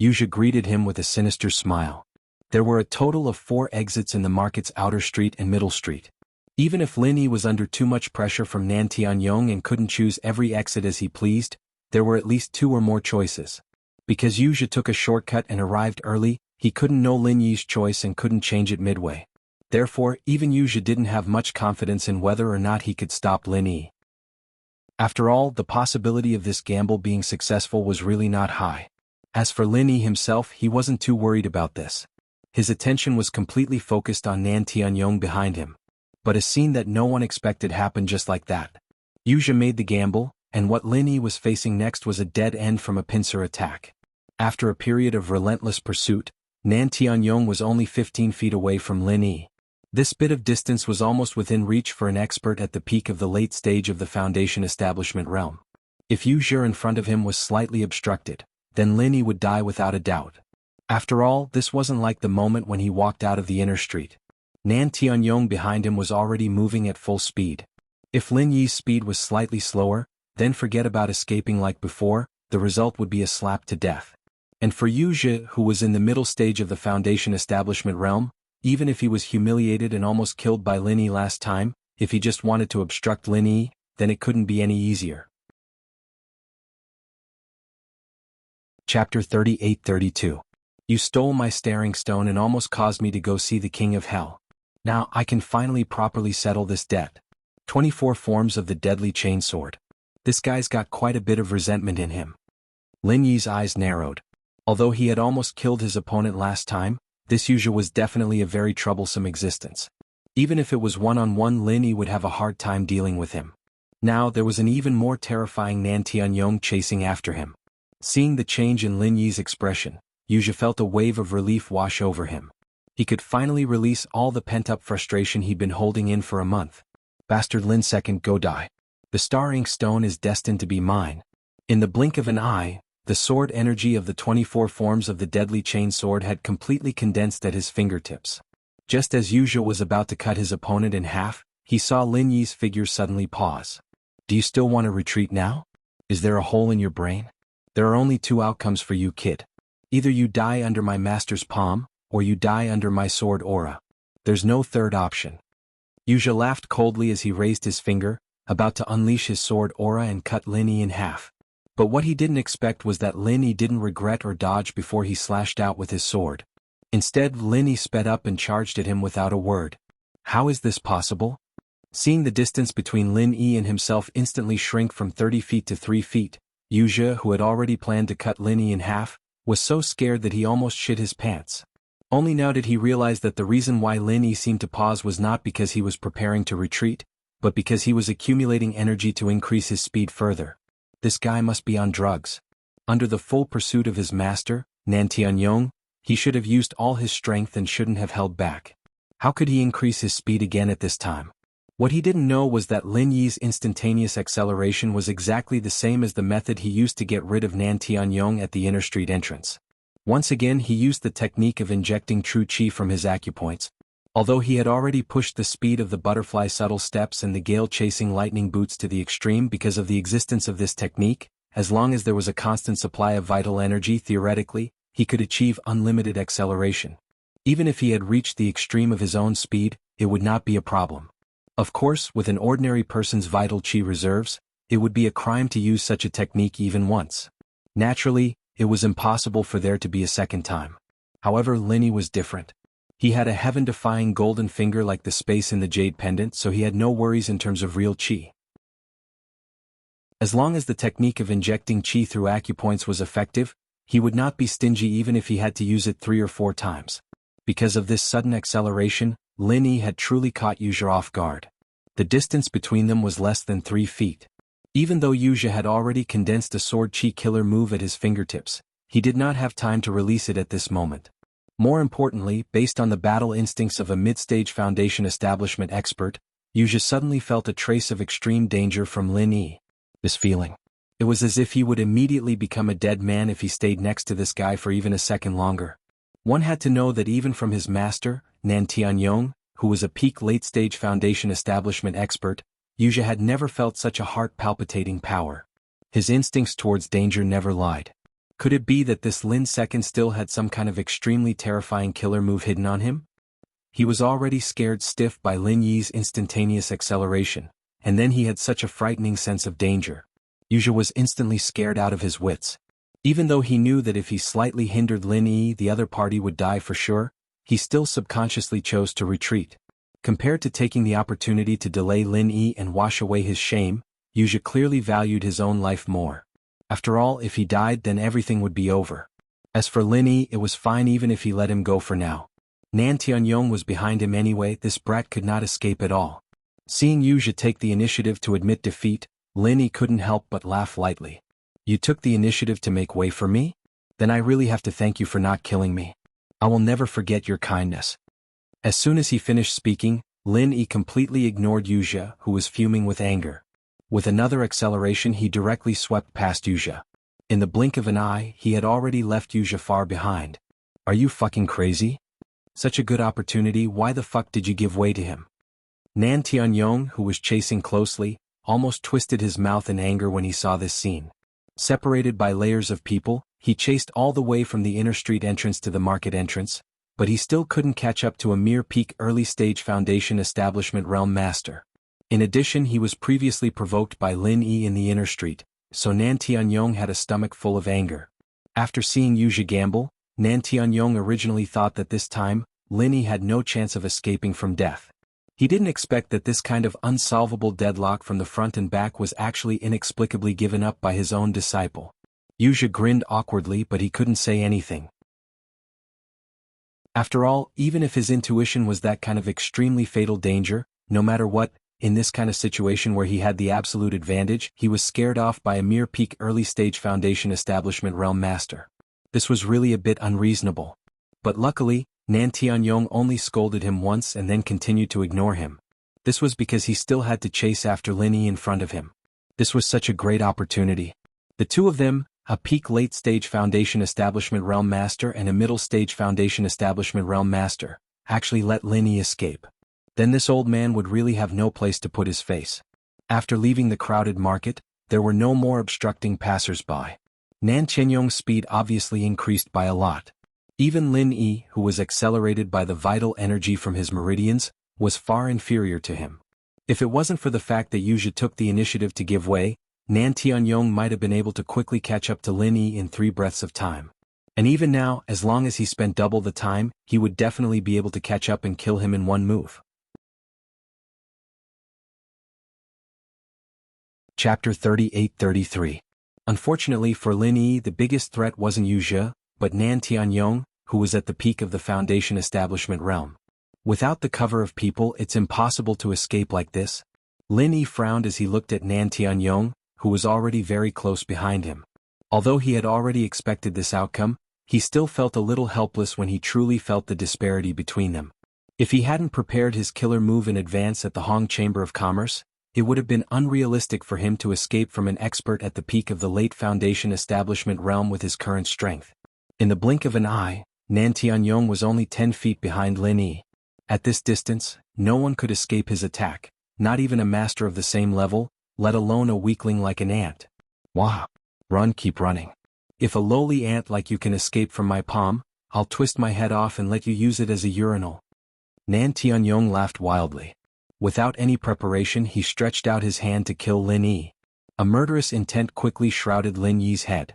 Yuja greeted him with a sinister smile. There were a total of 4 exits in the market's outer street and middle street. Even if Lin Yi was under too much pressure from Nan Tianyong and couldn't choose every exit as he pleased, there were at least 2 or more choices. Because Yuja took a shortcut and arrived early, he couldn't know Lin Yi's choice and couldn't change it midway. Therefore, even Yuja didn't have much confidence in whether or not he could stop Lin Yi. After all, the possibility of this gamble being successful was really not high. As for Lin Yi himself, he wasn't too worried about this. His attention was completely focused on Nan Tianyong behind him. But a scene that no one expected happened just like that. Yuja made the gamble, and what Lin Yi was facing next was a dead end from a pincer attack. After a period of relentless pursuit, Nan Tianyong was only 15 feet away from Lin Yi. This bit of distance was almost within reach for an expert at the peak of the late stage of the Foundation establishment realm. If Yu Zhe in front of him was slightly obstructed, then Lin Yi would die without a doubt. After all, this wasn't like the moment when he walked out of the inner street. Nan Tianyong behind him was already moving at full speed. If Lin Yi's speed was slightly slower, then forget about escaping like before, the result would be a slap to death. And for Yu Zhe, who was in the middle stage of the Foundation establishment realm, even if he was humiliated and almost killed by Lin Yi last time, if he just wanted to obstruct Lin Yi, then it couldn't be any easier. Chapter 38-32. You stole my staring stone and almost caused me to go see the King of Hell. Now I can finally properly settle this debt. 24 forms of the deadly chainsword. This guy's got quite a bit of resentment in him. Lin Yi's eyes narrowed. Although he had almost killed his opponent last time, this Yu Zhe was definitely a very troublesome existence. Even if it was one-on-one, Lin Yi would have a hard time dealing with him. Now there was an even more terrifying Nan Tianyong chasing after him. Seeing the change in Lin Yi's expression, Yu Zhe felt a wave of relief wash over him. He could finally release all the pent-up frustration he'd been holding in for a month. Bastard Lin II, go die. The Star Ink Stone is destined to be mine. In the blink of an eye, the sword energy of the 24 forms of the deadly chain sword had completely condensed at his fingertips. Just as Yu Zhe was about to cut his opponent in half, he saw Lin Yi's figure suddenly pause. Do you still want to retreat now? Is there a hole in your brain? There are only two outcomes for you, kid. Either you die under my master's palm, or you die under my sword aura. There's no third option. Yu Zhe laughed coldly as he raised his finger, about to unleash his sword aura and cut Lin Yi in half. But what he didn't expect was that Lin Yi didn't regret or dodge before he slashed out with his sword. Instead, Lin Yi sped up and charged at him without a word. How is this possible? Seeing the distance between Lin Yi and himself instantly shrink from 30 feet to 3 feet, Yu Zhe, who had already planned to cut Lin Yi in half, was so scared that he almost shit his pants. Only now did he realize that the reason why Lin Yi seemed to pause was not because he was preparing to retreat, but because he was accumulating energy to increase his speed further. This guy must be on drugs. Under the full pursuit of his master, Nan Tianyong, he should have used all his strength and shouldn't have held back. How could he increase his speed again at this time? What he didn't know was that Lin Yi's instantaneous acceleration was exactly the same as the method he used to get rid of Nan Tianyong at the inner street entrance. Once again he used the technique of injecting true chi from his acupoints. Although he had already pushed the speed of the butterfly subtle steps and the gale-chasing lightning boots to the extreme because of the existence of this technique, as long as there was a constant supply of vital energy theoretically, he could achieve unlimited acceleration. Even if he had reached the extreme of his own speed, it would not be a problem. Of course, with an ordinary person's vital chi reserves, it would be a crime to use such a technique even once. Naturally, it was impossible for there to be a second time. However, Lin Yi was different. He had a heaven-defying golden finger like the space in the jade pendant, so he had no worries in terms of real chi. As long as the technique of injecting chi through acupoints was effective, he would not be stingy even if he had to use it 3 or 4 times. Because of this sudden acceleration, Lin Yi had truly caught Yu Zhe off guard. The distance between them was less than 3 feet. Even though Yu Zhe had already condensed a sword chi killer move at his fingertips, he did not have time to release it at this moment. More importantly, based on the battle instincts of a mid-stage Foundation establishment expert, Yu Zhe suddenly felt a trace of extreme danger from Lin Yi. This feeling. It was as if he would immediately become a dead man if he stayed next to this guy for even a second longer. One had to know that even from his master, Nan Tianyong, who was a peak late-stage Foundation establishment expert, Yu Zhe had never felt such a heart-palpitating power. His instincts towards danger never lied. Could it be that this Lin II still had some kind of extremely terrifying killer move hidden on him? He was already scared stiff by Lin Yi's instantaneous acceleration, and then he had such a frightening sense of danger. Yu Zhe was instantly scared out of his wits. Even though he knew that if he slightly hindered Lin Yi the other party would die for sure, he still subconsciously chose to retreat. Compared to taking the opportunity to delay Lin Yi and wash away his shame, Yu Zhe clearly valued his own life more. After all, if he died then everything would be over. As for Lin Yi, it was fine even if he let him go for now. Nan Tianyong was behind him anyway, this brat could not escape at all. Seeing Yu Zhe take the initiative to admit defeat, Lin Yi couldn't help but laugh lightly. You took the initiative to make way for me? Then I really have to thank you for not killing me. I will never forget your kindness. As soon as he finished speaking, Lin Yi completely ignored Wuxia, who was fuming with anger. With another acceleration, he directly swept past Wuxia. In the blink of an eye, he had already left Wuxia far behind. Are you fucking crazy? Such a good opportunity, why the fuck did you give way to him? Nan Tianyong, who was chasing closely, almost twisted his mouth in anger when he saw this scene. Separated by layers of people, he chased all the way from the inner street entrance to the market entrance, but he still couldn't catch up to a mere peak early-stage foundation establishment realm master. In addition, he was previously provoked by Lin Yi in the inner street, so Nan Tianyong had a stomach full of anger. After seeing Wuxia gamble, Nan Tianyong originally thought that this time, Lin Yi had no chance of escaping from death. He didn't expect that this kind of unsolvable deadlock from the front and back was actually inexplicably given up by his own disciple. Wuxia grinned awkwardly, but he couldn't say anything. After all, even if his intuition was that kind of extremely fatal danger, no matter what, in this kind of situation where he had the absolute advantage, he was scared off by a mere peak early-stage foundation establishment realm master. This was really a bit unreasonable. But luckily, Nan Tianyong only scolded him once and then continued to ignore him. This was because he still had to chase after Lin Yi in front of him. This was such a great opportunity. The two of them, a peak late-stage foundation establishment realm master and a middle-stage foundation establishment realm master, actually let Lin Yi escape. Then this old man would really have no place to put his face. After leaving the crowded market, there were no more obstructing passers-by. Nan Tianyong's speed obviously increased by a lot. Even Lin Yi, who was accelerated by the vital energy from his meridians, was far inferior to him. If it wasn't for the fact that Wuxia took the initiative to give way, Nan Tianyong might have been able to quickly catch up to Lin Yi in 3 breaths of time. And even now, as long as he spent double the time, he would definitely be able to catch up and kill him in one move. Chapter 38-33. Unfortunately for Lin Yi, the biggest threat wasn't Wuxia, but Nan Tianyong, who was at the peak of the foundation establishment realm. Without the cover of people, it's impossible to escape like this. Lin Yi frowned as he looked at Nan Tianyong, who was already very close behind him. Although he had already expected this outcome, he still felt a little helpless when he truly felt the disparity between them. If he hadn't prepared his killer move in advance at the Hong Chamber of Commerce, it would have been unrealistic for him to escape from an expert at the peak of the late foundation establishment realm with his current strength. In the blink of an eye, Nan Tianyong was only 10 feet behind Lin Yi. At this distance, no one could escape his attack, not even a master of the same level, let alone a weakling like an ant. Wow. Run, keep running. If a lowly ant like you can escape from my palm, I'll twist my head off and let you use it as a urinal. Nan Tianyong laughed wildly. Without any preparation, he stretched out his hand to kill Lin Yi. A murderous intent quickly shrouded Lin Yi's head.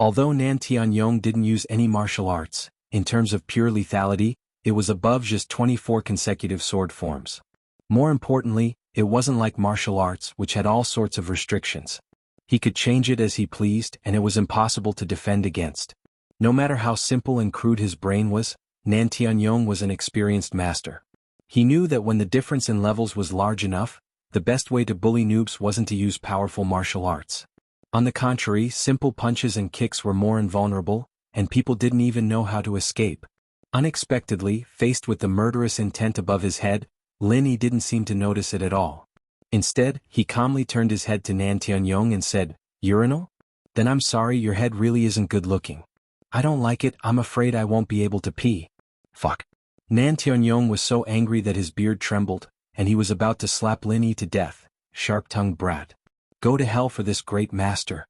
Although Nan Tianyong didn't use any martial arts, in terms of pure lethality, it was above just 24 consecutive sword forms. More importantly, it wasn't like martial arts, which had all sorts of restrictions. He could change it as he pleased, and it was impossible to defend against. No matter how simple and crude his brain was, Nan Tianyong was an experienced master. He knew that when the difference in levels was large enough, the best way to bully noobs wasn't to use powerful martial arts. On the contrary, simple punches and kicks were more invulnerable, and people didn't even know how to escape. Unexpectedly, faced with the murderous intent above his head, Lin Yi didn't seem to notice it at all. Instead, he calmly turned his head to Nan Tianyong and said, "Urinal? Then I'm sorry, your head really isn't good looking. I don't like it, I'm afraid I won't be able to pee." Fuck. Nan Tianyong was so angry that his beard trembled, and he was about to slap Lin Yi to death. Sharp-tongued brat. Go to hell for this great master.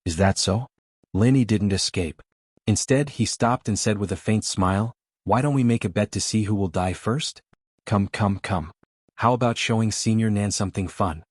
Is that so? Lin Yi didn't escape. Instead, he stopped and said with a faint smile, "Why don't we make a bet to see who will die first? Come. How about showing Senior Nan something fun?"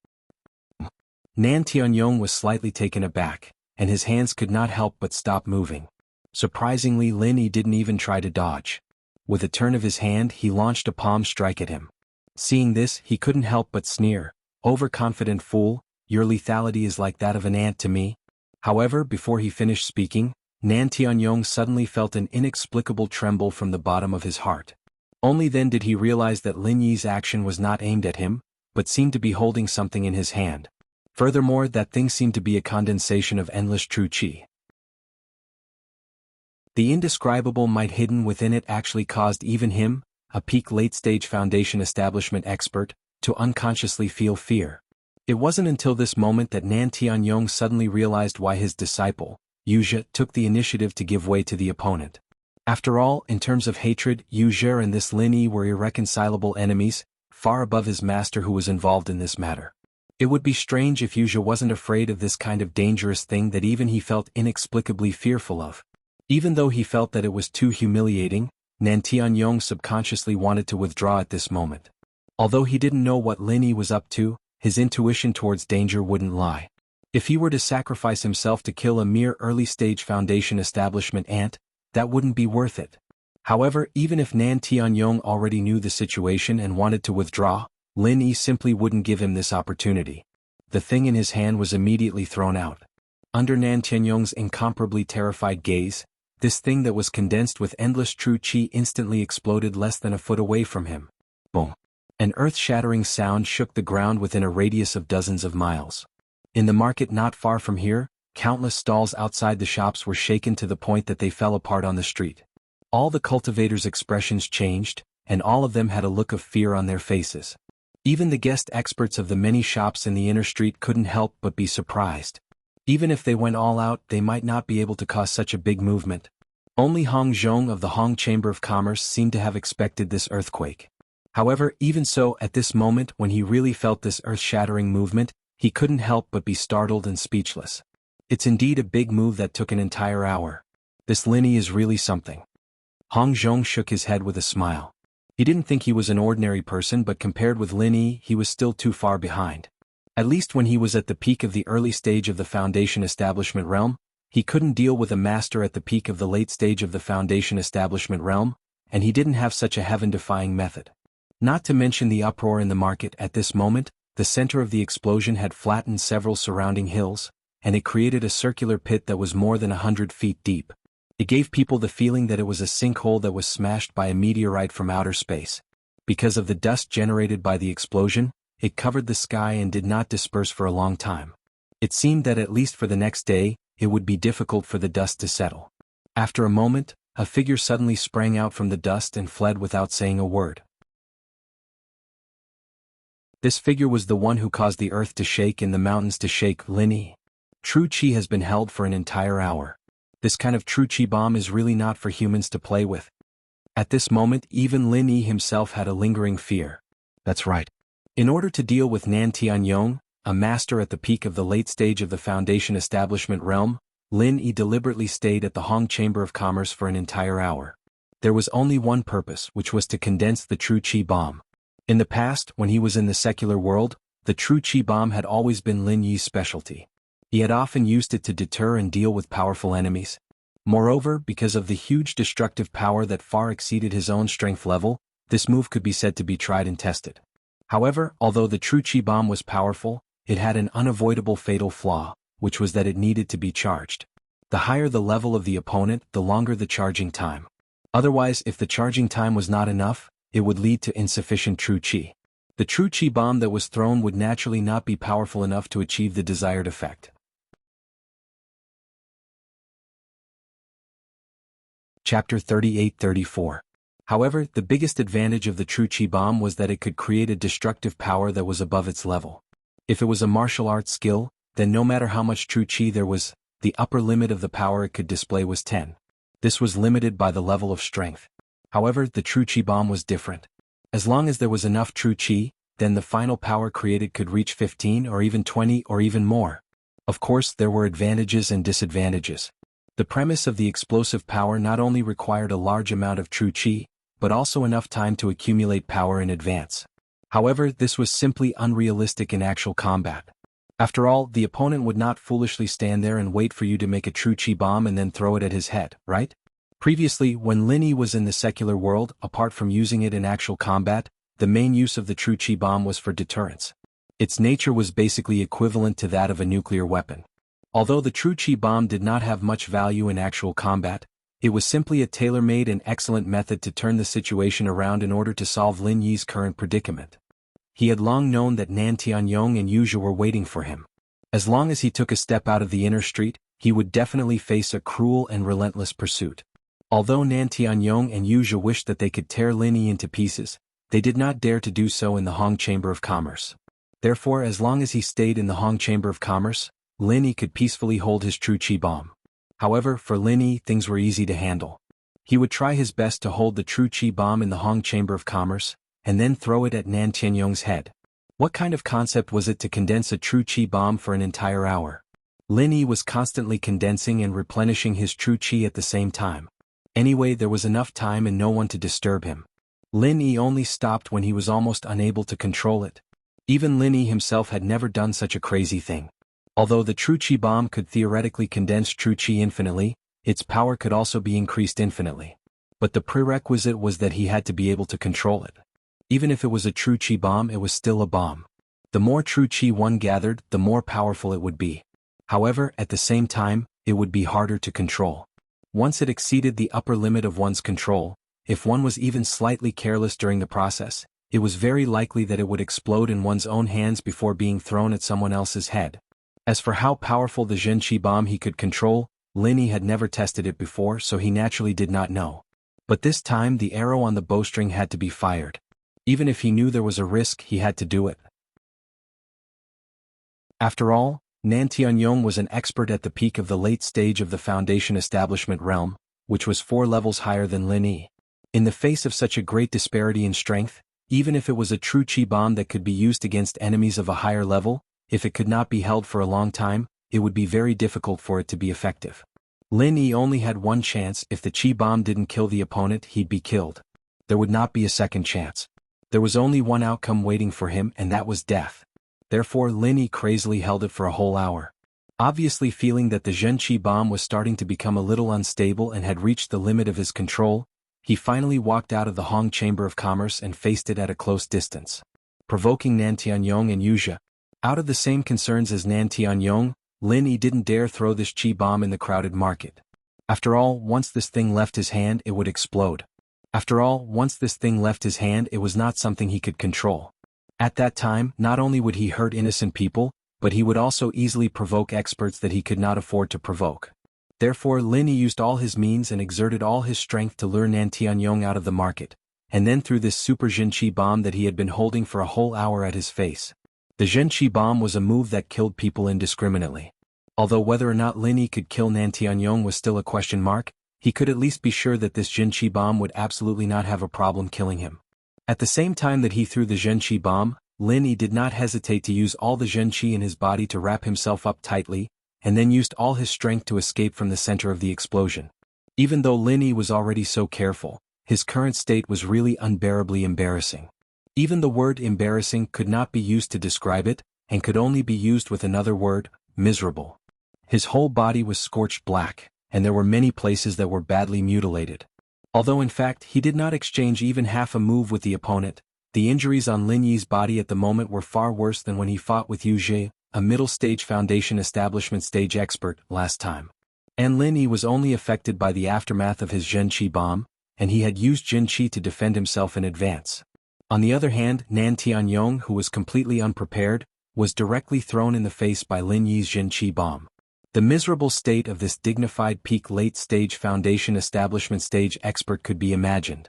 Nan Tianyong was slightly taken aback, and his hands could not help but stop moving. Surprisingly, Lin Yi didn't even try to dodge. With a turn of his hand, he launched a palm strike at him. Seeing this, he couldn't help but sneer, "Overconfident fool, your lethality is like that of an ant to me." However, before he finished speaking, Nan Tianyong suddenly felt an inexplicable tremble from the bottom of his heart. Only then did he realize that Lin Yi's action was not aimed at him, but seemed to be holding something in his hand. Furthermore, that thing seemed to be a condensation of endless true qi. The indescribable might hidden within it actually caused even him, a peak late-stage foundation establishment expert, to unconsciously feel fear. It wasn't until this moment that Nan Tianyong suddenly realized why his disciple, Wuxia, took the initiative to give way to the opponent. After all, in terms of hatred, Wuxia and this Lin Yi were irreconcilable enemies, far above his master who was involved in this matter. It would be strange if Wuxia wasn't afraid of this kind of dangerous thing that even he felt inexplicably fearful of. Even though he felt that it was too humiliating, Nan Tianyong subconsciously wanted to withdraw at this moment. Although he didn't know what Lin Yi was up to, his intuition towards danger wouldn't lie. If he were to sacrifice himself to kill a mere early-stage foundation establishment ant, that wouldn't be worth it. However, even if Nan Tianyong already knew the situation and wanted to withdraw, Lin Yi simply wouldn't give him this opportunity. The thing in his hand was immediately thrown out. Under Nan Tianyong's incomparably terrified gaze, this thing that was condensed with endless true qi instantly exploded less than a foot away from him. Boom! An earth-shattering sound shook the ground within a radius of dozens of miles. In the market not far from here, countless stalls outside the shops were shaken to the point that they fell apart on the street. All the cultivators' expressions changed, and all of them had a look of fear on their faces. Even the guest experts of the many shops in the inner street couldn't help but be surprised. Even if they went all out, they might not be able to cause such a big movement. Only Hong Zhong of the Hong Chamber of Commerce seemed to have expected this earthquake. However, even so, at this moment when he really felt this earth-shattering movement, he couldn't help but be startled and speechless. It's indeed a big move that took an entire hour. This Lin Yi is really something. Hong Zhong shook his head with a smile. He didn't think he was an ordinary person, but compared with Lin Yi, he was still too far behind. At least when he was at the peak of the early stage of the foundation establishment realm, he couldn't deal with a master at the peak of the late stage of the foundation establishment realm, and he didn't have such a heaven-defying method. Not to mention the uproar in the market at this moment, the center of the explosion had flattened several surrounding hills, and it created a circular pit that was more than 100 feet deep. It gave people the feeling that it was a sinkhole that was smashed by a meteorite from outer space. Because of the dust generated by the explosion, it covered the sky and did not disperse for a long time. It seemed that at least for the next day, it would be difficult for the dust to settle. After a moment, a figure suddenly sprang out from the dust and fled without saying a word. This figure was the one who caused the earth to shake and the mountains to shake. Lin Yi. True Qi has been held for an entire hour. This kind of true Qi bomb is really not for humans to play with. At this moment, even Lin Yi himself had a lingering fear. That's right. In order to deal with Nan Tianyong, a master at the peak of the late stage of the foundation establishment realm, Lin Yi deliberately stayed at the Hong Chamber of Commerce for an entire hour. There was only one purpose, which was to condense the true Qi bomb. In the past, when he was in the secular world, the true Qi bomb had always been Lin Yi's specialty. He had often used it to deter and deal with powerful enemies. Moreover, because of the huge destructive power that far exceeded his own strength level, this move could be said to be tried and tested. However, although the true Qi bomb was powerful, it had an unavoidable fatal flaw, which was that it needed to be charged. The higher the level of the opponent, the longer the charging time. Otherwise, if the charging time was not enough, it would lead to insufficient true Qi. The true Qi bomb that was thrown would naturally not be powerful enough to achieve the desired effect. Chapter 38-34. However, the biggest advantage of the true Qi bomb was that it could create a destructive power that was above its level. If it was a martial arts skill, then no matter how much true Qi there was, the upper limit of the power it could display was 10. This was limited by the level of strength. However, the true Qi bomb was different. As long as there was enough true Qi, then the final power created could reach 15 or even 20 or even more. Of course, there were advantages and disadvantages. The premise of the explosive power not only required a large amount of true Qi, but also enough time to accumulate power in advance. However, this was simply unrealistic in actual combat. After all, the opponent would not foolishly stand there and wait for you to make a true Qi bomb and then throw it at his head, right? Previously, when Lin Yi was in the secular world, apart from using it in actual combat, the main use of the true Qi bomb was for deterrence. Its nature was basically equivalent to that of a nuclear weapon. Although the true Qi bomb did not have much value in actual combat, it was simply a tailor-made and excellent method to turn the situation around in order to solve Lin Yi's current predicament. He had long known that Nan Tianyong and Wuxia were waiting for him. As long as he took a step out of the inner street, he would definitely face a cruel and relentless pursuit. Although Nan Tianyong and Yu Zhe wished that they could tear Lin Yi into pieces, they did not dare to do so in the Hong Chamber of Commerce. Therefore, as long as he stayed in the Hong Chamber of Commerce, Lin Yi could peacefully hold his true Qi bomb. However, for Lin Yi, things were easy to handle. He would try his best to hold the true Qi bomb in the Hong Chamber of Commerce, and then throw it at Nan Tianyong's head. What kind of concept was it to condense a true Qi bomb for an entire hour? Lin Yi was constantly condensing and replenishing his true Qi at the same time. Anyway, there was enough time and no one to disturb him. Lin Yi only stopped when he was almost unable to control it. Even Lin Yi himself had never done such a crazy thing. Although the true Qi bomb could theoretically condense true Qi infinitely, its power could also be increased infinitely. But the prerequisite was that he had to be able to control it. Even if it was a true Qi bomb, it was still a bomb. The more true Qi one gathered, the more powerful it would be. However, at the same time, it would be harder to control. Once it exceeded the upper limit of one's control, if one was even slightly careless during the process, it was very likely that it would explode in one's own hands before being thrown at someone else's head. As for how powerful the Zhen Qi bomb he could control, Lin Yi had never tested it before, so he naturally did not know. But this time the arrow on the bowstring had to be fired. Even if he knew there was a risk, he had to do it. After all, Nan Tianyong was an expert at the peak of the late stage of the Foundation Establishment realm, which was 4 levels higher than Lin Yi. In the face of such a great disparity in strength, even if it was a true Qi bomb that could be used against enemies of a higher level, if it could not be held for a long time, it would be very difficult for it to be effective. Lin Yi only had one chance. If the Qi bomb didn't kill the opponent, he'd be killed. There would not be a second chance. There was only one outcome waiting for him, and that was death. Therefore, Lin Yi crazily held it for a whole hour. Obviously feeling that the Zhen Qi bomb was starting to become a little unstable and had reached the limit of his control, he finally walked out of the Hong Chamber of Commerce and faced it at a close distance. Provoking Nan Tianyong and Yu Zhe. Out of the same concerns as Nan Tianyong, Lin Yi didn't dare throw this Qi bomb in the crowded market. After all, once this thing left his hand, it would explode. After all, once this thing left his hand, it was not something he could control. At that time, not only would he hurt innocent people, but he would also easily provoke experts that he could not afford to provoke. Therefore, Lin Yi used all his means and exerted all his strength to lure Nan Tianyong out of the market, and then threw this super Zhen Qi bomb that he had been holding for a whole hour at his face. The Zhen Qi bomb was a move that killed people indiscriminately. Although whether or not Lin Yi could kill Nan Tianyong was still a question mark, he could at least be sure that this Zhen Qi bomb would absolutely not have a problem killing him. At the same time that he threw the Zhen Qi bomb, Lin Yi did not hesitate to use all the Zhen Qi in his body to wrap himself up tightly, and then used all his strength to escape from the center of the explosion. Even though Lin Yi was already so careful, his current state was really unbearably embarrassing. Even the word embarrassing could not be used to describe it, and could only be used with another word, miserable. His whole body was scorched black, and there were many places that were badly mutilated. Although in fact he did not exchange even half a move with the opponent, the injuries on Lin Yi's body at the moment were far worse than when he fought with Yu Zhe, a middle-stage Foundation Establishment stage expert, last time. And Lin Yi was only affected by the aftermath of his Zhen Qi bomb, and he had used Zhen Qi to defend himself in advance. On the other hand, Nan Tianyong, who was completely unprepared, was directly thrown in the face by Lin Yi's Zhen Qi bomb. The miserable state of this dignified peak late-stage Foundation Establishment stage expert could be imagined.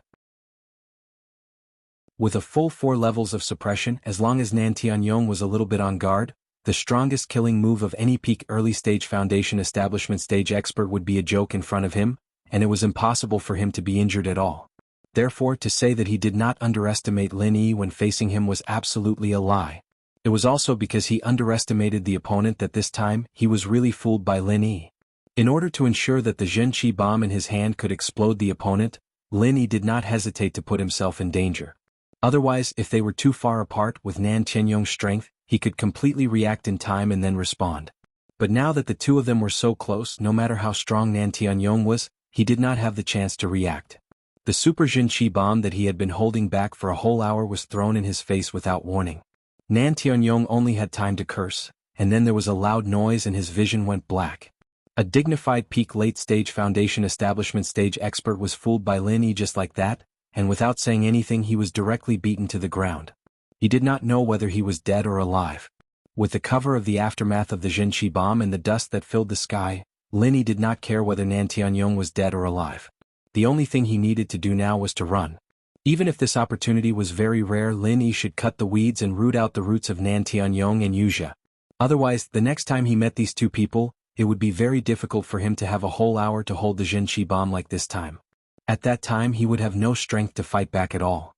With a full 4 levels of suppression, as long as Nan Tianyong was a little bit on guard, the strongest killing move of any peak early-stage Foundation Establishment stage expert would be a joke in front of him, and it was impossible for him to be injured at all. Therefore, to say that he did not underestimate Lin Yi when facing him was absolutely a lie. It was also because he underestimated the opponent that this time he was really fooled by Lin Yi. In order to ensure that the Zhen Qi bomb in his hand could explode the opponent, Lin Yi did not hesitate to put himself in danger. Otherwise, if they were too far apart with Nan Tianyong's strength, he could completely react in time and then respond. But now that the two of them were so close, no matter how strong Nan Tianyong was, he did not have the chance to react. The super Zhen Qi bomb that he had been holding back for a whole hour was thrown in his face without warning. Nan Tianyong only had time to curse, and then there was a loud noise and his vision went black. A dignified peak late-stage Foundation Establishment stage expert was fooled by Lin Yi just like that, and without saying anything he was directly beaten to the ground. He did not know whether he was dead or alive. With the cover of the aftermath of the Jinchi bomb and the dust that filled the sky, Lin Yi did not care whether Nan Tianyong was dead or alive. The only thing he needed to do now was to run. Even if this opportunity was very rare, Lin Yi should cut the weeds and root out the roots of Nan Tianyong and Wuxia. Otherwise, the next time he met these two people, it would be very difficult for him to have a whole hour to hold the Jinchi bomb like this time. At that time he would have no strength to fight back at all.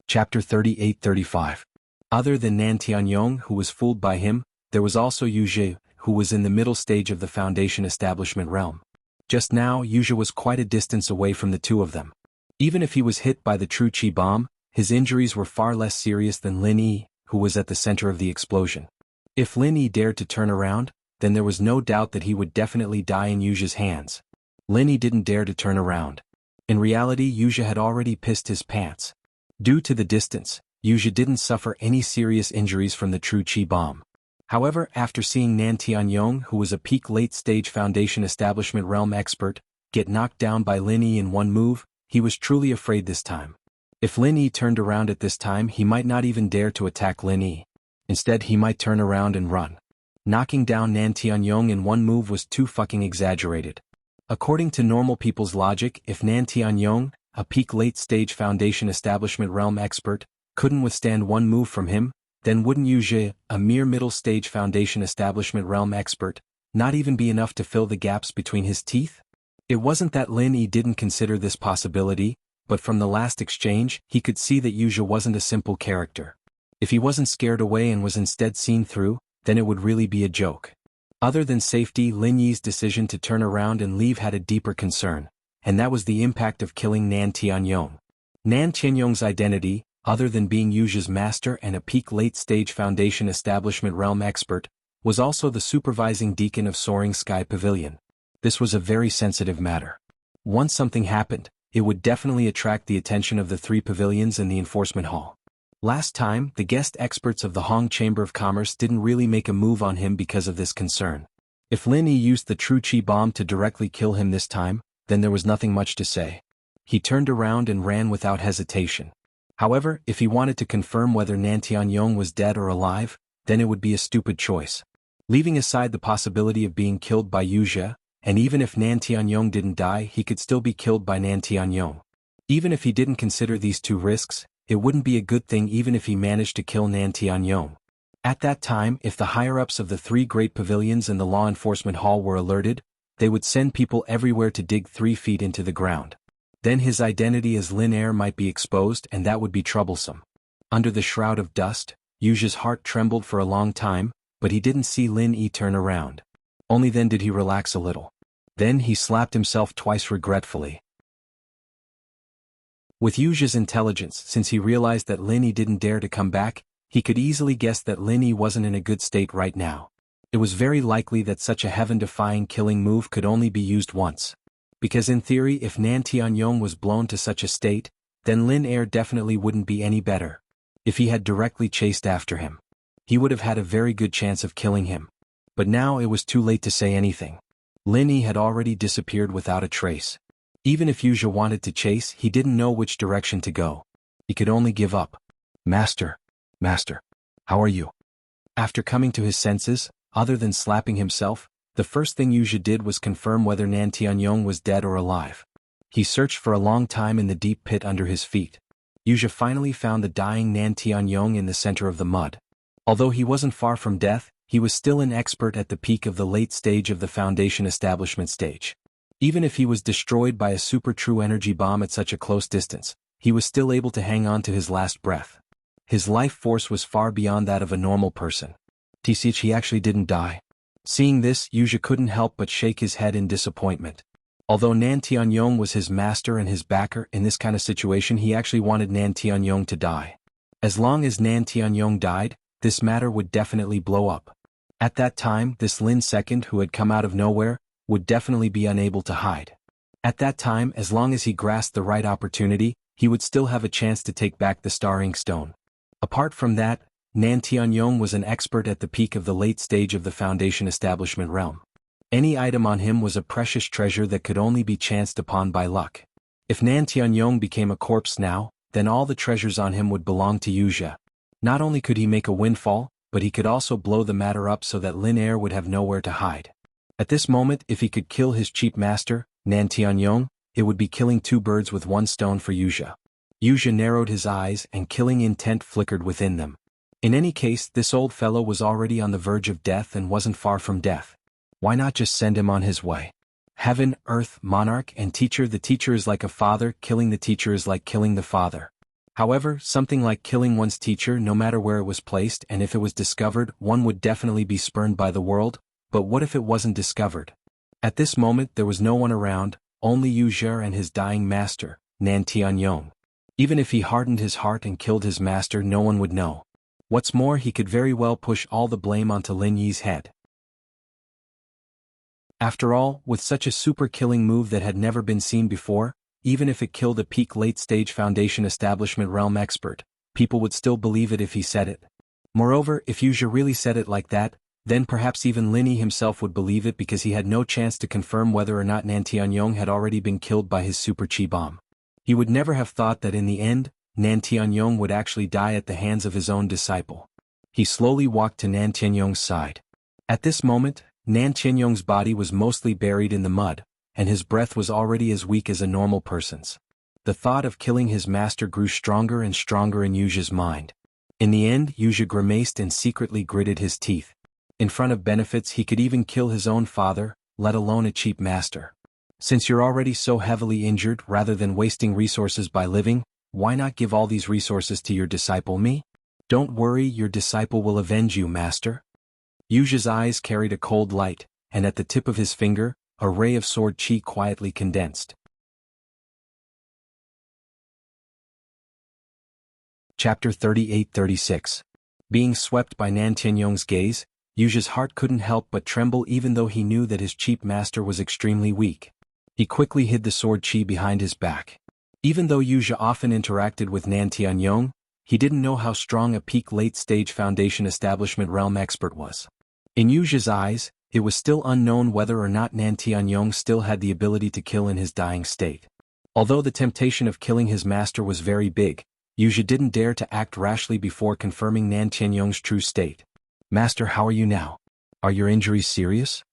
Chapter 38-35. Other than Nan Tianyong, who was fooled by him, there was also Wuxia, who was in the middle stage of the Foundation establishment realm. Just now, Wuxia was quite a distance away from the two of them. Even if he was hit by the true Qi bomb, his injuries were far less serious than Lin Yi, who was at the center of the explosion. If Lin Yi dared to turn around, then there was no doubt that he would definitely die in Wuxia's hands. Lin Yi didn't dare to turn around. In reality, Wuxia had already pissed his pants. Due to the distance, Wuxia didn't suffer any serious injuries from the true Qi bomb. However, after seeing Nan Tianyong, who was a peak late-stage Foundation establishment realm expert, get knocked down by Lin Yi in one move, he was truly afraid this time. If Lin Yi turned around at this time, he might not even dare to attack Lin Yi. Instead, he might turn around and run. Knocking down Nan Tianyong in one move was too fucking exaggerated. According to normal people's logic, if Nan Tianyong, a peak late-stage Foundation establishment realm expert, couldn't withstand one move from him, then wouldn't Wuxia, a mere middle-stage Foundation establishment realm expert, not even be enough to fill the gaps between his teeth? It wasn't that Lin Yi didn't consider this possibility, but from the last exchange, he could see that Wuxia wasn't a simple character. If he wasn't scared away and was instead seen through, then it would really be a joke. Other than safety, Lin Yi's decision to turn around and leave had a deeper concern, and that was the impact of killing Nan Tianyong. Nan Tianyong's identity, other than being Wuxia's master and a peak late-stage Foundation establishment realm expert, was also the supervising deacon of Soaring Sky Pavilion. This was a very sensitive matter. Once something happened, it would definitely attract the attention of the three pavilions and the enforcement hall. Last time, the guest experts of the Hong Chamber of Commerce didn't really make a move on him because of this concern. If Lin Yi used the true Qi bomb to directly kill him this time, then there was nothing much to say. He turned around and ran without hesitation. However, if he wanted to confirm whether Nan Tianyong was dead or alive, then it would be a stupid choice. Leaving aside the possibility of being killed by Wuxia, and even if Nan Tianyong didn't die, he could still be killed by Nan Tianyong. Even if he didn't consider these two risks, it wouldn't be a good thing even if he managed to kill Nan Tianyong. At that time, if the higher-ups of the three great pavilions and the law enforcement hall were alerted, they would send people everywhere to dig 3 feet into the ground. Then his identity as Lin Air might be exposed, and that would be troublesome. Under the shroud of dust, Wuxia's heart trembled for a long time, but he didn't see Lin Yi turn around. Only then did he relax a little. Then he slapped himself twice regretfully. With Wuxia's intelligence, since he realized that Lin Yi didn't dare to come back, he could easily guess that Lin Yi wasn't in a good state right now. It was very likely that such a heaven-defying killing move could only be used once. Because in theory, if Nan Tianyong was blown to such a state, then Lin Air definitely wouldn't be any better. If he had directly chased after him, he would have had a very good chance of killing him. But now it was too late to say anything. Lin Yi had already disappeared without a trace. Even if Wuxia wanted to chase, he didn't know which direction to go. He could only give up. Master, how are you? After coming to his senses, other than slapping himself, the first thing Wuxia did was confirm whether Nan Tianyong was dead or alive. He searched for a long time in the deep pit under his feet. Wuxia finally found the dying Nan Tianyong in the center of the mud. Although he wasn't far from death, he was still an expert at the peak of the late stage of the Foundation establishment stage. Even if he was destroyed by a super true energy bomb at such a close distance, he was still able to hang on to his last breath. His life force was far beyond that of a normal person. TCH, he actually didn't die. Seeing this, Wuxia couldn't help but shake his head in disappointment. Although Nan Tianyong was his master and his backer, in this kind of situation he actually wanted Nan Tianyong to die. As long as Nan Tianyong died, this matter would definitely blow up. At that time, this Lin Second who had come out of nowhere, would definitely be unable to hide. At that time, as long as he grasped the right opportunity, he would still have a chance to take back the Star Ink Stone. Apart from that, Nan Tianyong was an expert at the peak of the late stage of the Foundation establishment realm. Any item on him was a precious treasure that could only be chanced upon by luck. If Nan Tianyong became a corpse now, then all the treasures on him would belong to Wuxia. Not only could he make a windfall, but he could also blow the matter up so that Lin Er would have nowhere to hide. At this moment, if he could kill his cheap master, Nan Tianyong, it would be killing two birds with one stone for Wuxia. Wuxia narrowed his eyes and killing intent flickered within them. In any case, this old fellow was already on the verge of death and wasn't far from death. Why not just send him on his way? Heaven, earth, monarch, and teacher. The teacher is like a father, killing the teacher is like killing the father. However, something like killing one's teacher, no matter where it was placed and if it was discovered, one would definitely be spurned by the world, but what if it wasn't discovered? At this moment there was no one around, only Wuxia and his dying master, Nan Tianyong. Even if he hardened his heart and killed his master, no one would know. What's more, he could very well push all the blame onto Lin Yi's head. After all, with such a super-killing move that had never been seen before, even if it killed a peak late-stage Foundation Establishment realm expert, people would still believe it if he said it. Moreover, if Wuxia really said it like that, then perhaps even Lin Yi himself would believe it because he had no chance to confirm whether or not Nan Tianyong had already been killed by his super chi bomb. He would never have thought that in the end, Nan Tianyong would actually die at the hands of his own disciple. He slowly walked to Nan Tianyong's side. At this moment, Nan Tianyong's body was mostly buried in the mud, and his breath was already as weak as a normal person's. The thought of killing his master grew stronger and stronger in Wuxia's mind. In the end, Wuxia grimaced and secretly gritted his teeth. In front of benefits, he could even kill his own father, let alone a cheap master. Since you're already so heavily injured, rather than wasting resources by living, why not give all these resources to your disciple me? Don't worry, your disciple will avenge you, master. Wuxia's eyes carried a cold light, and at the tip of his finger, a ray of sword chi quietly condensed. Chapter 38-36. Being swept by Nan Tianyong's gaze, Wuxia's heart couldn't help but tremble even though he knew that his cheap master was extremely weak. He quickly hid the sword chi behind his back. Even though Wuxia often interacted with Nan Tianyong, he didn't know how strong a peak late-stage Foundation Establishment realm expert was. In Wuxia's eyes, it was still unknown whether or not Nan Tianyong still had the ability to kill in his dying state. Although the temptation of killing his master was very big, Wuxia didn't dare to act rashly before confirming Nan Tianyong's true state. Master, how are you now? Are your injuries serious?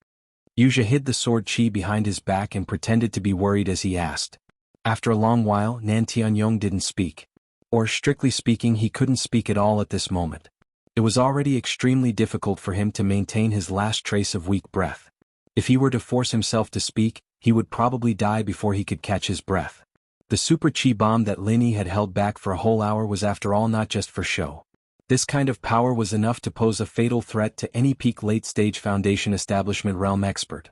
Wuxia hid the sword chi behind his back and pretended to be worried as he asked. After a long while, Nan Tianyong didn't speak. Or strictly speaking, he couldn't speak at all at this moment. It was already extremely difficult for him to maintain his last trace of weak breath. If he were to force himself to speak, he would probably die before he could catch his breath. The super chi bomb that Lin Yi had held back for a whole hour was after all not just for show. This kind of power was enough to pose a fatal threat to any peak late-stage Foundation Establishment realm expert.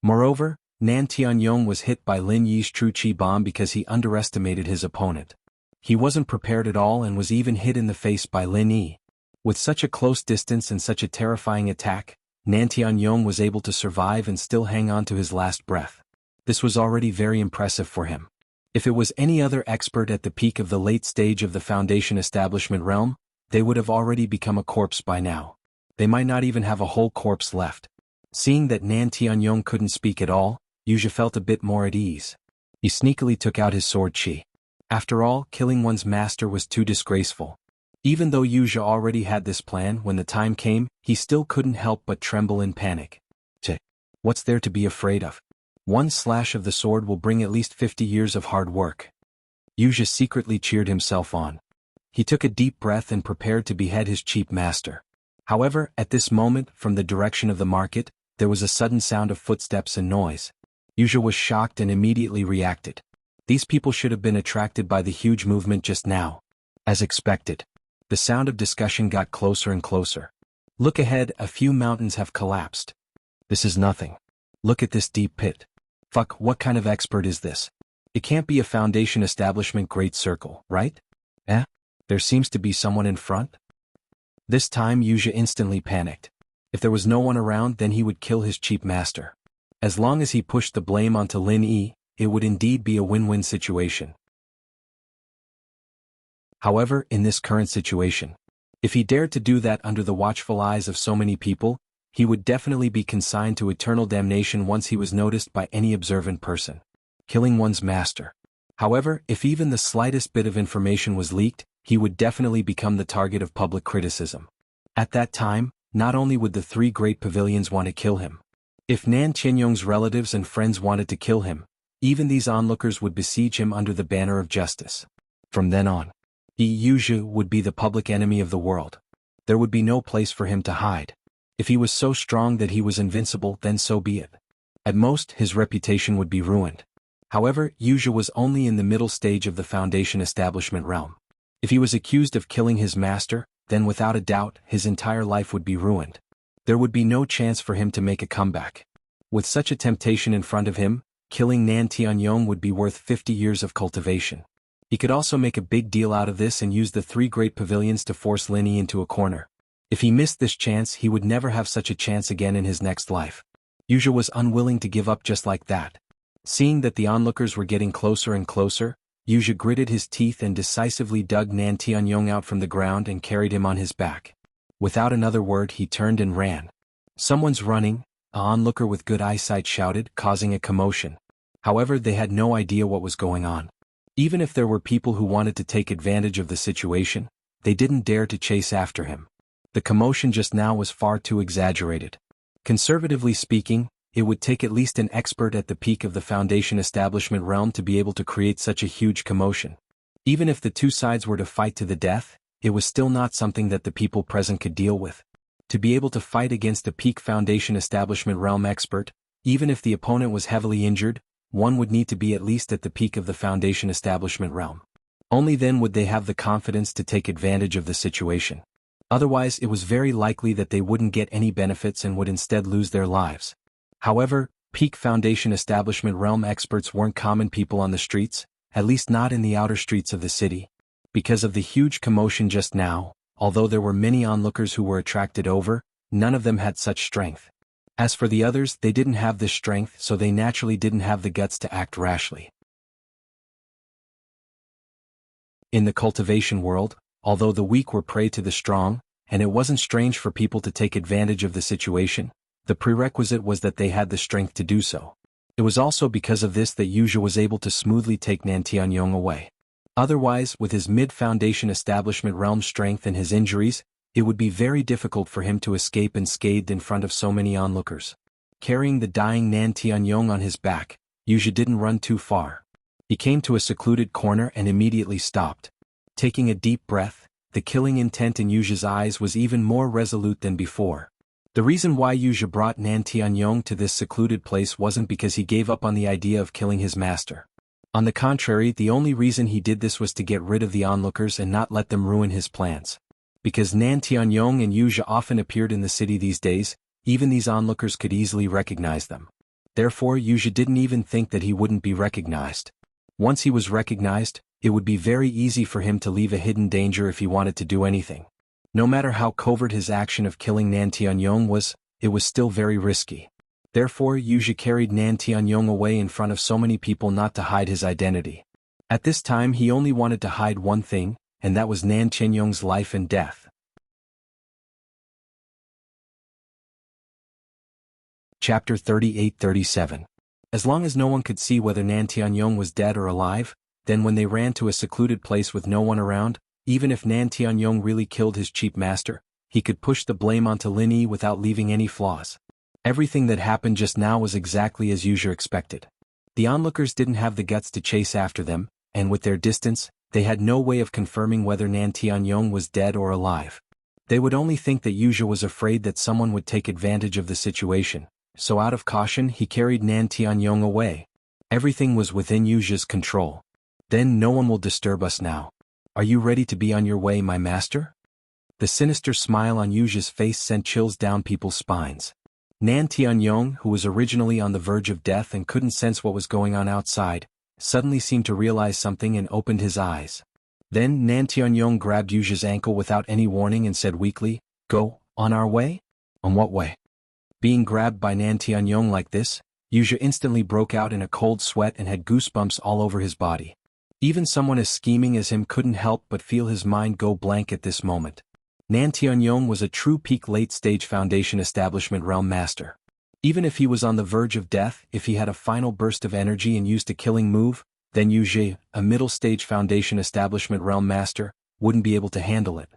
Moreover, Nan Tianyong was hit by Lin Yi's true chi bomb because he underestimated his opponent. He wasn't prepared at all and was even hit in the face by Lin Yi. With such a close distance and such a terrifying attack, Nan Tianyong was able to survive and still hang on to his last breath. This was already very impressive for him. If it was any other expert at the peak of the late stage of the Foundation Establishment realm, they would have already become a corpse by now. They might not even have a whole corpse left. Seeing that Nan Tianyong couldn't speak at all, Wuxia felt a bit more at ease. He sneakily took out his sword chi. After all, killing one's master was too disgraceful. Even though Wuxia already had this plan, when the time came, he still couldn't help but tremble in panic. What's there to be afraid of? One slash of the sword will bring at least 50 years of hard work. Wuxia secretly cheered himself on. He took a deep breath and prepared to behead his cheap master. However, at this moment, from the direction of the market, there was a sudden sound of footsteps and noise. Wuxia was shocked and immediately reacted. These people should have been attracted by the huge movement just now. As expected, the sound of discussion got closer and closer. Look ahead, a few mountains have collapsed. This is nothing. Look at this deep pit. Fuck, what kind of expert is this? It can't be a Foundation Establishment Great Circle, right? There seems to be someone in front. This time Wuxia instantly panicked. If there was no one around, then he would kill his cheap master. As long as he pushed the blame onto Lin Yi, it would indeed be a win-win situation. However, in this current situation, if he dared to do that under the watchful eyes of so many people, he would definitely be consigned to eternal damnation once he was noticed by any observant person. Killing one's master. However, if even the slightest bit of information was leaked, he would definitely become the target of public criticism. At that time, not only would the three great pavilions want to kill him. If Nan Qianyong's relatives and friends wanted to kill him, even these onlookers would besiege him under the banner of justice. From then on, Yuzhi would be the public enemy of the world. There would be no place for him to hide. If he was so strong that he was invincible, then so be it. At most, his reputation would be ruined. However, Yuzhi was only in the middle stage of the Foundation establishment realm. If he was accused of killing his master, then without a doubt, his entire life would be ruined. There would be no chance for him to make a comeback. With such a temptation in front of him, killing Nan Qianyong would be worth 50 years of cultivation. He could also make a big deal out of this and use the three great pavilions to force Linny into a corner. If he missed this chance, he would never have such a chance again in his next life. Yuzhi was unwilling to give up just like that. Seeing that the onlookers were getting closer and closer, Yuzhi gritted his teeth and decisively dug Nan Qianyong out from the ground and carried him on his back. Without another word, he turned and ran. "Someone's running," an onlooker with good eyesight shouted, causing a commotion. However, they had no idea what was going on. Even if there were people who wanted to take advantage of the situation, they didn't dare to chase after him. The commotion just now was far too exaggerated. Conservatively speaking, it would take at least an expert at the peak of the Foundation establishment realm to be able to create such a huge commotion. Even if the two sides were to fight to the death, it was still not something that the people present could deal with. To be able to fight against a peak Foundation establishment realm expert, even if the opponent was heavily injured, one would need to be at least at the peak of the Foundation establishment realm. Only then would they have the confidence to take advantage of the situation. Otherwise, it was very likely that they wouldn't get any benefits and would instead lose their lives. However, peak Foundation establishment realm experts weren't common people on the streets, at least not in the outer streets of the city. Because of the huge commotion just now, although there were many onlookers who were attracted over, none of them had such strength. As for the others, they didn't have this strength, so they naturally didn't have the guts to act rashly. In the cultivation world, although the weak were prey to the strong, and it wasn't strange for people to take advantage of the situation, the prerequisite was that they had the strength to do so. It was also because of this that Yuzhi was able to smoothly take Nan Qianyong away. Otherwise, with his mid-Foundation establishment realm strength and his injuries, it would be very difficult for him to escape unscathed in front of so many onlookers. Carrying the dying Nan Qianyong on his back, Yuzhi didn't run too far. He came to a secluded corner and immediately stopped. Taking a deep breath, the killing intent in Yuzhi's eyes was even more resolute than before. The reason why Yuzhi brought Nan Qianyong to this secluded place wasn't because he gave up on the idea of killing his master. On the contrary, the only reason he did this was to get rid of the onlookers and not let them ruin his plans. Because Nan Qianyong and Yuzhi often appeared in the city these days, even these onlookers could easily recognize them. Therefore, Yuzhi didn't even think that he wouldn't be recognized. Once he was recognized, it would be very easy for him to leave a hidden danger if he wanted to do anything. No matter how covert his action of killing Nan Qianyong was, it was still very risky. Therefore, Yuzhi carried Nan Qianyong away in front of so many people not to hide his identity. At this time he only wanted to hide one thing, and that was Nan Qianyong's life and death. Chapter 38-37. As long as no one could see whether Nan Qianyong was dead or alive, then when they ran to a secluded place with no one around, even if Nan Qianyong really killed his cheap master, he could push the blame onto Linny without leaving any flaws. Everything that happened just now was exactly as Yuzhi expected. The onlookers didn't have the guts to chase after them, and with their distance, they had no way of confirming whether Nan Qianyong was dead or alive. They would only think that Yuzhi was afraid that someone would take advantage of the situation, so out of caution he carried Nan Qianyong away. Everything was within Yuzhi's control. "Then no one will disturb us now. Are you ready to be on your way, my master?" The sinister smile on Yuzhi's face sent chills down people's spines. Nan Qianyong, who was originally on the verge of death and couldn't sense what was going on outside, suddenly seemed to realize something and opened his eyes. Then Nan Qianyong grabbed Yuzhi's ankle without any warning and said weakly, "Go, on our way?" "On what way?" Being grabbed by Nan Qianyong like this, Yuzhi instantly broke out in a cold sweat and had goosebumps all over his body. Even someone as scheming as him couldn't help but feel his mind go blank at this moment. Nan Qianyong was a true peak late-stage Foundation establishment realm master. Even if he was on the verge of death, if he had a final burst of energy and used a killing move, then Yu Zhi, a middle-stage Foundation Establishment Realm Master, wouldn't be able to handle it.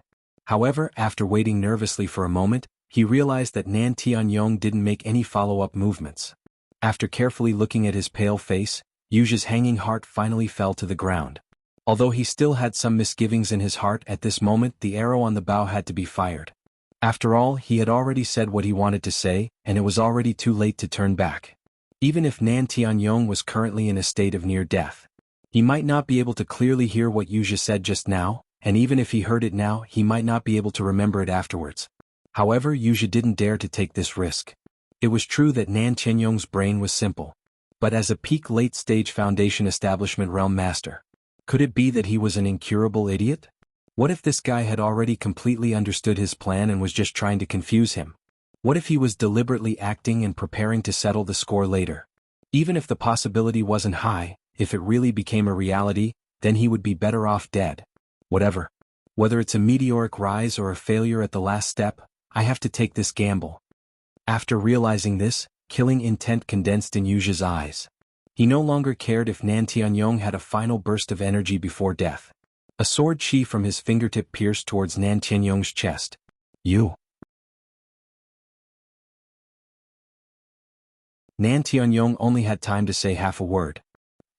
However, after waiting nervously for a moment, he realized that Nan Tianyong didn't make any follow-up movements. After carefully looking at his pale face, Yu Zhi's hanging heart finally fell to the ground. Although he still had some misgivings in his heart at this moment, the arrow on the bow had to be fired. After all, he had already said what he wanted to say, and it was already too late to turn back. Even if Nan Tianyong was currently in a state of near death, he might not be able to clearly hear what Yu Zhi said just now, and even if he heard it now, he might not be able to remember it afterwards. However, Yu Zhi didn't dare to take this risk. It was true that Nan Tianyong's brain was simple. But as a peak late-stage Foundation Establishment Realm Master, could it be that he was an incurable idiot? What if this guy had already completely understood his plan and was just trying to confuse him? What if he was deliberately acting and preparing to settle the score later? Even if the possibility wasn't high, if it really became a reality, then he would be better off dead. Whatever. Whether it's a meteoric rise or a failure at the last step, I have to take this gamble. After realizing this, killing intent condensed in Yu Zhi's eyes. He no longer cared if Nan Tianyong had a final burst of energy before death. A sword chi from his fingertip pierced towards Nan Tianyong's chest. You. Nan Tianyong only had time to say half a word.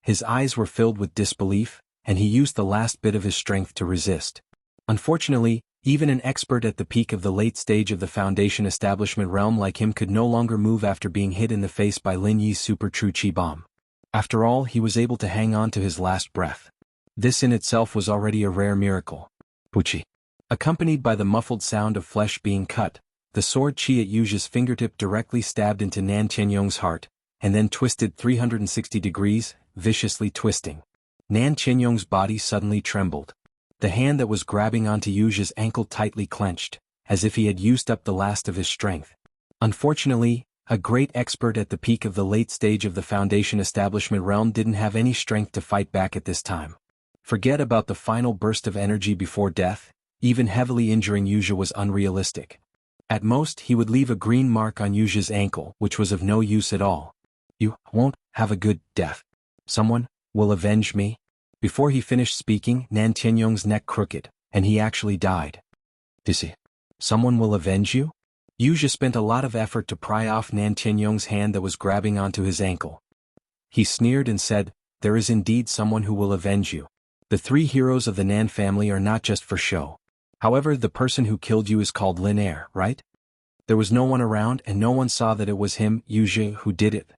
His eyes were filled with disbelief, and he used the last bit of his strength to resist. Unfortunately, even an expert at the peak of the late stage of the Foundation Establishment realm like him could no longer move after being hit in the face by Lin Yi's super true chi bomb. After all, he was able to hang on to his last breath. This in itself was already a rare miracle. Puchi. Accompanied by the muffled sound of flesh being cut, the sword chi at Yu Zhi's fingertip directly stabbed into Nan Tianyong's heart, and then twisted 360 degrees, viciously twisting. Nan Tianyong's body suddenly trembled. The hand that was grabbing onto Yu Zhi's ankle tightly clenched, as if he had used up the last of his strength. Unfortunately, a great expert at the peak of the late stage of the Foundation Establishment realm didn't have any strength to fight back at this time. Forget about the final burst of energy before death, even heavily injuring Yu Zhi was unrealistic. At most, he would leave a green mark on Yu Zhi's ankle, which was of no use at all. You won't have a good death. Someone will avenge me. Before he finished speaking, Nan Tianyong's neck crooked, and he actually died. Dizzy. Someone will avenge you? Yu Zhi spent a lot of effort to pry off Nan Tianyong's hand that was grabbing onto his ankle. He sneered and said, "There is indeed someone who will avenge you. The three heroes of the Nan family are not just for show. However, the person who killed you is called Lin Air, right?" There was no one around and no one saw that it was him, Yu Zhi, who did it.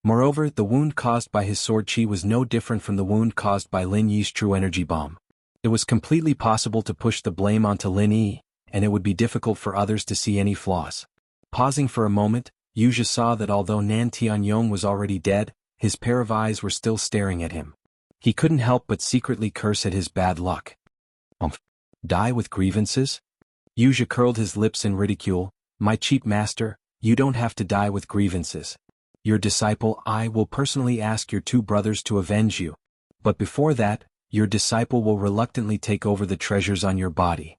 Moreover, the wound caused by his sword chi was no different from the wound caused by Lin Yi's true energy bomb. It was completely possible to push the blame onto Lin Yi, and it would be difficult for others to see any flaws. Pausing for a moment, Yu Zhi saw that although Nan Tianyong was already dead, his pair of eyes were still staring at him. He couldn't help but secretly curse at his bad luck. Die with grievances? Yu Zhi curled his lips in ridicule. "My cheap master, you don't have to die with grievances. Your disciple I will personally ask your two brothers to avenge you. But before that, your disciple will reluctantly take over the treasures on your body."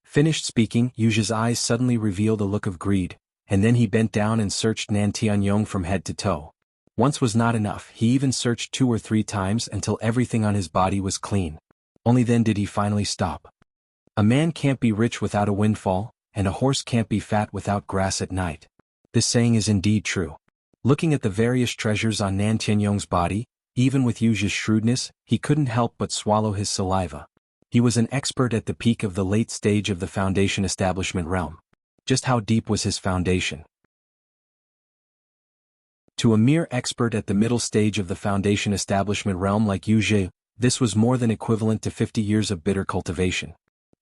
Finished speaking, Yu Zhi's eyes suddenly revealed a look of greed, and then he bent down and searched Nan Tianyong from head to toe. Once was not enough, he even searched 2 or 3 times until everything on his body was clean. Only then did he finally stop. A man can't be rich without a windfall, and a horse can't be fat without grass at night. This saying is indeed true. Looking at the various treasures on Nan Tianyong's body, even with Yu Zhi's shrewdness, he couldn't help but swallow his saliva. He was an expert at the peak of the late stage of the Foundation Establishment realm. Just how deep was his foundation? To a mere expert at the middle stage of the Foundation Establishment realm like Yu Zhi, this was more than equivalent to 50 years of bitter cultivation.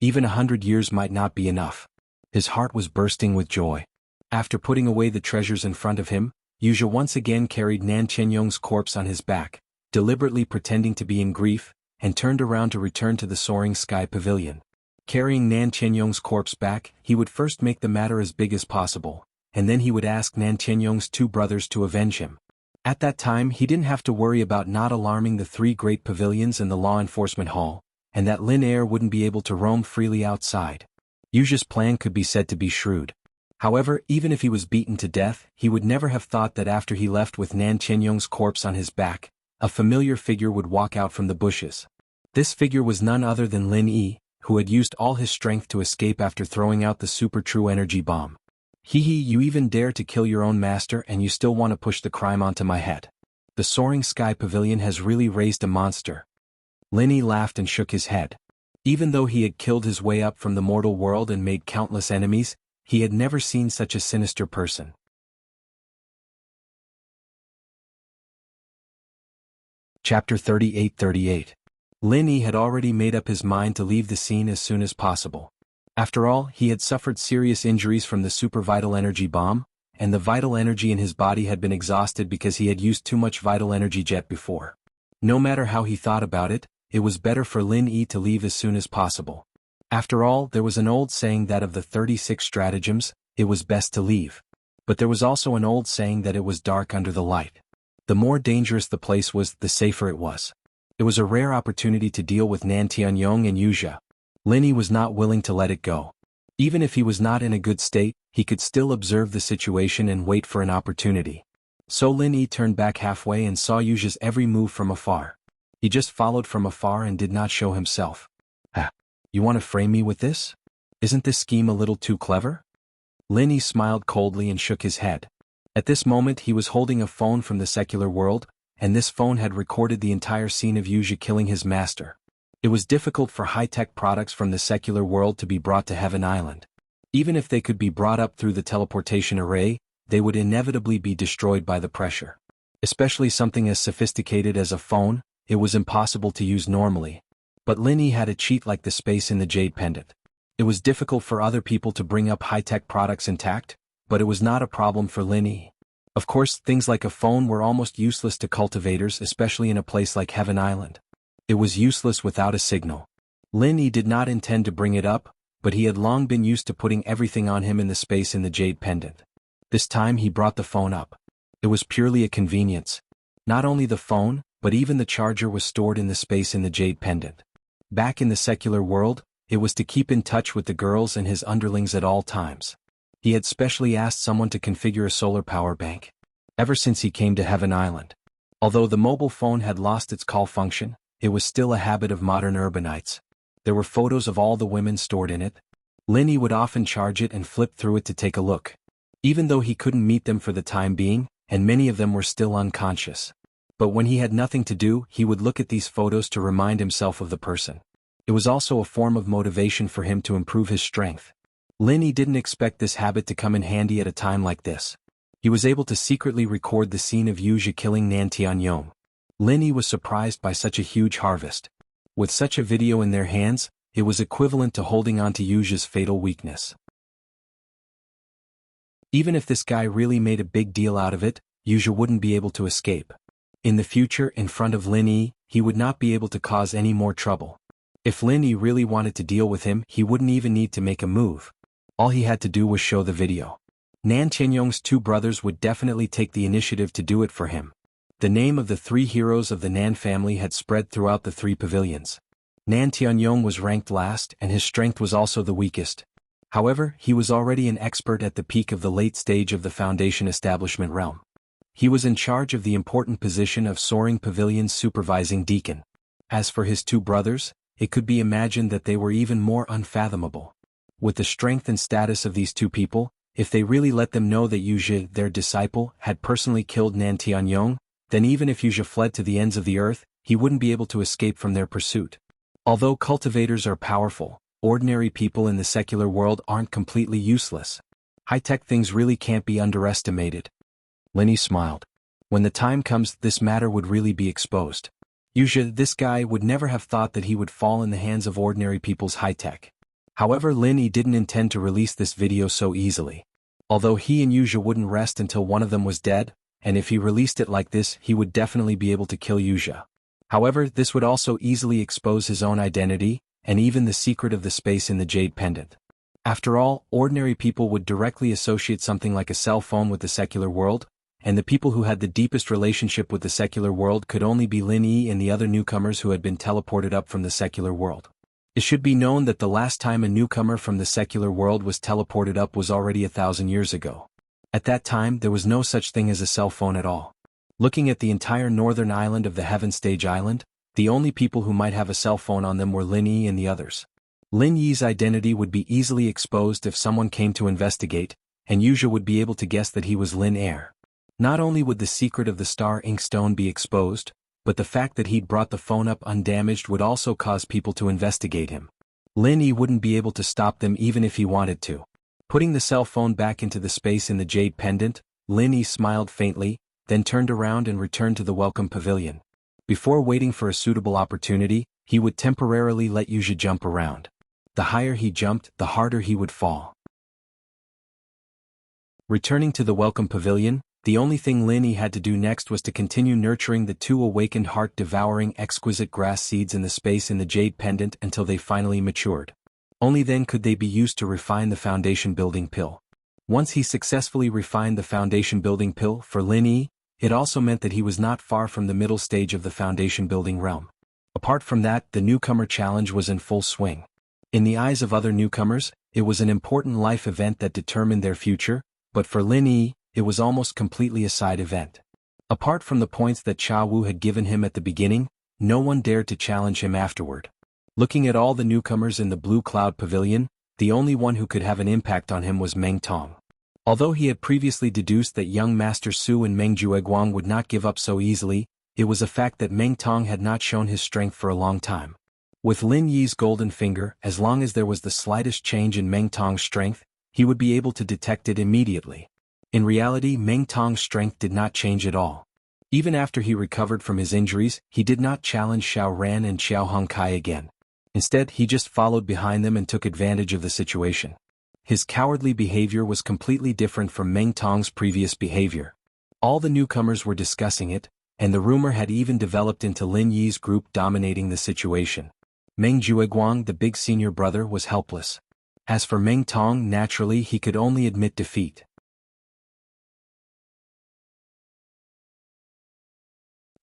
Even 100 years might not be enough. His heart was bursting with joy. After putting away the treasures in front of him, Yu Zhi once again carried Nan Tianyong's corpse on his back, deliberately pretending to be in grief, and turned around to return to the soaring sky pavilion. Carrying Nan Tianyong's corpse back, he would first make the matter as big as possible, and then he would ask Nan Tianyong's two brothers to avenge him. At that time he didn't have to worry about not alarming the 3 great pavilions in the law enforcement hall, and that Lin Air wouldn't be able to roam freely outside. Yu Zhi's plan could be said to be shrewd. However, even if he was beaten to death, he would never have thought that after he left with Nan Tianyong's corpse on his back, a familiar figure would walk out from the bushes. This figure was none other than Lin Yi, who had used all his strength to escape after throwing out the super true energy bomb. Hee hee, you even dare to kill your own master and you still want to push the crime onto my head. The soaring sky pavilion has really raised a monster. Lin Yi laughed and shook his head. Even though he had killed his way up from the mortal world and made countless enemies, he had never seen such a sinister person. Chapter 38. Lin Yi had already made up his mind to leave the scene as soon as possible. After all, he had suffered serious injuries from the super vital energy bomb, and the vital energy in his body had been exhausted because he had used too much vital energy jet before. No matter how he thought about it, it was better for Lin Yi to leave as soon as possible. After all, there was an old saying that of the 36 stratagems, it was best to leave. But there was also an old saying that it was dark under the light. The more dangerous the place was, the safer it was. It was a rare opportunity to deal with Nan Tianyong and Wuxia. Lin Yi was not willing to let it go. Even if he was not in a good state, he could still observe the situation and wait for an opportunity. So Lin Yi turned back halfway and saw Wuxia's every move from afar. He just followed from afar and did not show himself. You want to frame me with this? Isn't this scheme a little too clever? Lin Yi smiled coldly and shook his head. At this moment he was holding a phone from the secular world, and this phone had recorded the entire scene of Wuxia killing his master. It was difficult for high-tech products from the secular world to be brought to Heaven Island. Even if they could be brought up through the teleportation array, they would inevitably be destroyed by the pressure. Especially something as sophisticated as a phone, it was impossible to use normally. But Lin Yi had a cheat like the space in the jade pendant. It was difficult for other people to bring up high-tech products intact, but it was not a problem for Lin Yi. Of course, things like a phone were almost useless to cultivators, especially in a place like Heaven Island. It was useless without a signal. Lin Yi did not intend to bring it up, but he had long been used to putting everything on him in the space in the jade pendant. This time he brought the phone up. It was purely a convenience. Not only the phone, but even the charger was stored in the space in the jade pendant. Back in the secular world, it was to keep in touch with the girls and his underlings at all times. He had specially asked someone to configure a solar power bank. Ever since he came to Heaven Island. Although the mobile phone had lost its call function, it was still a habit of modern urbanites. There were photos of all the women stored in it. Lin Yi would often charge it and flip through it to take a look. Even though he couldn't meet them for the time being, and many of them were still unconscious. But when he had nothing to do, he would look at these photos to remind himself of the person. It was also a form of motivation for him to improve his strength. Lin Yi didn't expect this habit to come in handy at a time like this. He was able to secretly record the scene of Wuxia killing Nan Tianyong. Lin Yi was surprised by such a huge harvest. With such a video in their hands, it was equivalent to holding on to Wuxia's fatal weakness. Even if this guy really made a big deal out of it, Wuxia wouldn't be able to escape. In the future, in front of Lin Yi, he would not be able to cause any more trouble. If Lin Yi really wanted to deal with him, he wouldn't even need to make a move. All he had to do was show the video. Nan Tianyong's two brothers would definitely take the initiative to do it for him. The name of the three heroes of the Nan family had spread throughout the three pavilions. Nan Tianyong was ranked last and his strength was also the weakest. However, he was already an expert at the peak of the late stage of the Foundation establishment realm. He was in charge of the important position of Soaring Pavilion's supervising deacon. As for his two brothers, it could be imagined that they were even more unfathomable. With the strength and status of these two people, if they really let them know that Wuxia, their disciple, had personally killed Nan Tianyong, then even if Wuxia fled to the ends of the earth, he wouldn't be able to escape from their pursuit. Although cultivators are powerful, ordinary people in the secular world aren't completely useless. High-tech things really can't be underestimated. Lin Yi smiled. When the time comes, this matter would really be exposed. Wuxia, this guy, would never have thought that he would fall in the hands of ordinary people's high-tech. However, Lin Yi didn't intend to release this video so easily. Although he and Wuxia wouldn't rest until one of them was dead, and if he released it like this, he would definitely be able to kill Wuxia. However, this would also easily expose his own identity, and even the secret of the space in the jade pendant. After all, ordinary people would directly associate something like a cell phone with the secular world, and the people who had the deepest relationship with the secular world could only be Lin Yi and the other newcomers who had been teleported up from the secular world. It should be known that the last time a newcomer from the secular world was teleported up was already 1,000 years ago. At that time, there was no such thing as a cell phone at all. Looking at the entire northern island of the Heaven Stage Island, the only people who might have a cell phone on them were Lin Yi and the others. Lin Yi's identity would be easily exposed if someone came to investigate, and Yuja would be able to guess that he was Lin Air. Not only would the secret of the star inkstone be exposed, but the fact that he'd brought the phone up undamaged would also cause people to investigate him. Lin Yi wouldn't be able to stop them even if he wanted to. Putting the cell phone back into the space in the jade pendant, Lin Yi smiled faintly, then turned around and returned to the welcome pavilion. Before waiting for a suitable opportunity, he would temporarily let Yuja jump around. The higher he jumped, the harder he would fall. Returning to the welcome pavilion, the only thing Lin Yi had to do next was to continue nurturing the 2 awakened heart-devouring exquisite grass seeds in the space in the jade pendant until they finally matured. Only then could they be used to refine the foundation-building pill. Once he successfully refined the foundation-building pill for Lin Yi, it also meant that he was not far from the middle stage of the foundation-building realm. Apart from that, the newcomer challenge was in full swing. In the eyes of other newcomers, it was an important life event that determined their future, but for Lin Yi, it was almost completely a side event. Apart from the points that Cha Wu had given him at the beginning, no one dared to challenge him afterward. Looking at all the newcomers in the Blue Cloud Pavilion, the only one who could have an impact on him was Meng Tong. Although he had previously deduced that young Master Su and Meng Jueguang would not give up so easily, it was a fact that Meng Tong had not shown his strength for a long time. With Lin Yi's golden finger, as long as there was the slightest change in Meng Tong's strength, he would be able to detect it immediately. In reality, Meng Tong's strength did not change at all. Even after he recovered from his injuries, he did not challenge Xiao Ran and Xiao Hongkai again. Instead, he just followed behind them and took advantage of the situation. His cowardly behavior was completely different from Meng Tong's previous behavior. All the newcomers were discussing it, and the rumor had even developed into Lin Yi's group dominating the situation. Meng Jueguang, the big senior brother, was helpless. As for Meng Tong, naturally he could only admit defeat.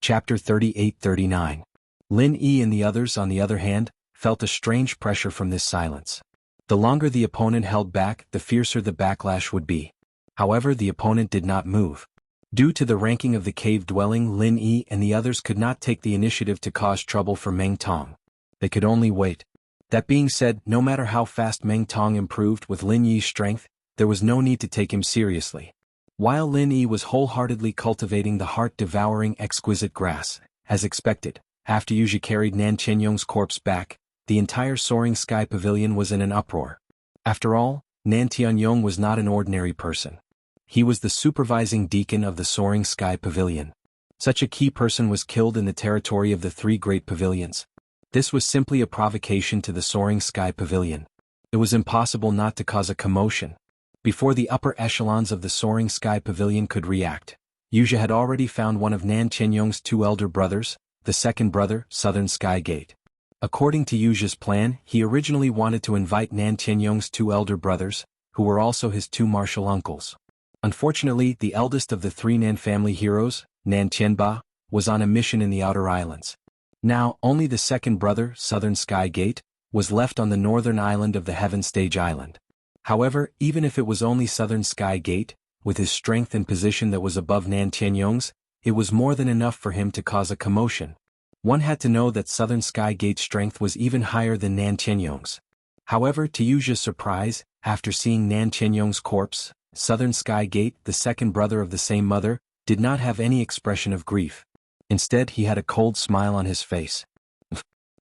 Chapter 38-39. Lin Yi and the others, on the other hand, felt a strange pressure from this silence. The longer the opponent held back, the fiercer the backlash would be. However, the opponent did not move. Due to the ranking of the cave-dwelling, Lin Yi and the others could not take the initiative to cause trouble for Meng Tong. They could only wait. That being said, no matter how fast Meng Tong improved with Lin Yi's strength, there was no need to take him seriously. While Lin Yi was wholeheartedly cultivating the heart-devouring exquisite grass, as expected, after Yuji carried Nan Qianyong's corpse back, the entire Soaring Sky Pavilion was in an uproar. After all, Nan Tianyong was not an ordinary person. He was the supervising deacon of the Soaring Sky Pavilion. Such a key person was killed in the territory of the 3 great pavilions. This was simply a provocation to the Soaring Sky Pavilion. It was impossible not to cause a commotion. Before the upper echelons of the Soaring Sky Pavilion could react, Yuja had already found one of Nan Qianyong's 2 elder brothers, the second brother, Southern Sky Gate. According to Yuja's plan, he originally wanted to invite Nan Qianyong's 2 elder brothers, who were also his 2 martial uncles. Unfortunately, the eldest of the 3 Nan family heroes, Nan Qianba, was on a mission in the Outer Islands. Now, only the second brother, Southern Sky Gate, was left on the northern island of the Heaven Stage Island. However, even if it was only Southern Sky Gate, with his strength and position that was above Nan Qianyong's, it was more than enough for him to cause a commotion. One had to know that Southern Sky Gate's strength was even higher than Nan Qianyong's. However, to Yuja's surprise, after seeing Nan Qianyong's corpse, Southern Sky Gate, the second brother of the same mother, did not have any expression of grief. Instead, he had a cold smile on his face.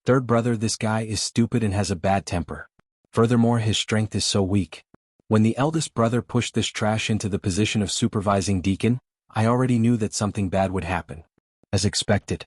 Third brother, this guy is stupid and has a bad temper. Furthermore, his strength is so weak. When the eldest brother pushed this trash into the position of supervising deacon, I already knew that something bad would happen. As expected.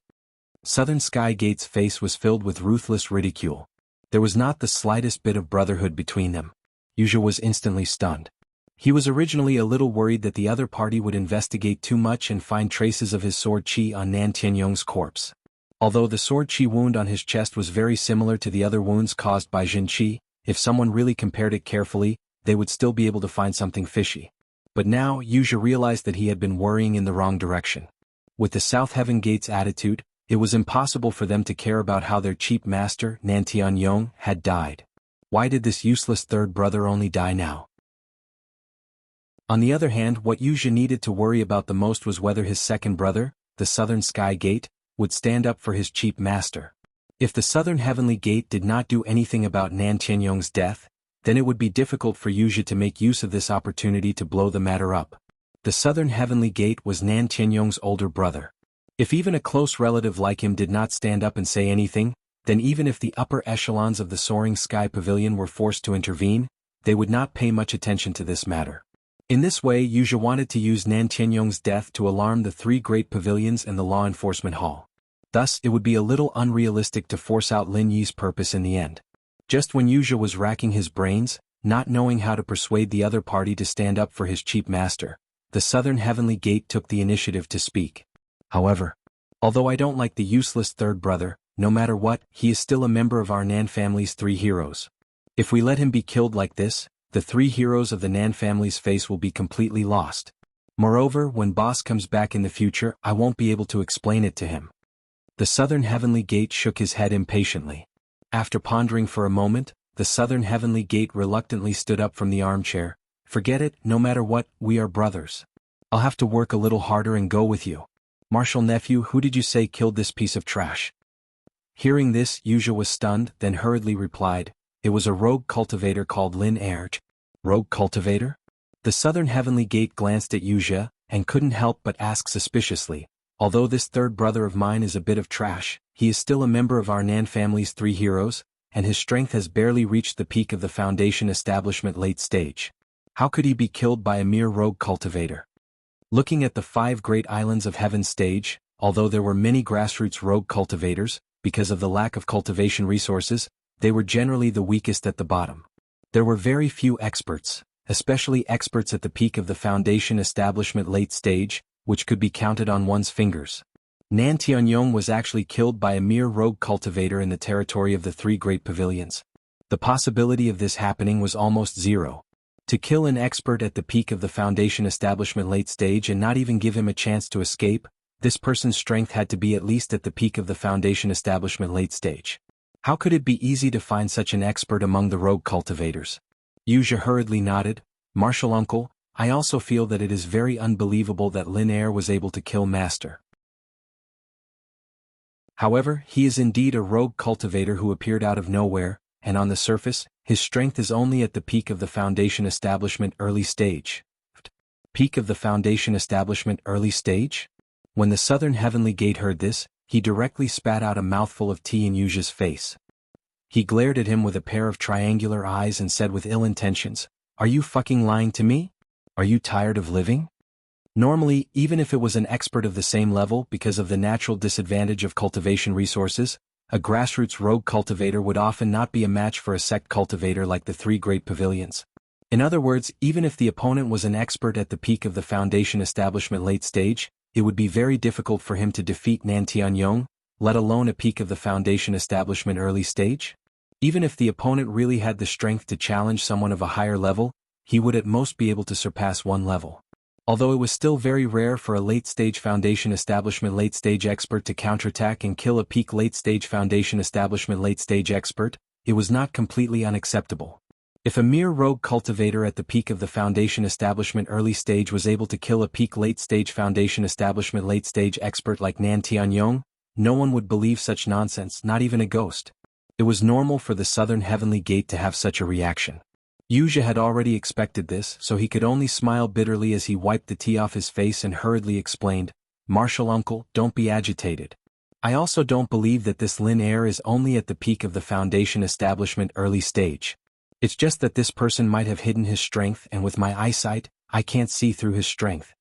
Southern Sky Gate's face was filled with ruthless ridicule. There was not the slightest bit of brotherhood between them. Yuja was instantly stunned. He was originally a little worried that the other party would investigate too much and find traces of his sword chi on Nan Tianyong's corpse. Although the sword chi wound on his chest was very similar to the other wounds caused by Jin Chi, if someone really compared it carefully, they would still be able to find something fishy. But now, Yuja realized that he had been worrying in the wrong direction. With the South Heaven Gate's attitude, it was impossible for them to care about how their chief master, Nan Tianyong, had died. Why did this useless third brother only die now? On the other hand, what Yuja needed to worry about the most was whether his second brother, the Southern Sky Gate, would stand up for his cheap master. If the Southern Heavenly Gate did not do anything about Nan Tianyong's death, then it would be difficult for Wuxia to make use of this opportunity to blow the matter up. The Southern Heavenly Gate was Nan Tianyong's older brother. If even a close relative like him did not stand up and say anything, then even if the upper echelons of the Soaring Sky Pavilion were forced to intervene, they would not pay much attention to this matter. In this way, Wuxia wanted to use Nan Tianyong's death to alarm the three great pavilions and the law enforcement hall. Thus, it would be a little unrealistic to force out Lin Yi's purpose in the end. Just when Wuxia was racking his brains, not knowing how to persuade the other party to stand up for his cheap master, the Southern Heavenly Gate took the initiative to speak. However, although I don't like the useless third brother, no matter what, he is still a member of our Nan family's three heroes. If we let him be killed like this, the three heroes of the Nan family's face will be completely lost. Moreover, when boss comes back in the future, I won't be able to explain it to him. The Southern Heavenly Gate shook his head impatiently. After pondering for a moment, the Southern Heavenly Gate reluctantly stood up from the armchair. Forget it, no matter what, we are brothers. I'll have to work a little harder and go with you. Marshal nephew, who did you say killed this piece of trash? Hearing this, Wuxia was stunned, then hurriedly replied, it was a rogue cultivator called Lin Erge. Rogue cultivator? The Southern Heavenly Gate glanced at Wuxia, and couldn't help but ask suspiciously, although this third brother of mine is a bit of trash, he is still a member of our Nan family's three heroes, and his strength has barely reached the peak of the Foundation establishment late stage. How could he be killed by a mere rogue cultivator? Looking at the 5 great islands of heaven stage, although there were many grassroots rogue cultivators, because of the lack of cultivation resources, they were generally the weakest at the bottom. There were very few experts, especially experts at the peak of the Foundation establishment late stage, which could be counted on one's fingers. Nan Tianyong was actually killed by a mere rogue cultivator in the territory of the three great pavilions. The possibility of this happening was almost zero. To kill an expert at the peak of the Foundation establishment late stage and not even give him a chance to escape, this person's strength had to be at least at the peak of the Foundation establishment late stage. How could it be easy to find such an expert among the rogue cultivators? Wuxia hurriedly nodded. Marshal uncle, I also feel that it is very unbelievable that Lin Er was able to kill Master. However, he is indeed a rogue cultivator who appeared out of nowhere, and on the surface, his strength is only at the peak of the Foundation establishment early stage. Peak of the Foundation establishment early stage? When the Southern Heavenly Gate heard this, he directly spat out a mouthful of tea in Wuxia's face. He glared at him with a pair of triangular eyes and said with ill intentions, "Are you fucking lying to me? Are you tired of living?" Normally, even if it was an expert of the same level because of the natural disadvantage of cultivation resources, a grassroots rogue cultivator would often not be a match for a sect cultivator like the three great pavilions. In other words, even if the opponent was an expert at the peak of the Foundation establishment late stage, it would be very difficult for him to defeat Nan Tianyong, let alone a peak of the Foundation establishment early stage. Even if the opponent really had the strength to challenge someone of a higher level, he would at most be able to surpass one level. Although it was still very rare for a late-stage Foundation establishment late-stage expert to counterattack and kill a peak late-stage Foundation establishment late-stage expert, it was not completely unacceptable. If a mere rogue cultivator at the peak of the Foundation establishment early stage was able to kill a peak late-stage Foundation establishment late-stage expert like Nan Tianyong, no one would believe such nonsense, not even a ghost. It was normal for the Southern Heavenly Gate to have such a reaction. Wuxia had already expected this, so he could only smile bitterly as he wiped the tea off his face and hurriedly explained, "Marshal uncle, don't be agitated. I also don't believe that this Lin Er is only at the peak of the Foundation establishment early stage. It's just that this person might have hidden his strength, and with my eyesight, I can't see through his strength."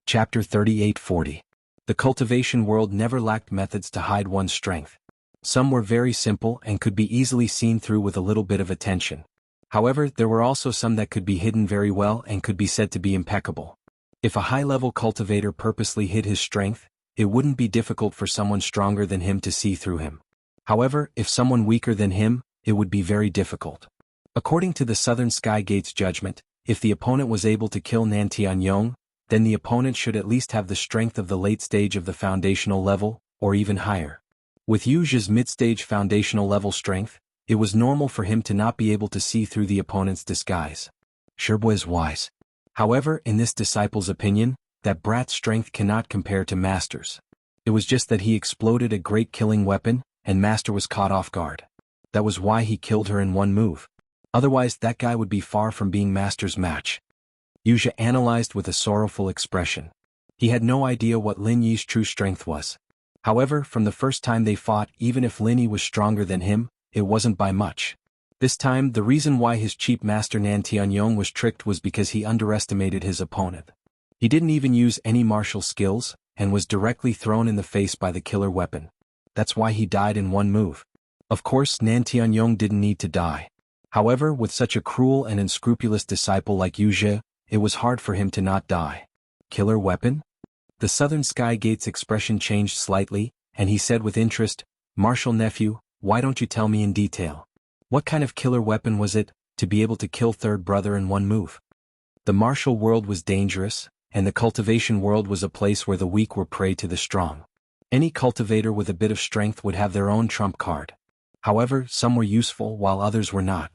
Chapter 3840. The cultivation world never lacked methods to hide one's strength. Some were very simple and could be easily seen through with a little bit of attention. However, there were also some that could be hidden very well and could be said to be impeccable. If a high-level cultivator purposely hid his strength, it wouldn't be difficult for someone stronger than him to see through him. However, if someone weaker than him, it would be very difficult. According to the Southern Sky Gate's judgment, if the opponent was able to kill Nan Tianyong, then the opponent should at least have the strength of the late stage of the foundational level, or even higher. With Wuxia's mid-stage foundational level strength, it was normal for him to not be able to see through the opponent's disguise. Sherbo is wise. However, in this disciple's opinion, that brat's strength cannot compare to Master's. It was just that he exploded a great killing weapon, and Master was caught off guard. That was why he killed her in one move. Otherwise, that guy would be far from being Master's match. Wuxia analyzed with a sorrowful expression. He had no idea what Lin Yi's true strength was. However, from the first time they fought, even if Lin Yi was stronger than him, it wasn't by much. This time, the reason why his cheap master Nan Tianyong was tricked was because he underestimated his opponent. He didn't even use any martial skills, and was directly thrown in the face by the killer weapon. That's why he died in one move. Of course, Nan Tianyong didn't need to die. However, with such a cruel and unscrupulous disciple like Wuxia, it was hard for him to not die. Killer weapon? The Southern Sky Gate's expression changed slightly, and he said with interest, "Martial nephew, why don't you tell me in detail? What kind of killer weapon was it, to be able to kill third brother in one move?" The martial world was dangerous, and the cultivation world was a place where the weak were prey to the strong. Any cultivator with a bit of strength would have their own trump card. However, some were useful while others were not.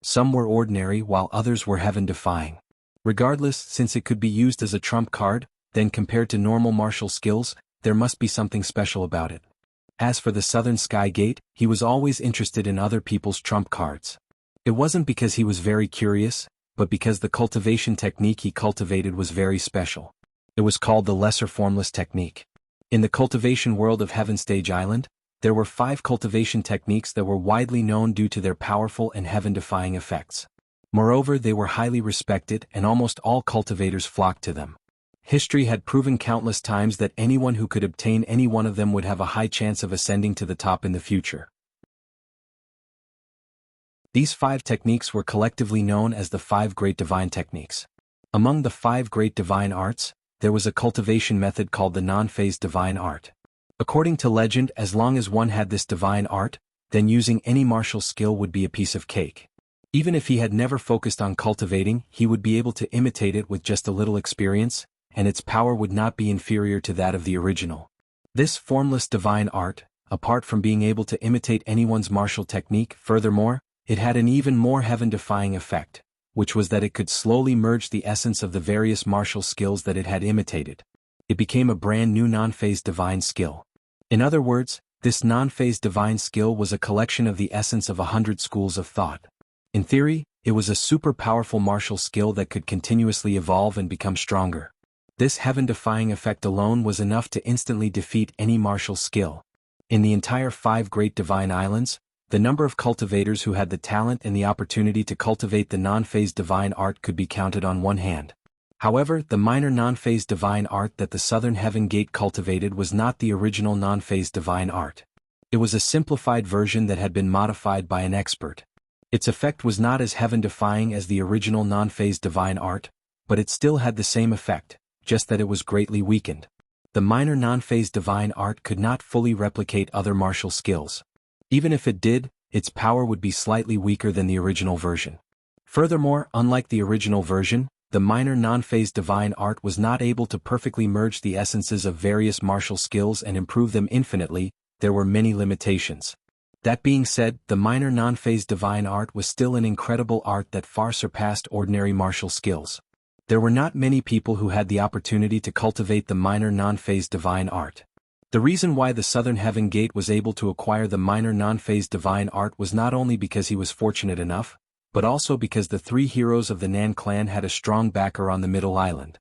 Some were ordinary while others were heaven-defying. Regardless, since it could be used as a trump card, then compared to normal martial skills, there must be something special about it. As for the Southern Sky Gate, he was always interested in other people's trump cards. It wasn't because he was very curious, but because the cultivation technique he cultivated was very special. It was called the Lesser Formless Technique. In the cultivation world of Heaven Stage Island, there were 5 cultivation techniques that were widely known due to their powerful and heaven-defying effects. Moreover, they were highly respected and almost all cultivators flocked to them. History had proven countless times that anyone who could obtain any one of them would have a high chance of ascending to the top in the future. These 5 techniques were collectively known as the 5 Great Divine Techniques. Among the 5 Great Divine Arts, there was a cultivation method called the Non-Phase Divine Art. According to legend, as long as one had this divine art, then using any martial skill would be a piece of cake. Even if he had never focused on cultivating, he would be able to imitate it with just a little experience, and its power would not be inferior to that of the original. This formless divine art, apart from being able to imitate anyone's martial technique, furthermore, it had an even more heaven-defying effect, which was that it could slowly merge the essence of the various martial skills that it had imitated. It became a brand new non-phase divine skill. In other words, this non-phase divine skill was a collection of the essence of 100 schools of thought. In theory, it was a super powerful martial skill that could continuously evolve and become stronger. This heaven-defying effect alone was enough to instantly defeat any martial skill. In the entire 5 Great Divine Islands, the number of cultivators who had the talent and the opportunity to cultivate the non-phase divine art could be counted on one hand. However, the minor non-phase divine art that the Southern Heaven Gate cultivated was not the original non-phase divine art. It was a simplified version that had been modified by an expert. Its effect was not as heaven-defying as the original non-phase divine art, but it still had the same effect, just that it was greatly weakened. The minor non-phase divine art could not fully replicate other martial skills. Even if it did, its power would be slightly weaker than the original version. Furthermore, unlike the original version, the minor non-phase divine art was not able to perfectly merge the essences of various martial skills and improve them infinitely. There were many limitations. That being said, the minor non-phase divine art was still an incredible art that far surpassed ordinary martial skills. There were not many people who had the opportunity to cultivate the minor non-phase divine art. The reason why the Southern Heaven Gate was able to acquire the minor non-phase divine art was not only because he was fortunate enough, but also because the 3 heroes of the Nan clan had a strong backer on the Middle Island.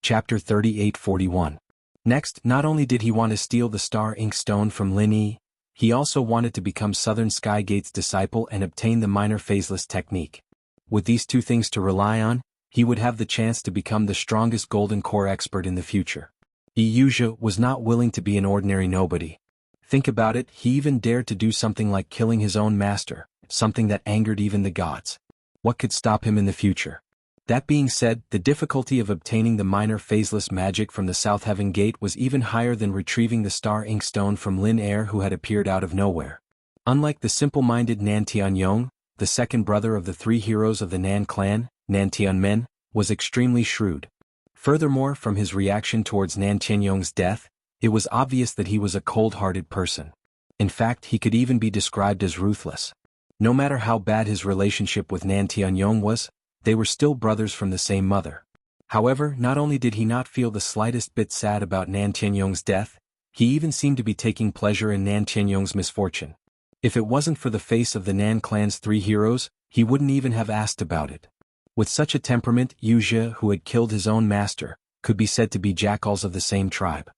Chapter 38-41. Next, not only did he want to steal the Star Ink Stone from Lin Yi, he also wanted to become Southern Sky Gate's disciple and obtain the minor phaseless technique. With these 2 things to rely on, he would have the chance to become the strongest Golden Core expert in the future. Wuxia was not willing to be an ordinary nobody. Think about it, he even dared to do something like killing his own master, something that angered even the gods. What could stop him in the future? That being said, the difficulty of obtaining the minor phaseless magic from the South Heaven Gate was even higher than retrieving the Star Ink Stone from Lin Air, who had appeared out of nowhere. Unlike the simple-minded Nan Tianyong, the second brother of the 3 heroes of the Nan clan, Nan Tianmen, was extremely shrewd. Furthermore, from his reaction towards Nan Tianyong's death, it was obvious that he was a cold-hearted person. In fact, he could even be described as ruthless. No matter how bad his relationship with Nan Tianyong was, they were still brothers from the same mother. However, not only did he not feel the slightest bit sad about Nan Tianyong's death, he even seemed to be taking pleasure in Nan Tianyong's misfortune. If it wasn't for the face of the Nan clan's 3 heroes, he wouldn't even have asked about it. With such a temperament, Wuxia, who had killed his own master, could be said to be jackals of the same tribe.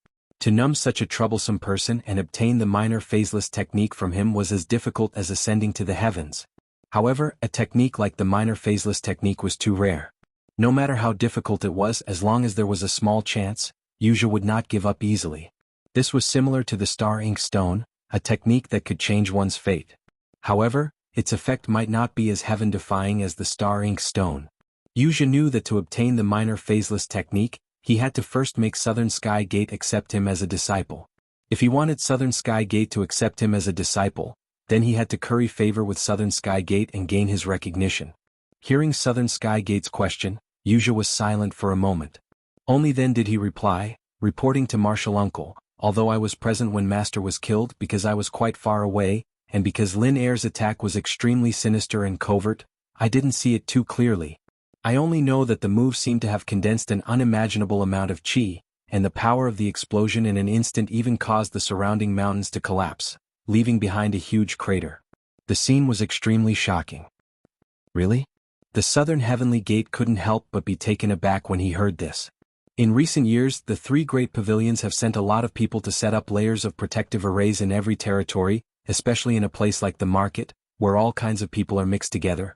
To numb such a troublesome person and obtain the minor phaseless technique from him was as difficult as ascending to the heavens. However, a technique like the minor phaseless technique was too rare. No matter how difficult it was, as long as there was a small chance, Wuxia would not give up easily. This was similar to the star ink stone, a technique that could change one's fate. However, its effect might not be as heaven-defying as the star ink stone. Wuxia knew that to obtain the minor phaseless technique, he had to first make Southern Sky Gate accept him as a disciple. If he wanted Southern Sky Gate to accept him as a disciple, then he had to curry favor with Southern Sky Gate and gain his recognition. Hearing Southern Sky Gate's question, Wuxia was silent for a moment. Only then did he reply, reporting to Martial Uncle, although I was present when Master was killed because I was quite far away, and because Lin Air's attack was extremely sinister and covert, I didn't see it too clearly. I only know that the move seemed to have condensed an unimaginable amount of chi, and the power of the explosion in an instant even caused the surrounding mountains to collapse, leaving behind a huge crater. The scene was extremely shocking. Really? The Southern Heavenly Gate couldn't help but be taken aback when he heard this. In recent years, the 3 great pavilions have sent a lot of people to set up layers of protective arrays in every territory, especially in a place like the market, where all kinds of people are mixed together.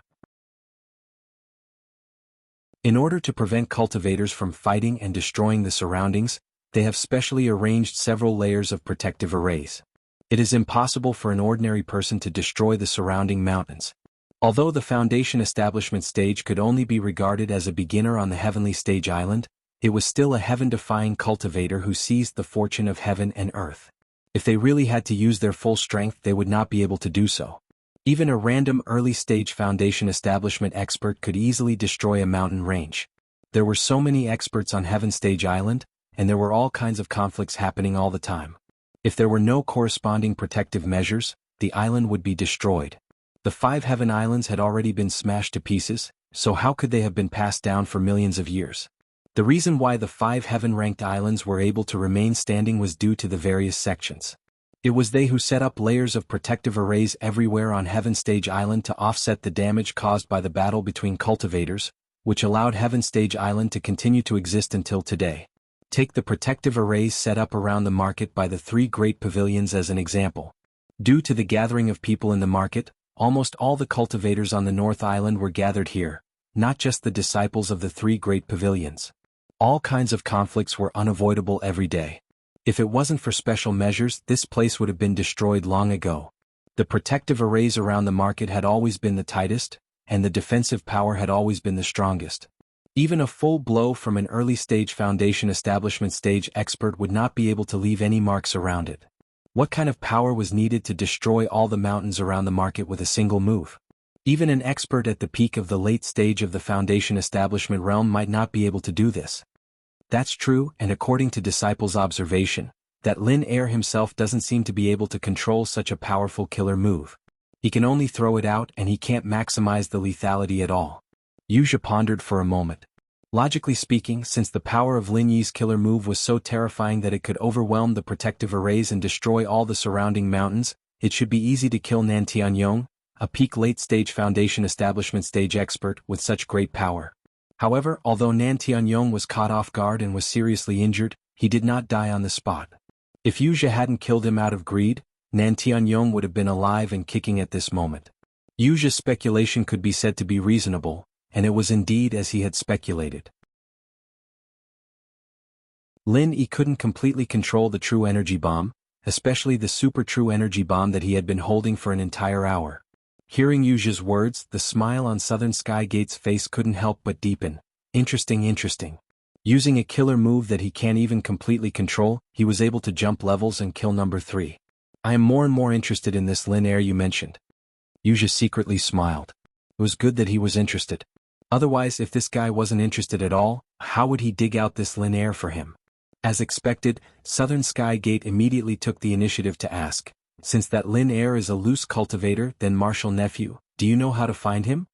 In order to prevent cultivators from fighting and destroying the surroundings, they have specially arranged several layers of protective arrays. It is impossible for an ordinary person to destroy the surrounding mountains. Although the Foundation Establishment stage could only be regarded as a beginner on the Heavenly Stage Island, it was still a heaven-defying cultivator who seized the fortune of heaven and earth. If they really had to use their full strength, they would not be able to do so. Even a random early-stage Foundation Establishment expert could easily destroy a mountain range. There were so many experts on Heaven Stage Island, and there were all kinds of conflicts happening all the time. If there were no corresponding protective measures, the island would be destroyed. The 5 Heaven Islands had already been smashed to pieces, so how could they have been passed down for millions of years? The reason why the 5 Heaven-ranked islands were able to remain standing was due to the various sections. It was they who set up layers of protective arrays everywhere on Heaven Stage Island to offset the damage caused by the battle between cultivators, which allowed Heaven Stage Island to continue to exist until today. Take the protective arrays set up around the market by the 3 great pavilions as an example. Due to the gathering of people in the market, almost all the cultivators on the North Island were gathered here, not just the disciples of the 3 great pavilions. All kinds of conflicts were unavoidable every day. If it wasn't for special measures, this place would have been destroyed long ago. The protective arrays around the market had always been the tightest, and the defensive power had always been the strongest. Even a full blow from an early-stage Foundation Establishment stage expert would not be able to leave any marks around it. What kind of power was needed to destroy all the mountains around the market with a single move? Even an expert at the peak of the late stage of the Foundation Establishment realm might not be able to do this. That's true, and according to Disciple's observation, that Lin Air himself doesn't seem to be able to control such a powerful killer move. He can only throw it out and he can't maximize the lethality at all. Wuxia pondered for a moment. Logically speaking, since the power of Lin Yi's killer move was so terrifying that it could overwhelm the protective arrays and destroy all the surrounding mountains, it should be easy to kill Nan Tianyong, a peak late-stage Foundation Establishment stage expert with such great power. However, although Nan Tianyong was caught off guard and was seriously injured, he did not die on the spot. If Wuxia hadn't killed him out of greed, Nan Tianyong would have been alive and kicking at this moment. Wuxia's speculation could be said to be reasonable, and it was indeed as he had speculated. Lin Yi couldn't completely control the true energy bomb, especially the super true energy bomb that he had been holding for an entire hour. Hearing Wuxia's words, the smile on Southern Sky Gate's face couldn't help but deepen. Interesting. Using a killer move that he can't even completely control, he was able to jump levels and kill number 3. I am more and more interested in this Lin Air you mentioned. Wuxia secretly smiled. It was good that he was interested. Otherwise, if this guy wasn't interested at all, how would he dig out this Lin Air for him? As expected, Southern Sky Gate immediately took the initiative to ask, Since that Lin Air is a loose cultivator, then Marshal Nephew, do you know how to find him?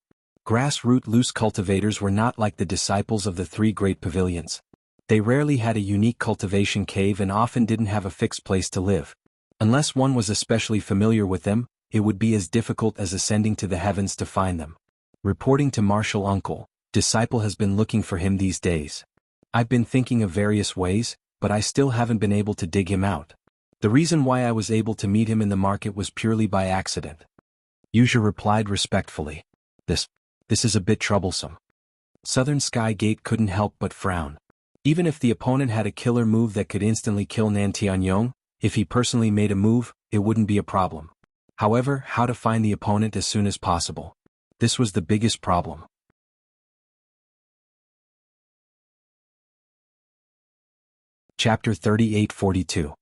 Grassroot loose cultivators were not like the disciples of the three great pavilions. They rarely had a unique cultivation cave and often didn't have a fixed place to live. Unless one was especially familiar with them, it would be as difficult as ascending to the heavens to find them. Reporting to Marshal Uncle, disciple has been looking for him these days. I've been thinking of various ways, but I still haven't been able to dig him out. The reason why I was able to meet him in the market was purely by accident. Wuxia replied respectfully. This is a bit troublesome. Southern Sky Gate couldn't help but frown. Even if the opponent had a killer move that could instantly kill Nan Tianyong, if he personally made a move, it wouldn't be a problem. However, how to find the opponent as soon as possible. This was the biggest problem. Chapter 3842.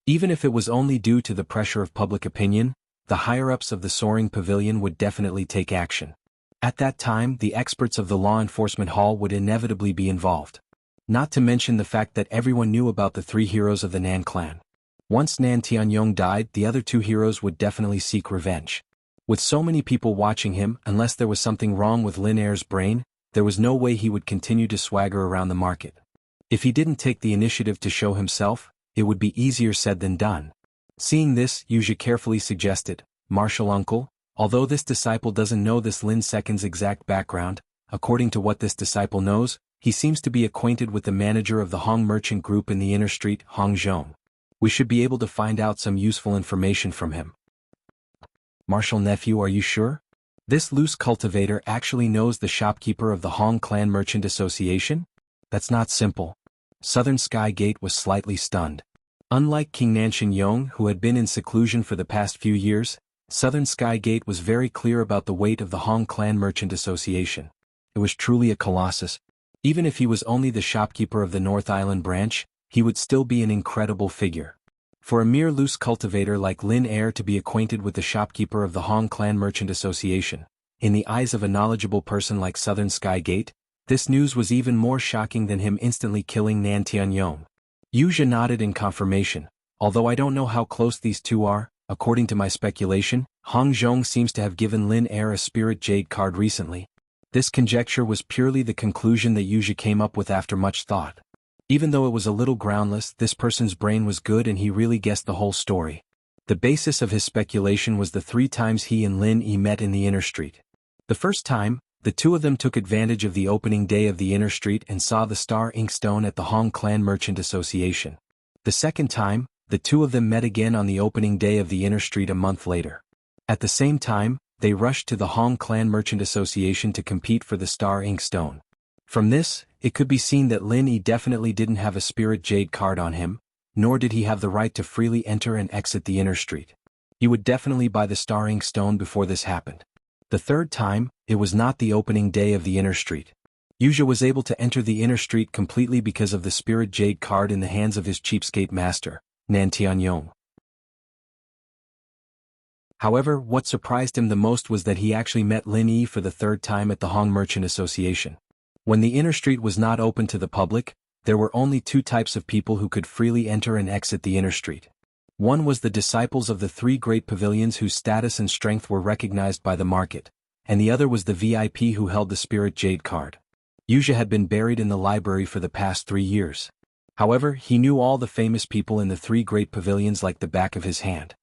Even if it was only due to the pressure of public opinion, the higher-ups of the Soaring Pavilion would definitely take action. At that time, the experts of the law enforcement hall would inevitably be involved. Not to mention the fact that everyone knew about the three heroes of the Nan clan. Once Nan Tianyong died, the other two heroes would definitely seek revenge. With so many people watching him, unless there was something wrong with Lin Air's brain, there was no way he would continue to swagger around the market. If he didn't take the initiative to show himself, it would be easier said than done. Seeing this, Wuxia carefully suggested, Marshal Uncle, although this disciple doesn't know this Lin Second's exact background, according to what this disciple knows, he seems to be acquainted with the manager of the Hong merchant group in the inner street, Hongzhong. We should be able to find out some useful information from him. Marshal Nephew, are you sure? This loose cultivator actually knows the shopkeeper of the Hong Clan Merchant Association? That's not simple. Southern Sky Gate was slightly stunned. Unlike King Nanshan Yong, who had been in seclusion for the past few years, Southern Sky Gate was very clear about the weight of the Hong Clan Merchant Association. It was truly a colossus. Even if he was only the shopkeeper of the North Island branch, he would still be an incredible figure. For a mere loose cultivator like Lin Air to be acquainted with the shopkeeper of the Hong Clan Merchant Association, in the eyes of a knowledgeable person like Southern Sky Gate, this news was even more shocking than him instantly killing Nan Tianyong. Wuxia nodded in confirmation. Although I don't know how close these two are, according to my speculation, Hongzhong seems to have given Lin Air a Spirit Jade card recently. This conjecture was purely the conclusion that Wuxia came up with after much thought. Even though it was a little groundless, this person's brain was good and he really guessed the whole story. The basis of his speculation was the 3 times he and Lin Yi met in the inner street. The first time, the two of them took advantage of the opening day of the inner street and saw the star inkstone at the Hong Clan Merchant Association. The second time, the two of them met again on the opening day of the inner street a month later. At the same time, they rushed to the Hong Clan Merchant Association to compete for the star inkstone. From this, it could be seen that Lin Yi definitely didn't have a Spirit Jade card on him, nor did he have the right to freely enter and exit the inner street. He would definitely buy the star inkstone before this happened. The third time, it was not the opening day of the inner street. Wuxia was able to enter the inner street completely because of the Spirit Jade card in the hands of his cheapskate master, Nan Tianyong. However, what surprised him the most was that he actually met Lin Yi for the third time at the Hong Merchant Association. When the inner street was not open to the public, there were only 2 types of people who could freely enter and exit the inner street. One was the disciples of the 3 great pavilions whose status and strength were recognized by the market, and the other was the VIP who held the Spirit Jade card. Wuxia had been buried in the library for the past 3 years. However, he knew all the famous people in the 3 great pavilions like the back of his hand.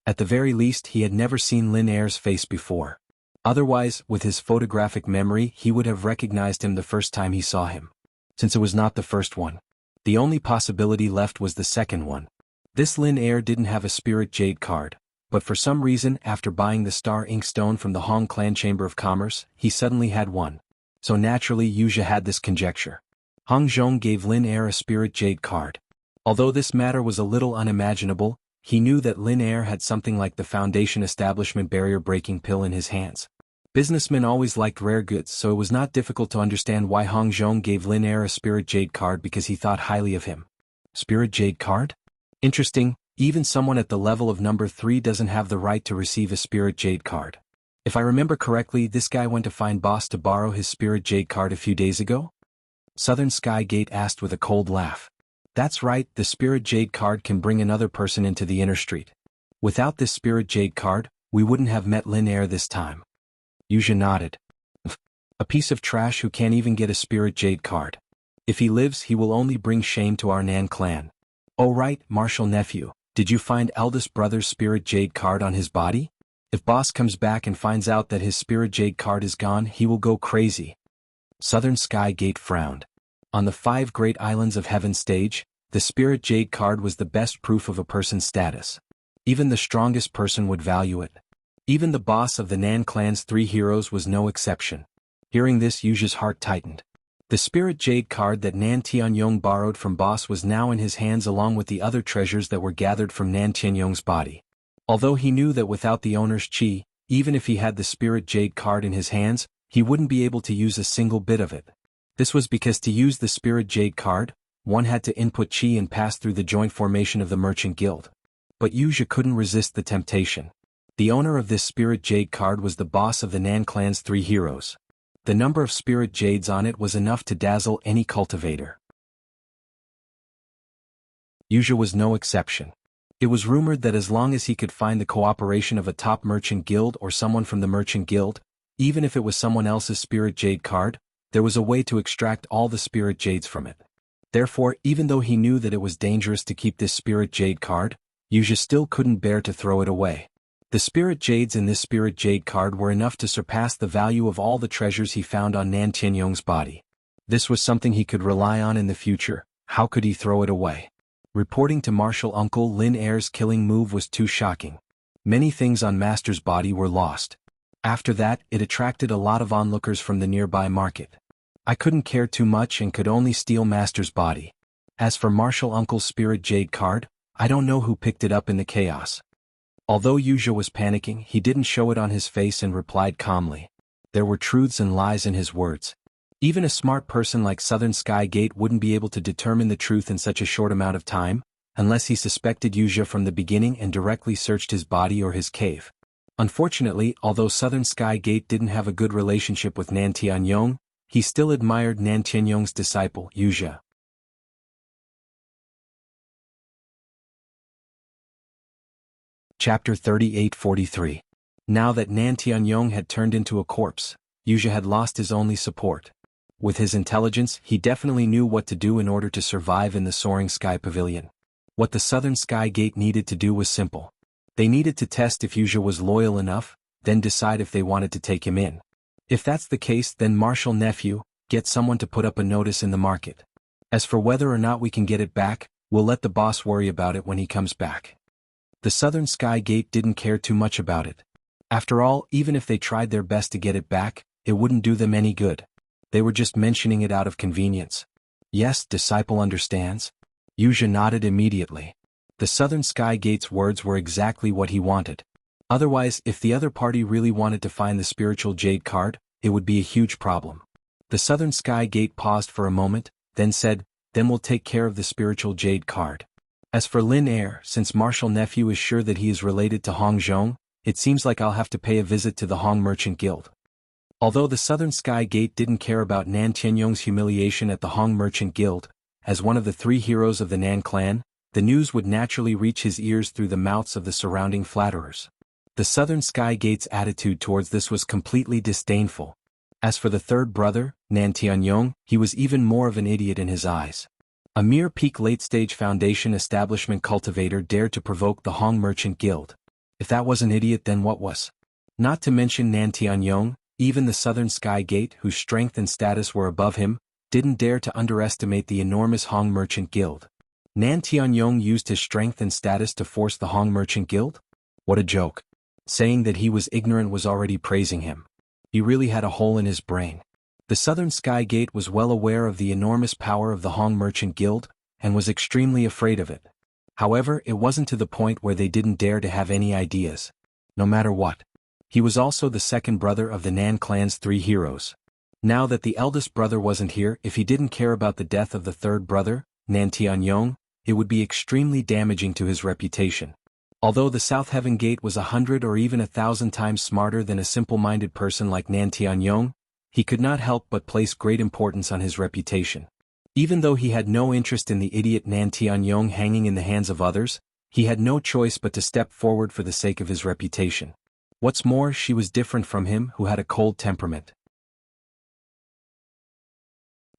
At the very least, he had never seen Lin Air's face before. Otherwise, with his photographic memory, he would have recognized him the first time he saw him. Since it was not the first one, the only possibility left was the second one. This Lin Air didn't have a Spirit Jade card, but for some reason, after buying the Star Inkstone from the Hong Clan Chamber of Commerce, he suddenly had one. So naturally Wuxia had this conjecture. Hongzhong gave Lin Air a Spirit Jade card. Although this matter was a little unimaginable, he knew that Lin Air had something like the Foundation Establishment barrier-breaking pill in his hands. Businessmen always liked rare goods, so it was not difficult to understand why Hongzhong gave Lin Air a Spirit Jade card because he thought highly of him. Spirit Jade card? Interesting, even someone at the level of number 3 doesn't have the right to receive a Spirit Jade card. If I remember correctly, this guy went to find boss to borrow his Spirit Jade card a few days ago? Southern Sky Gate asked with a cold laugh. That's right, the Spirit Jade card can bring another person into the inner street. Without this spirit jade card, we wouldn't have met Lin Air this time. Yuja nodded. A piece of trash who can't even get a spirit jade card. If he lives, he will only bring shame to our Nan clan. Oh right, Martial Nephew, did you find eldest brother's spirit jade card on his body? If boss comes back and finds out that his spirit jade card is gone, he will go crazy. Southern Sky Gate frowned. On the 5 Great Islands of Heaven stage, the spirit jade card was the best proof of a person's status. Even the strongest person would value it. Even the boss of the Nan clan's 3 heroes was no exception. Hearing this, Yuja's heart tightened. The spirit jade card that Nan Tianyong borrowed from boss was now in his hands along with the other treasures that were gathered from Nan Tianyong's body. Although he knew that without the owner's chi, even if he had the spirit jade card in his hands, he wouldn't be able to use a single bit of it. This was because to use the spirit jade card, one had to input chi and pass through the joint formation of the merchant guild. But Yuja couldn't resist the temptation. The owner of this spirit jade card was the boss of the Nan clan's 3 heroes. The number of spirit jades on it was enough to dazzle any cultivator. Yuja was no exception. It was rumored that as long as he could find the cooperation of a top merchant guild or someone from the merchant guild, even if it was someone else's spirit jade card, there was a way to extract all the spirit jades from it. Therefore, even though he knew that it was dangerous to keep this spirit jade card, Yuja still couldn't bear to throw it away. The spirit jades in this spirit jade card were enough to surpass the value of all the treasures he found on Nan Tianyong's body. This was something he could rely on in the future. How could he throw it away? Reporting to Martial Uncle Lin Air's killing move was too shocking. Many things on Master's body were lost. After that, it attracted a lot of onlookers from the nearby market. I couldn't care too much and could only steal Master's body. As for Martial Uncle's spirit jade card, I don't know who picked it up in the chaos. Although Yuja was panicking, he didn't show it on his face and replied calmly. There were truths and lies in his words. Even a smart person like Southern Sky Gate wouldn't be able to determine the truth in such a short amount of time, unless he suspected Yuja from the beginning and directly searched his body or his cave. Unfortunately, although Southern Sky Gate didn't have a good relationship with Nan Tianyong, he still admired Nan Tianyong's disciple, Yuja. Chapter 38-43. Now that Nan Tianyong had turned into a corpse, Yuja had lost his only support. With his intelligence, he definitely knew what to do in order to survive in the soaring sky pavilion. What the Southern Sky Gate needed to do was simple. They needed to test if Yuja was loyal enough, then decide if they wanted to take him in. If that's the case, then Martial Nephew, get someone to put up a notice in the market. As for whether or not we can get it back, we'll let the boss worry about it when he comes back. The Southern Sky Gate didn't care too much about it. After all, even if they tried their best to get it back, it wouldn't do them any good. They were just mentioning it out of convenience. Yes, disciple understands. Yuja nodded immediately. The Southern Sky Gate's words were exactly what he wanted. Otherwise, if the other party really wanted to find the spiritual jade card, it would be a huge problem. The Southern Sky Gate paused for a moment, then said, "Then we'll take care of the spiritual jade card. As for Lin Air, since Martial Nephew is sure that he is related to Hong Zhong, it seems like I'll have to pay a visit to the Hong Merchant Guild." Although the Southern Sky Gate didn't care about Nan Tianyong's humiliation at the Hong Merchant Guild, as one of the 3 heroes of the Nan clan, the news would naturally reach his ears through the mouths of the surrounding flatterers. The Southern Sky Gate's attitude towards this was completely disdainful. As for the third brother, Nan Tianyong, he was even more of an idiot in his eyes. A mere peak late-stage foundation establishment cultivator dared to provoke the Hong Merchant Guild. If that was an idiot, then what was? Not to mention Nan Tianyong, even the Southern Sky Gate, whose strength and status were above him, didn't dare to underestimate the enormous Hong Merchant Guild. Nan Tianyong used his strength and status to force the Hong Merchant Guild? What a joke. Saying that he was ignorant was already praising him. He really had a hole in his brain. The Southern Sky Gate was well aware of the enormous power of the Hong Merchant Guild, and was extremely afraid of it. However, it wasn't to the point where they didn't dare to have any ideas. No matter what. He was also the second brother of the Nan clan's 3 heroes. Now that the eldest brother wasn't here, if he didn't care about the death of the third brother, Nan Tianyong, it would be extremely damaging to his reputation. Although the South Heaven Gate was 100 or even 1,000 times smarter than a simple-minded person like Nan Tianyong, he could not help but place great importance on his reputation. Even though he had no interest in the idiot Nan Tianyong hanging in the hands of others, He had no choice but to step forward for the sake of his reputation. What's more, she was different from him, who had a cold temperament.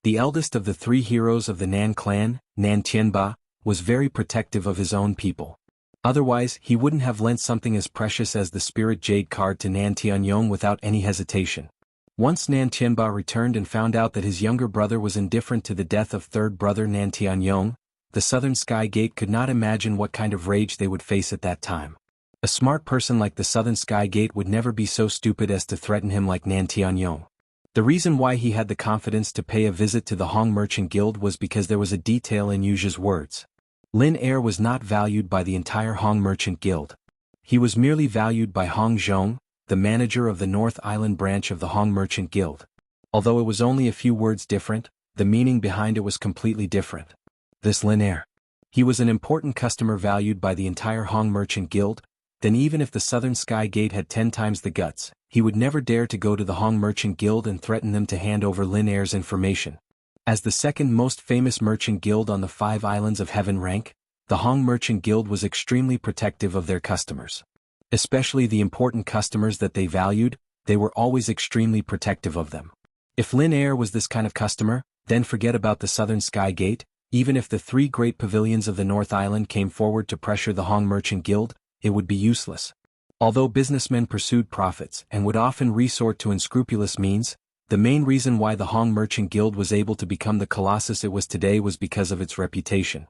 The eldest of the three heroes of the Nan clan, Nan Tianba, was very protective of his own people. Otherwise, he wouldn't have lent something as precious as the spirit jade card to Nan Tianyong without any hesitation. Once Nan Tianba returned and found out that his younger brother was indifferent to the death of third brother Nan Tianyong, the Southern Sky Gate could not imagine what kind of rage they would face at that time. A smart person like the Southern Sky Gate would never be so stupid as to threaten him like Nan Tianyong. The reason why he had the confidence to pay a visit to the Hong Merchant Guild was because there was a detail in Yuja's words. Lin Er was not valued by the entire Hong Merchant Guild. He was merely valued by Hong Zhong, the manager of the North Island branch of the Hong Merchant Guild. Although it was only a few words different, the meaning behind it was completely different. This Lin Er. He was an important customer valued by the entire Hong Merchant Guild. Then even if the Southern Sky Gate had 10 times the guts, he would never dare to go to the Hong Merchant Guild and threaten them to hand over Lin Er's information. As the second most famous merchant guild on the 5 islands of Heaven rank, the Hong Merchant Guild was extremely protective of their customers. Especially the important customers that they valued, they were always extremely protective of them. If Lin Er was this kind of customer, then forget about the Southern Sky Gate. Even if the 3 great pavilions of the North Island came forward to pressure the Hong Merchant Guild, it would be useless. Although businessmen pursued profits and would often resort to unscrupulous means, the main reason why the Hong Merchant Guild was able to become the colossus it was today was because of its reputation.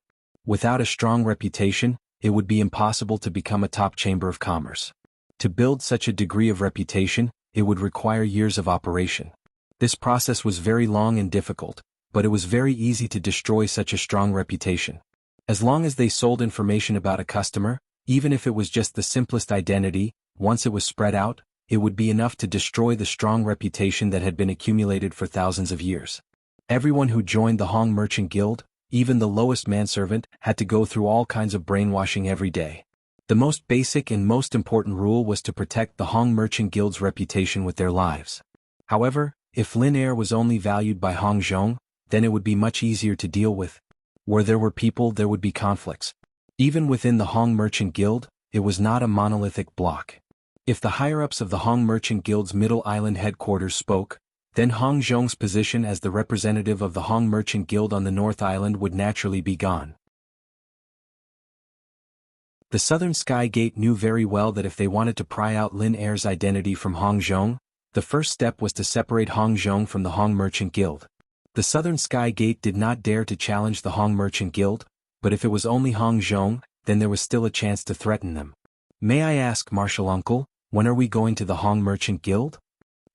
Without a strong reputation, it would be impossible to become a top chamber of commerce. To build such a degree of reputation, it would require years of operation. This process was very long and difficult, but it was very easy to destroy such a strong reputation. As long as they sold information about a customer, even if it was just the simplest identity, once it was spread out, it would be enough to destroy the strong reputation that had been accumulated for thousands of years. Everyone who joined the Hong Merchant Guild, even the lowest manservant, had to go through all kinds of brainwashing every day. The most basic and most important rule was to protect the Hong Merchant Guild's reputation with their lives. However, if Lin Er was only valued by Hong Zhong, then it would be much easier to deal with. Where there were people, there would be conflicts. Even within the Hong Merchant Guild, it was not a monolithic block. If the higher-ups of the Hong Merchant Guild's Middle Island headquarters spoke, then Hong Zhong's position as the representative of the Hong Merchant Guild on the North Island would naturally be gone. The Southern Sky Gate knew very well that if they wanted to pry out Lin Er's identity from Hong Zhong, the first step was to separate Hong Zhong from the Hong Merchant Guild. The Southern Sky Gate did not dare to challenge the Hong Merchant Guild, but if it was only Hong Zhong, then there was still a chance to threaten them. May I ask, Martial Uncle, when are we going to the Hong Merchant Guild?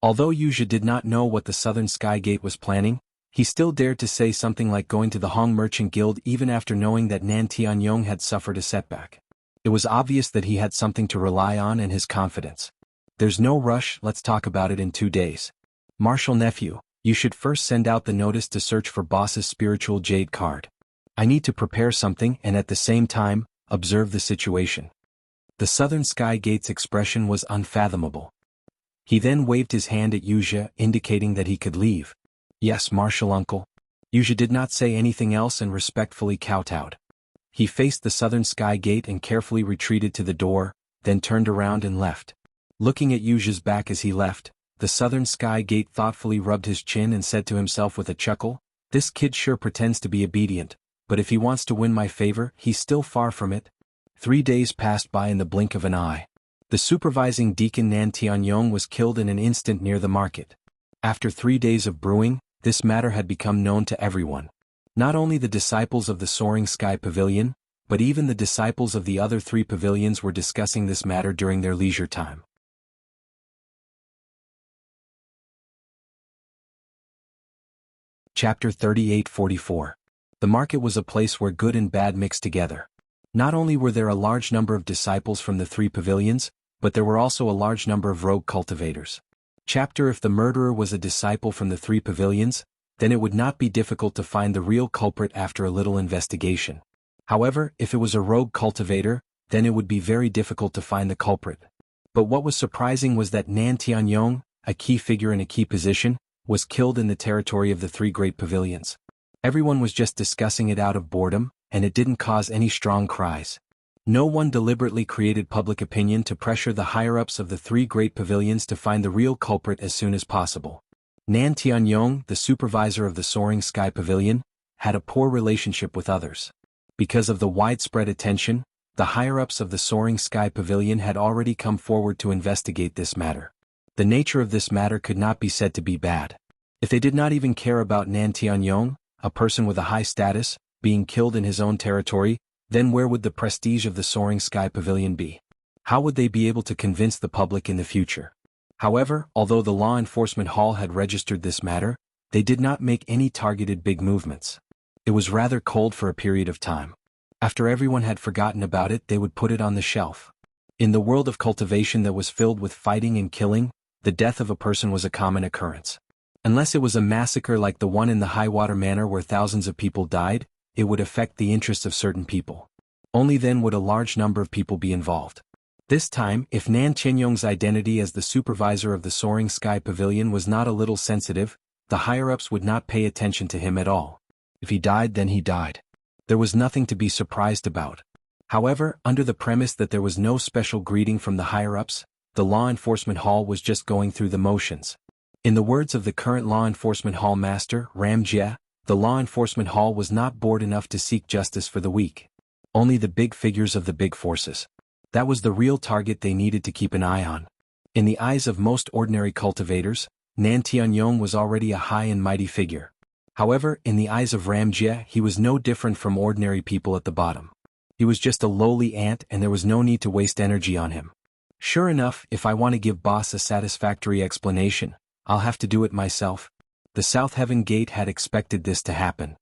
Although Yuja did not know what the Southern Sky Gate was planning, he still dared to say something like going to the Hong Merchant Guild even after knowing that Nan Tianyong had suffered a setback. It was obvious that he had something to rely on and his confidence. There's no rush, let's talk about it in 2 days. Martial nephew, you should first send out the notice to search for boss's spiritual jade card. I need to prepare something and at the same time, observe the situation. The Southern Sky Gate's expression was unfathomable. He then waved his hand at Yuja, indicating that he could leave. Yes, Martial Uncle. Yuja did not say anything else and respectfully kowtowed. He faced the Southern Sky Gate and carefully retreated to the door, then turned around and left. Looking at Yuja's back as he left, the Southern Sky Gate thoughtfully rubbed his chin and said to himself with a chuckle, "This kid sure pretends to be obedient, but if he wants to win my favor, he's still far from it." 3 days passed by in the blink of an eye. The supervising deacon Nan Tianyong was killed in an instant near the market. After 3 days of brewing, this matter had become known to everyone. Not only the disciples of the Soaring Sky Pavilion, but even the disciples of the other 3 pavilions were discussing this matter during their leisure time. Chapter 38-44. The market was a place where good and bad mixed together. Not only were there a large number of disciples from the 3 pavilions, but there were also a large number of rogue cultivators. Chapter If the murderer was a disciple from the 3 pavilions, then it would not be difficult to find the real culprit after a little investigation. However, if it was a rogue cultivator, then it would be very difficult to find the culprit. But what was surprising was that Nan Tianyong, a key figure in a key position, was killed in the territory of the 3 great pavilions. Everyone was just discussing it out of boredom, and it didn't cause any strong cries. No one deliberately created public opinion to pressure the higher-ups of the three great pavilions to find the real culprit as soon as possible. Nan Tianyong, the supervisor of the Soaring Sky Pavilion, had a poor relationship with others. Because of the widespread attention, the higher-ups of the Soaring Sky Pavilion had already come forward to investigate this matter. The nature of this matter could not be said to be bad. If they did not even care about Nan Tianyong, a person with a high status, being killed in his own territory, then where would the prestige of the Soaring Sky Pavilion be? How would they be able to convince the public in the future? However, although the law enforcement hall had registered this matter, they did not make any targeted big movements. It was rather cold for a period of time. After everyone had forgotten about it, they would put it on the shelf. In the world of cultivation that was filled with fighting and killing, the death of a person was a common occurrence. Unless it was a massacre like the one in the Highwater Manor where thousands of people died, it would affect the interests of certain people. Only then would a large number of people be involved. This time, if Nan Tianyong's identity as the supervisor of the Soaring Sky Pavilion was not a little sensitive, the higher-ups would not pay attention to him at all. If he died, then he died. There was nothing to be surprised about. However, under the premise that there was no special greeting from the higher-ups, the law enforcement hall was just going through the motions. In the words of the current law enforcement hall master, Ram Jie, the law enforcement hall was not bored enough to seek justice for the weak. Only the big figures of the big forces. That was the real target they needed to keep an eye on. In the eyes of most ordinary cultivators, Nan Tianyong was already a high and mighty figure. However, in the eyes of Ram Jie, he was no different from ordinary people at the bottom. He was just a lowly ant and there was no need to waste energy on him. Sure enough, if I want to give boss a satisfactory explanation, I'll have to do it myself. The South Heaven Gate had expected this to happen.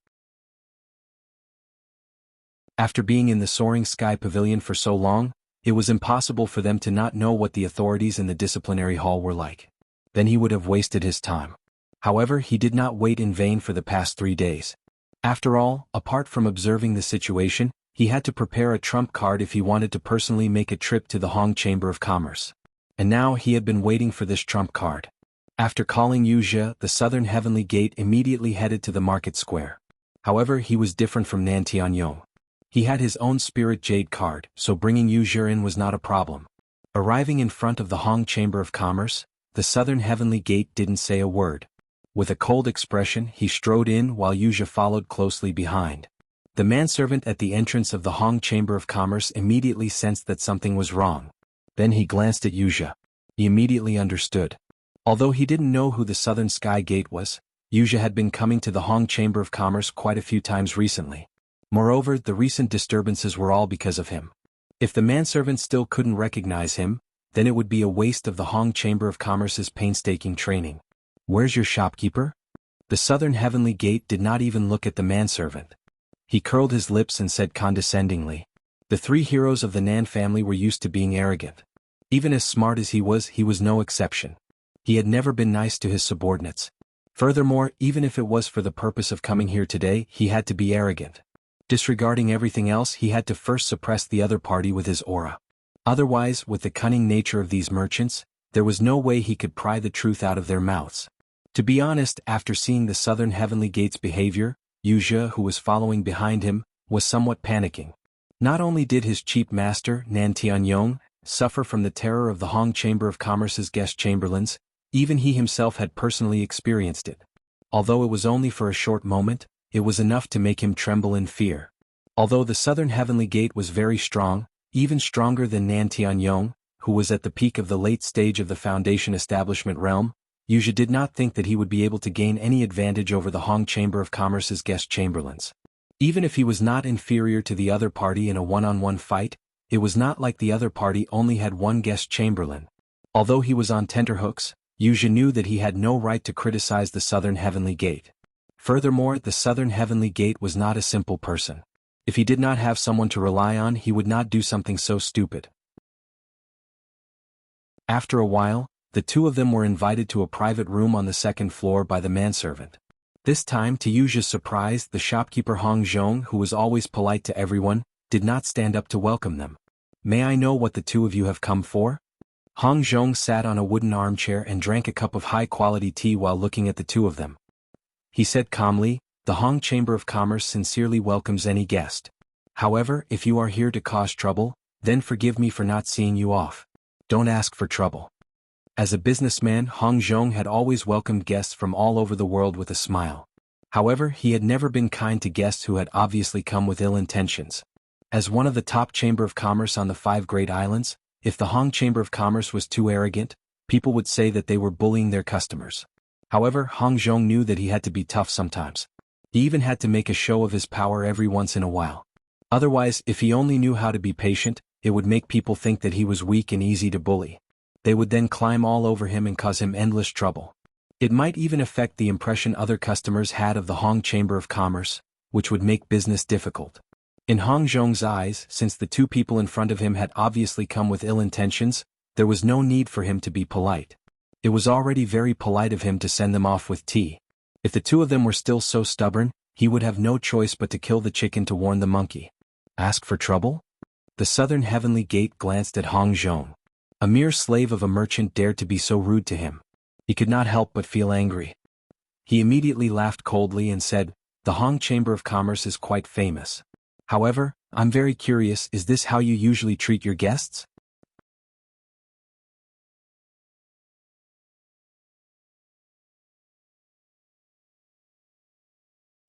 After being in the Soaring Sky Pavilion for so long, it was impossible for them to not know what the authorities in the disciplinary hall were like. Then he would have wasted his time. However, he did not wait in vain for the past 3 days. After all, apart from observing the situation, he had to prepare a trump card if he wanted to personally make a trip to the Hong Chamber of Commerce. And now he had been waiting for this trump card. After calling Wuxia, the Southern Heavenly Gate immediately headed to the market square. However, he was different from Nan Tianyong. He had his own Spirit Jade card, so bringing Wuxia in was not a problem. Arriving in front of the Hong Chamber of Commerce, the Southern Heavenly Gate didn't say a word. With a cold expression, he strode in while Wuxia followed closely behind. The manservant at the entrance of the Hong Chamber of Commerce immediately sensed that something was wrong. Then he glanced at Wuxia. He immediately understood. Although he didn't know who the Southern Sky Gate was, Wuxia had been coming to the Hong Chamber of Commerce quite a few times recently. Moreover, the recent disturbances were all because of him. If the manservant still couldn't recognize him, then it would be a waste of the Hong Chamber of Commerce's painstaking training. "Where's your shopkeeper?" The Southern Heavenly Gate did not even look at the manservant. He curled his lips and said condescendingly. The three heroes of the Nan family were used to being arrogant. Even as smart as he was no exception. He had never been nice to his subordinates. Furthermore, even if it was for the purpose of coming here today, he had to be arrogant. Disregarding everything else, he had to first suppress the other party with his aura. Otherwise, with the cunning nature of these merchants, there was no way he could pry the truth out of their mouths. To be honest, after seeing the Southern Heavenly Gate's behavior, Wuxia, who was following behind him, was somewhat panicking. Not only did his cheap master, Nan Tianyong, suffer from the terror of the Hong Chamber of Commerce's guest chamberlains, even he himself had personally experienced it. Although it was only for a short moment, it was enough to make him tremble in fear. Although the Southern Heavenly Gate was very strong, even stronger than Nan Tianyong, who was at the peak of the late stage of the Foundation establishment realm, Wuxia did not think that he would be able to gain any advantage over the Hong Chamber of Commerce's guest chamberlains. Even if he was not inferior to the other party in a one-on-one fight, it was not like the other party only had one guest chamberlain. Although he was on tenterhooks, Wuxia knew that he had no right to criticize the Southern Heavenly Gate. Furthermore, the Southern Heavenly Gate was not a simple person. If he did not have someone to rely on, he would not do something so stupid. After a while, the two of them were invited to a private room on the second floor by the manservant. This time, to Wuxia's surprise, the shopkeeper Hong Zhong, who was always polite to everyone, did not stand up to welcome them. "May I know what the two of you have come for?" Hong Zhong sat on a wooden armchair and drank a cup of high-quality tea while looking at the two of them. He said calmly, "The Hong Chamber of Commerce sincerely welcomes any guest. However, if you are here to cause trouble, then forgive me for not seeing you off. Don't ask for trouble. As a businessman, Hong Zhong had always welcomed guests from all over the world with a smile. However, he had never been kind to guests who had obviously come with ill intentions. As one of the top Chamber of Commerce on the 5 Great Islands, if the Hong Chamber of Commerce was too arrogant, people would say that they were bullying their customers. However, Hong Zhong knew that he had to be tough sometimes. He even had to make a show of his power every once in a while. Otherwise, if he only knew how to be patient, it would make people think that he was weak and easy to bully. They would then climb all over him and cause him endless trouble. It might even affect the impression other customers had of the Hong Chamber of Commerce, which would make business difficult. In Hong Zhong's eyes, since the 2 people in front of him had obviously come with ill intentions, there was no need for him to be polite. It was already very polite of him to send them off with tea. If the 2 of them were still so stubborn, he would have no choice but to kill the chicken to warn the monkey. Ask for trouble? The Southern Heavenly Gate glanced at Hong Zhong. A mere slave of a merchant dared to be so rude to him. He could not help but feel angry. He immediately laughed coldly and said, "The Hong Chamber of Commerce is quite famous. However, I'm very curious, is this how you usually treat your guests?"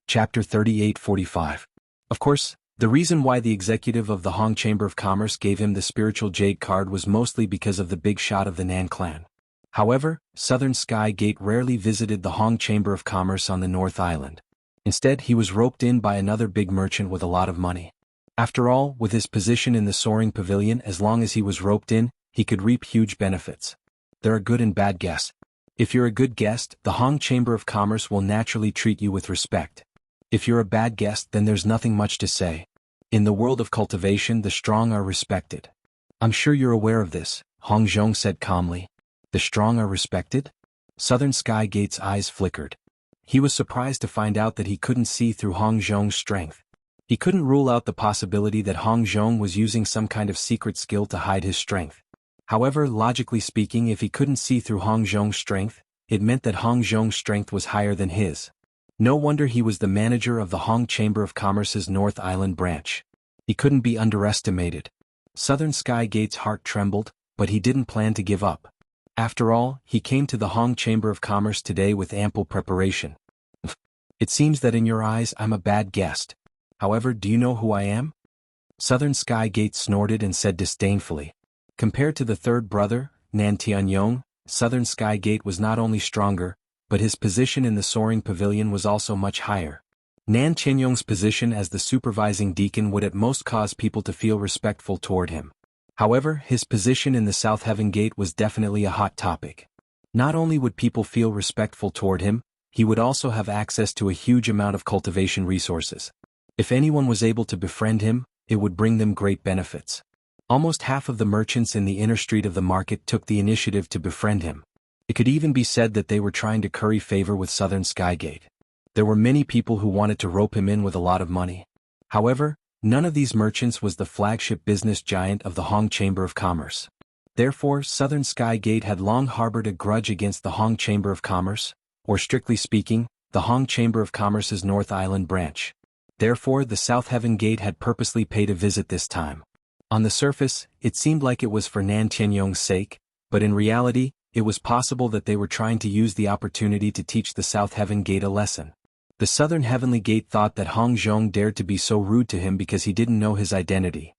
Chapter 38:45. Of course, the reason why the executive of the Hong Chamber of Commerce gave him the spiritual jade card was mostly because of the big shot of the Nan clan. However, Southern Sky Gate rarely visited the Hong Chamber of Commerce on the North Island. Instead, he was roped in by another big merchant with a lot of money. After all, with his position in the soaring pavilion, as long as he was roped in, he could reap huge benefits. There are good and bad guests. If you're a good guest, the Hong Chamber of Commerce will naturally treat you with respect. If you're a bad guest, then there's nothing much to say. In the world of cultivation, the strong are respected. I'm sure you're aware of this, Hong Zhong said calmly. The strong are respected? Southern Sky Gate's eyes flickered. He was surprised to find out that he couldn't see through Hong Zhong's strength. He couldn't rule out the possibility that Hong Zhong was using some kind of secret skill to hide his strength. However, logically speaking, if he couldn't see through Hong Zhong's strength, it meant that Hong Zhong's strength was higher than his. No wonder he was the manager of the Hong Chamber of Commerce's North Island branch. He couldn't be underestimated. Southern Sky Gate's heart trembled, but he didn't plan to give up. After all, he came to the Hong Chamber of Commerce today with ample preparation. It seems that in your eyes I'm a bad guest. However, do you know who I am? Southern Sky Gate snorted and said disdainfully. Compared to the 3rd brother, Nan Tianyong, Southern Sky Gate was not only stronger, but his position in the soaring pavilion was also much higher. Nan Tianyong's position as the supervising deacon would at most cause people to feel respectful toward him. However, his position in the South Heaven Gate was definitely a hot topic. Not only would people feel respectful toward him, he would also have access to a huge amount of cultivation resources. If anyone was able to befriend him, it would bring them great benefits. Almost half of the merchants in the inner street of the market took the initiative to befriend him. It could even be said that they were trying to curry favor with Southern Sky Gate. There were many people who wanted to rope him in with a lot of money. However, none of these merchants was the flagship business giant of the Hong Chamber of Commerce. Therefore, Southern Sky Gate had long harbored a grudge against the Hong Chamber of Commerce, or strictly speaking, the Hong Chamber of Commerce's North Island branch. Therefore, the South Heaven Gate had purposely paid a visit this time. On the surface, it seemed like it was for Nan Tianyong's sake, but in reality, it was possible that they were trying to use the opportunity to teach the South Heaven Gate a lesson. The Southern Heavenly Gate thought that Hong Zhong dared to be so rude to him because he didn't know his identity.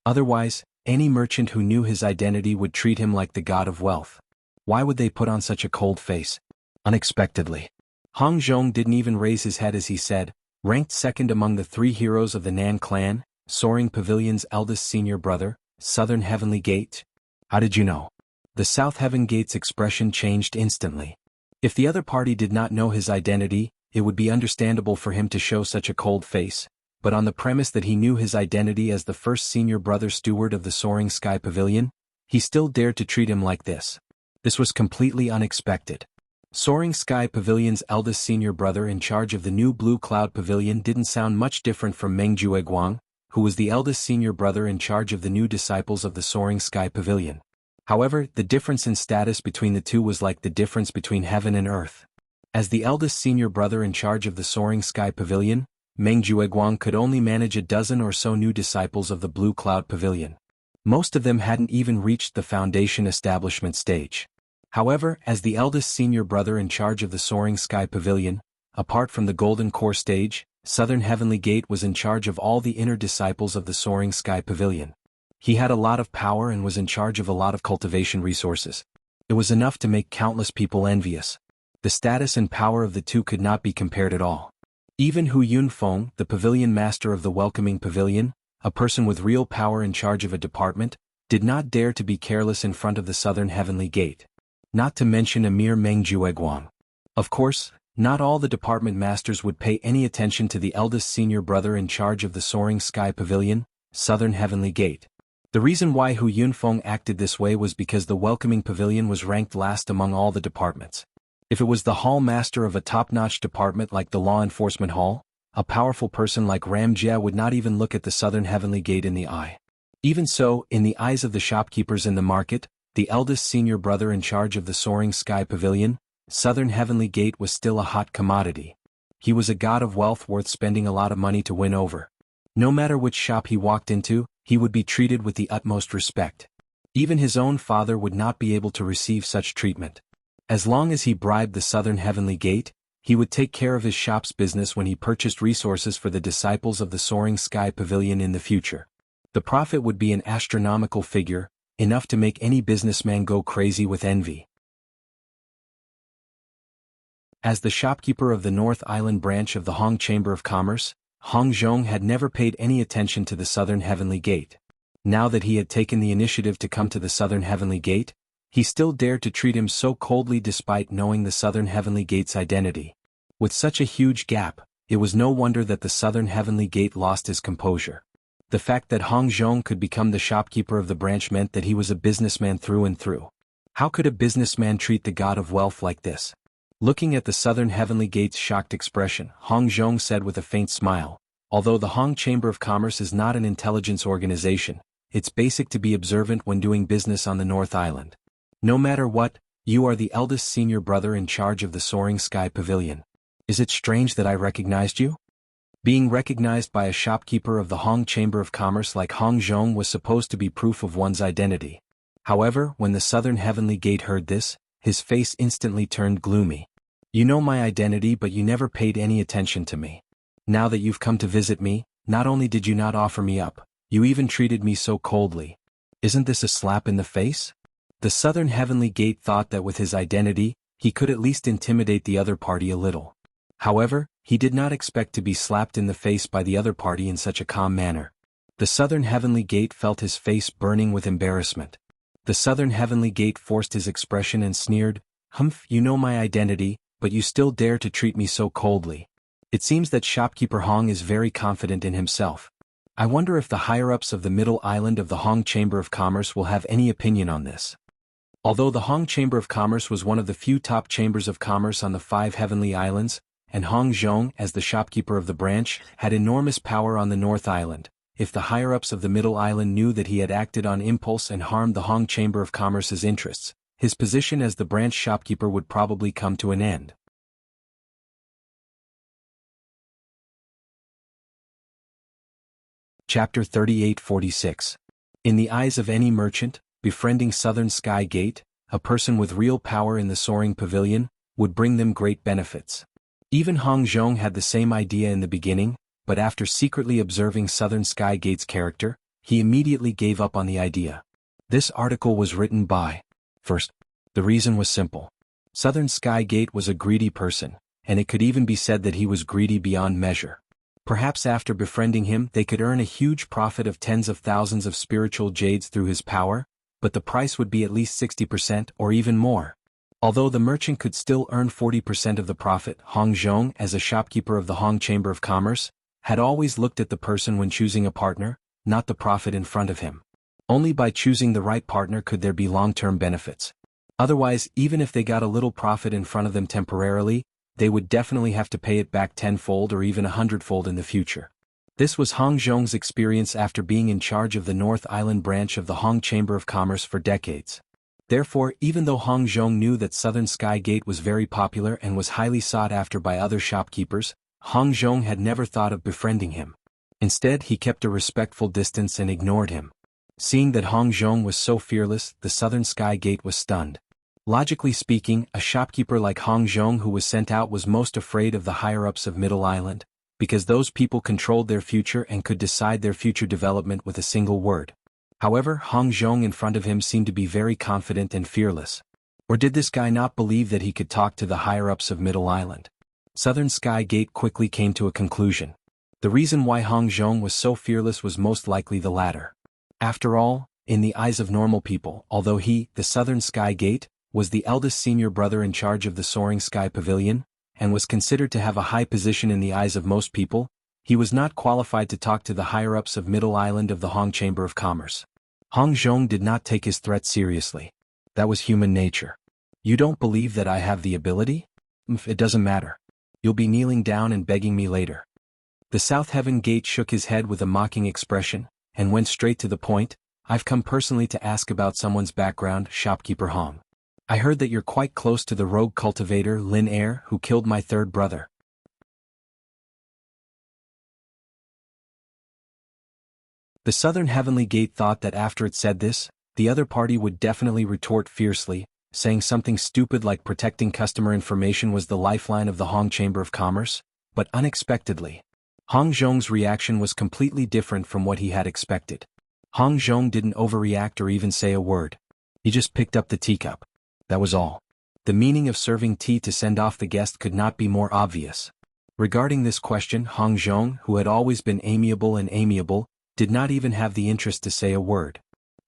Otherwise, any merchant who knew his identity would treat him like the god of wealth. Why would they put on such a cold face? Unexpectedly, Hong Zhong didn't even raise his head as he said, ranked second among the 3 heroes of the Nan clan, Soaring Pavilion's eldest senior brother, Southern Heavenly Gate. How did you know? The South Heaven Gate's expression changed instantly. If the other party did not know his identity, it would be understandable for him to show such a cold face, but on the premise that he knew his identity as the first senior brother steward of the Soaring Sky Pavilion, he still dared to treat him like this. This was completely unexpected. Soaring Sky Pavilion's eldest senior brother in charge of the new Blue Cloud Pavilion didn't sound much different from Meng Jueguang, who was the eldest senior brother in charge of the new disciples of the Soaring Sky Pavilion. However, the difference in status between the two was like the difference between heaven and earth. As the eldest senior brother in charge of the Soaring Sky Pavilion, Meng Jueguang could only manage a dozen or so new disciples of the Blue Cloud Pavilion. Most of them hadn't even reached the foundation establishment stage. However, as the eldest senior brother in charge of the Soaring Sky Pavilion, apart from the Golden Core stage, Southern Heavenly Gate was in charge of all the inner disciples of the Soaring Sky Pavilion. He had a lot of power and was in charge of a lot of cultivation resources. It was enough to make countless people envious. The status and power of the two could not be compared at all. Even Hu Yunfeng, the pavilion master of the Welcoming Pavilion, a person with real power in charge of a department, did not dare to be careless in front of the Southern Heavenly Gate. Not to mention a mere Meng Jueguang. Of course, not all the department masters would pay any attention to the eldest senior brother in charge of the Soaring Sky Pavilion, Southern Heavenly Gate. The reason why Hu Yunfeng acted this way was because the Welcoming Pavilion was ranked last among all the departments. If it was the hall master of a top-notch department like the Law Enforcement Hall, a powerful person like Ram Jia would not even look at the Southern Heavenly Gate in the eye. Even so, in the eyes of the shopkeepers in the market, the eldest senior brother in charge of the Soaring Sky Pavilion, Southern Heavenly Gate was still a hot commodity. He was a god of wealth worth spending a lot of money to win over. No matter which shop he walked into, he would be treated with the utmost respect. Even his own father would not be able to receive such treatment. As long as he bribed the Southern Heavenly Gate, he would take care of his shop's business when he purchased resources for the disciples of the Soaring Sky Pavilion in the future. The profit would be an astronomical figure, enough to make any businessman go crazy with envy. As the shopkeeper of the North Island branch of the Hong Chamber of Commerce, Hong Zhong had never paid any attention to the Southern Heavenly Gate. Now that he had taken the initiative to come to the Southern Heavenly Gate, he still dared to treat him so coldly despite knowing the Southern Heavenly Gate's identity. With such a huge gap, it was no wonder that the Southern Heavenly Gate lost his composure. The fact that Hong Zhong could become the shopkeeper of the branch meant that he was a businessman through and through. How could a businessman treat the god of wealth like this? Looking at the Southern Heavenly Gate's shocked expression, Hong Zhong said with a faint smile, "Although the Hong Chamber of Commerce is not an intelligence organization, it's basic to be observant when doing business on the North Island. No matter what, you are the eldest senior brother in charge of the Soaring Sky Pavilion. Is it strange that I recognized you?" Being recognized by a shopkeeper of the Hong Chamber of Commerce like Hong Zhong was supposed to be proof of one's identity. However, when the Southern Heavenly Gate heard this, his face instantly turned gloomy. "You know my identity, but you never paid any attention to me. Now that you've come to visit me, not only did you not offer me up, you even treated me so coldly. Isn't this a slap in the face?" The Southern Heavenly Gate thought that with his identity, he could at least intimidate the other party a little. However, he did not expect to be slapped in the face by the other party in such a calm manner. The Southern Heavenly Gate felt his face burning with embarrassment. The Southern Heavenly Gate forced his expression and sneered, "Humph, you know my identity, but you still dare to treat me so coldly. It seems that shopkeeper Hong is very confident in himself. I wonder if the higher-ups of the Middle Island of the Hong Chamber of Commerce will have any opinion on this." Although the Hong Chamber of Commerce was one of the few top chambers of commerce on the 5 heavenly islands, and Hong Zhong, as the shopkeeper of the branch, had enormous power on the North Island, if the higher-ups of the Middle Island knew that he had acted on impulse and harmed the Hong Chamber of Commerce's interests, his position as the branch shopkeeper would probably come to an end. Chapter 3846. In the eyes of any merchant, befriending Southern Sky Gate, a person with real power in the Soaring Pavilion, would bring them great benefits. Even Hong Zhong had the same idea in the beginning, but after secretly observing Southern Sky Gate's character, he immediately gave up on the idea. This article was written by. First, the reason was simple. Southern Sky Gate was a greedy person, and it could even be said that he was greedy beyond measure. Perhaps after befriending him they could earn a huge profit of tens of thousands of spiritual jades through his power, but the price would be at least 60% or even more. Although the merchant could still earn 40% of the profit, Hong Zhong, as a shopkeeper of the Hong Chamber of Commerce, had always looked at the person when choosing a partner, not the profit in front of him. Only by choosing the right partner could there be long-term benefits. Otherwise, even if they got a little profit in front of them temporarily, they would definitely have to pay it back tenfold or even 100-fold in the future. This was Hong Zhong's experience after being in charge of the North Island branch of the Hong Chamber of Commerce for decades. Therefore, even though Hong Zhong knew that Southern Sky Gate was very popular and was highly sought after by other shopkeepers, Hong Zhong had never thought of befriending him. Instead, he kept a respectful distance and ignored him. Seeing that Hong Zhong was so fearless, the Southern Sky Gate was stunned. Logically speaking, a shopkeeper like Hong Zhong who was sent out was most afraid of the higher-ups of Middle Island, because those people controlled their future and could decide their future development with a single word. However, Hong Zhong in front of him seemed to be very confident and fearless. Or did this guy not believe that he could talk to the higher-ups of Middle Island? Southern Sky Gate quickly came to a conclusion. The reason why Hong Zhong was so fearless was most likely the latter. After all, in the eyes of normal people, although he, the Southern Sky Gate, was the eldest senior brother in charge of the Soaring Sky Pavilion, and was considered to have a high position in the eyes of most people, he was not qualified to talk to the higher-ups of Middle Island of the Hong Chamber of Commerce. Hong Zhong did not take his threat seriously. That was human nature. You don't believe that I have the ability? It doesn't matter. You'll be kneeling down and begging me later. The South Heaven Gate shook his head with a mocking expression, and went straight to the point. I've come personally to ask about someone's background, shopkeeper Hong. I heard that you're quite close to the rogue cultivator Lin Air who killed my third brother. The Southern Heavenly Gate thought that after it said this, the other party would definitely retort fiercely, saying something stupid like protecting customer information was the lifeline of the Hong Chamber of Commerce, but unexpectedly, Hong Zhong's reaction was completely different from what he had expected. Hong Zhong didn't overreact or even say a word. He just picked up the teacup. That was all. The meaning of serving tea to send off the guest could not be more obvious. Regarding this question, Hong Zhong, who had always been amiable, did not even have the interest to say a word.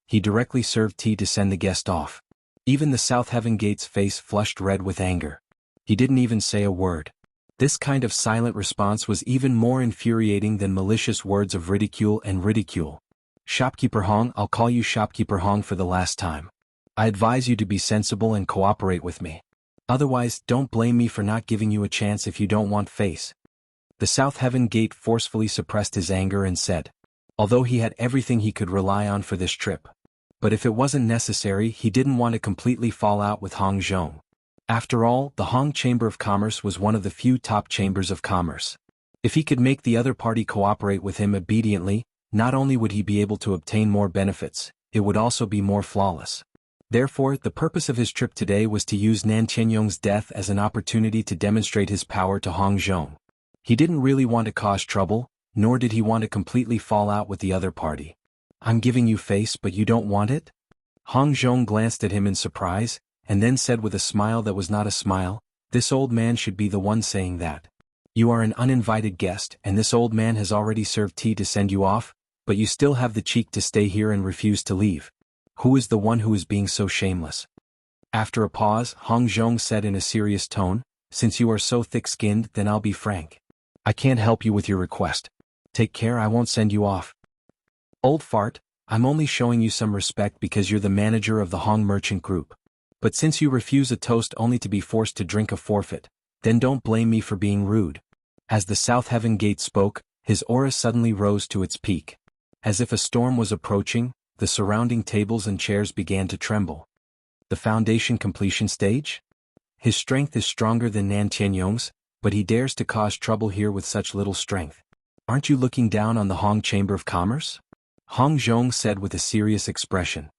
He directly served tea to send the guest off. Even the South Heaven Gate's face flushed red with anger. He didn't even say a word. This kind of silent response was even more infuriating than malicious words of ridicule. Shopkeeper Hong, I'll call you Shopkeeper Hong for the last time. I advise you to be sensible and cooperate with me. Otherwise, don't blame me for not giving you a chance if you don't want face. The South Heaven Gate forcefully suppressed his anger and said, although he had everything he could rely on for this trip. But if it wasn't necessary, he didn't want to completely fall out with Hong Zhong. After all, the Hong Chamber of Commerce was one of the few top chambers of commerce. If he could make the other party cooperate with him obediently, not only would he be able to obtain more benefits, it would also be more flawless. Therefore, the purpose of his trip today was to use Nan Tianyong's death as an opportunity to demonstrate his power to Hong Zhong. He didn't really want to cause trouble, nor did he want to completely fall out with the other party. I'm giving you face but you don't want it? Hong Zhong glanced at him in surprise, and then said with a smile that was not a smile, this old man should be the one saying that. You are an uninvited guest and this old man has already served tea to send you off, but you still have the cheek to stay here and refuse to leave. Who is the one who is being so shameless? After a pause, Hong Zhong said in a serious tone, since you are so thick-skinned, then I'll be frank. I can't help you with your request. Take care, I won't send you off. Old fart, I'm only showing you some respect because you're the manager of the Hong Merchant Group. But since you refuse a toast only to be forced to drink a forfeit, then don't blame me for being rude. As the South Heaven Gate spoke, his aura suddenly rose to its peak. As if a storm was approaching, the surrounding tables and chairs began to tremble. The foundation completion stage? His strength is stronger than Nan Tianyong's, but he dares to cause trouble here with such little strength. Aren't you looking down on the Hong Chamber of Commerce? Hong Zhong said with a serious expression.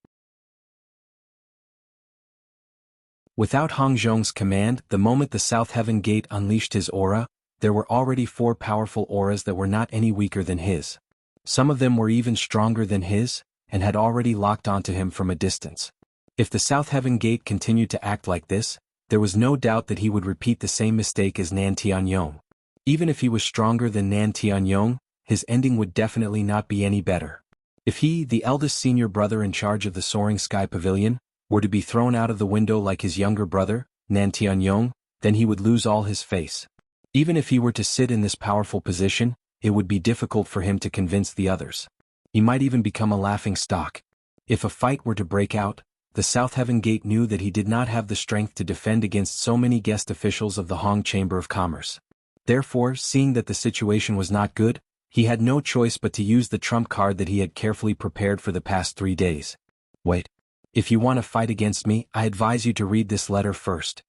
Without Hong Zhong's command, the moment the South Heaven Gate unleashed his aura, there were already 4 powerful auras that were not any weaker than his. Some of them were even stronger than his, and had already locked onto him from a distance. If the South Heaven Gate continued to act like this, there was no doubt that he would repeat the same mistake as Nan Tianyong. Even if he was stronger than Nan Tianyong, his ending would definitely not be any better. If he, the eldest senior brother in charge of the Soaring Sky Pavilion, were to be thrown out of the window like his younger brother, Nan Tianyong, then he would lose all his face. Even if he were to sit in this powerful position, it would be difficult for him to convince the others. He might even become a laughing stock. If a fight were to break out, the South Heaven Gate knew that he did not have the strength to defend against so many guest officials of the Hong Chamber of Commerce. Therefore, seeing that the situation was not good, he had no choice but to use the trump card that he had carefully prepared for the past 3 days. Wait. If you want to fight against me, I advise you to read this letter first.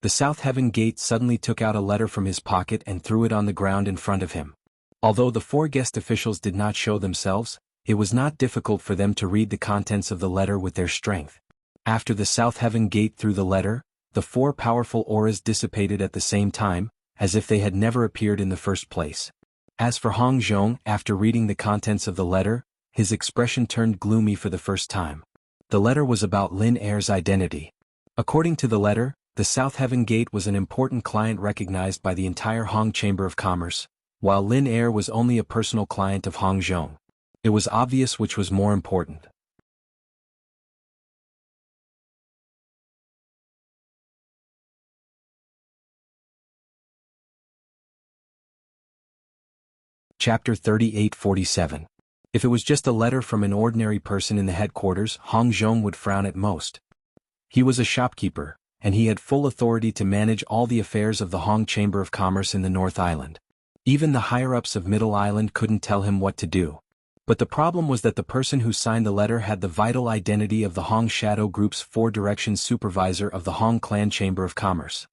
The South Heaven Gate suddenly took out a letter from his pocket and threw it on the ground in front of him. Although the 4 guest officials did not show themselves, it was not difficult for them to read the contents of the letter with their strength. After the South Heaven Gate threw the letter, the 4 powerful auras dissipated at the same time, as if they had never appeared in the first place. As for Hong Zhong, after reading the contents of the letter, his expression turned gloomy for the first time. The letter was about Lin Air's identity. According to the letter, the South Heaven Gate was an important client recognized by the entire Hong Chamber of Commerce, while Lin Air was only a personal client of Hong Zhong. It was obvious which was more important. Chapter 3847. If it was just a letter from an ordinary person in the headquarters, Hong Zhong would frown at most. He was a shopkeeper, and he had full authority to manage all the affairs of the Hong Chamber of Commerce in the North Island. Even the higher-ups of Middle Island couldn't tell him what to do. But the problem was that the person who signed the letter had the vital identity of the Hong Shadow Group's 4 Directions supervisor of the Hong Clan Chamber of Commerce.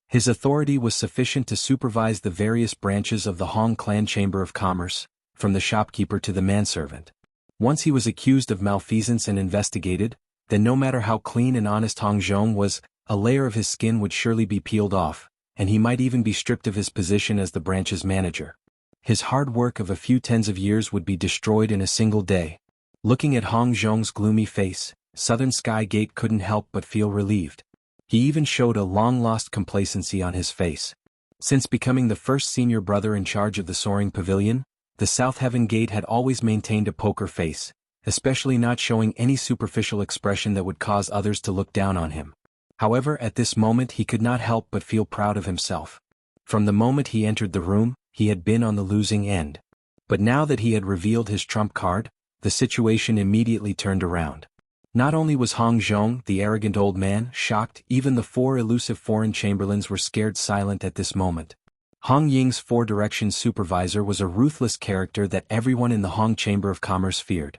His authority was sufficient to supervise the various branches of the Hong Clan Chamber of Commerce, from the shopkeeper to the manservant. Once he was accused of malfeasance and investigated, then no matter how clean and honest Hong Zhong was, a layer of his skin would surely be peeled off, and he might even be stripped of his position as the branch's manager. His hard work of a few tens of years would be destroyed in a single day. Looking at Hong Zhong's gloomy face, Southern Sky Gate couldn't help but feel relieved. He even showed a long-lost complacency on his face. Since becoming the first senior brother in charge of the Soaring Pavilion, the South Heaven Gate had always maintained a poker face, especially not showing any superficial expression that would cause others to look down on him. However, at this moment he could not help but feel proud of himself. From the moment he entered the room, he had been on the losing end. But now that he had revealed his trump card, the situation immediately turned around. Not only was Hong Zhong, the arrogant old man, shocked, even the 4 elusive foreign chamberlains were scared silent at this moment. Hong Ying's 4 Directions supervisor was a ruthless character that everyone in the Hong Chamber of Commerce feared.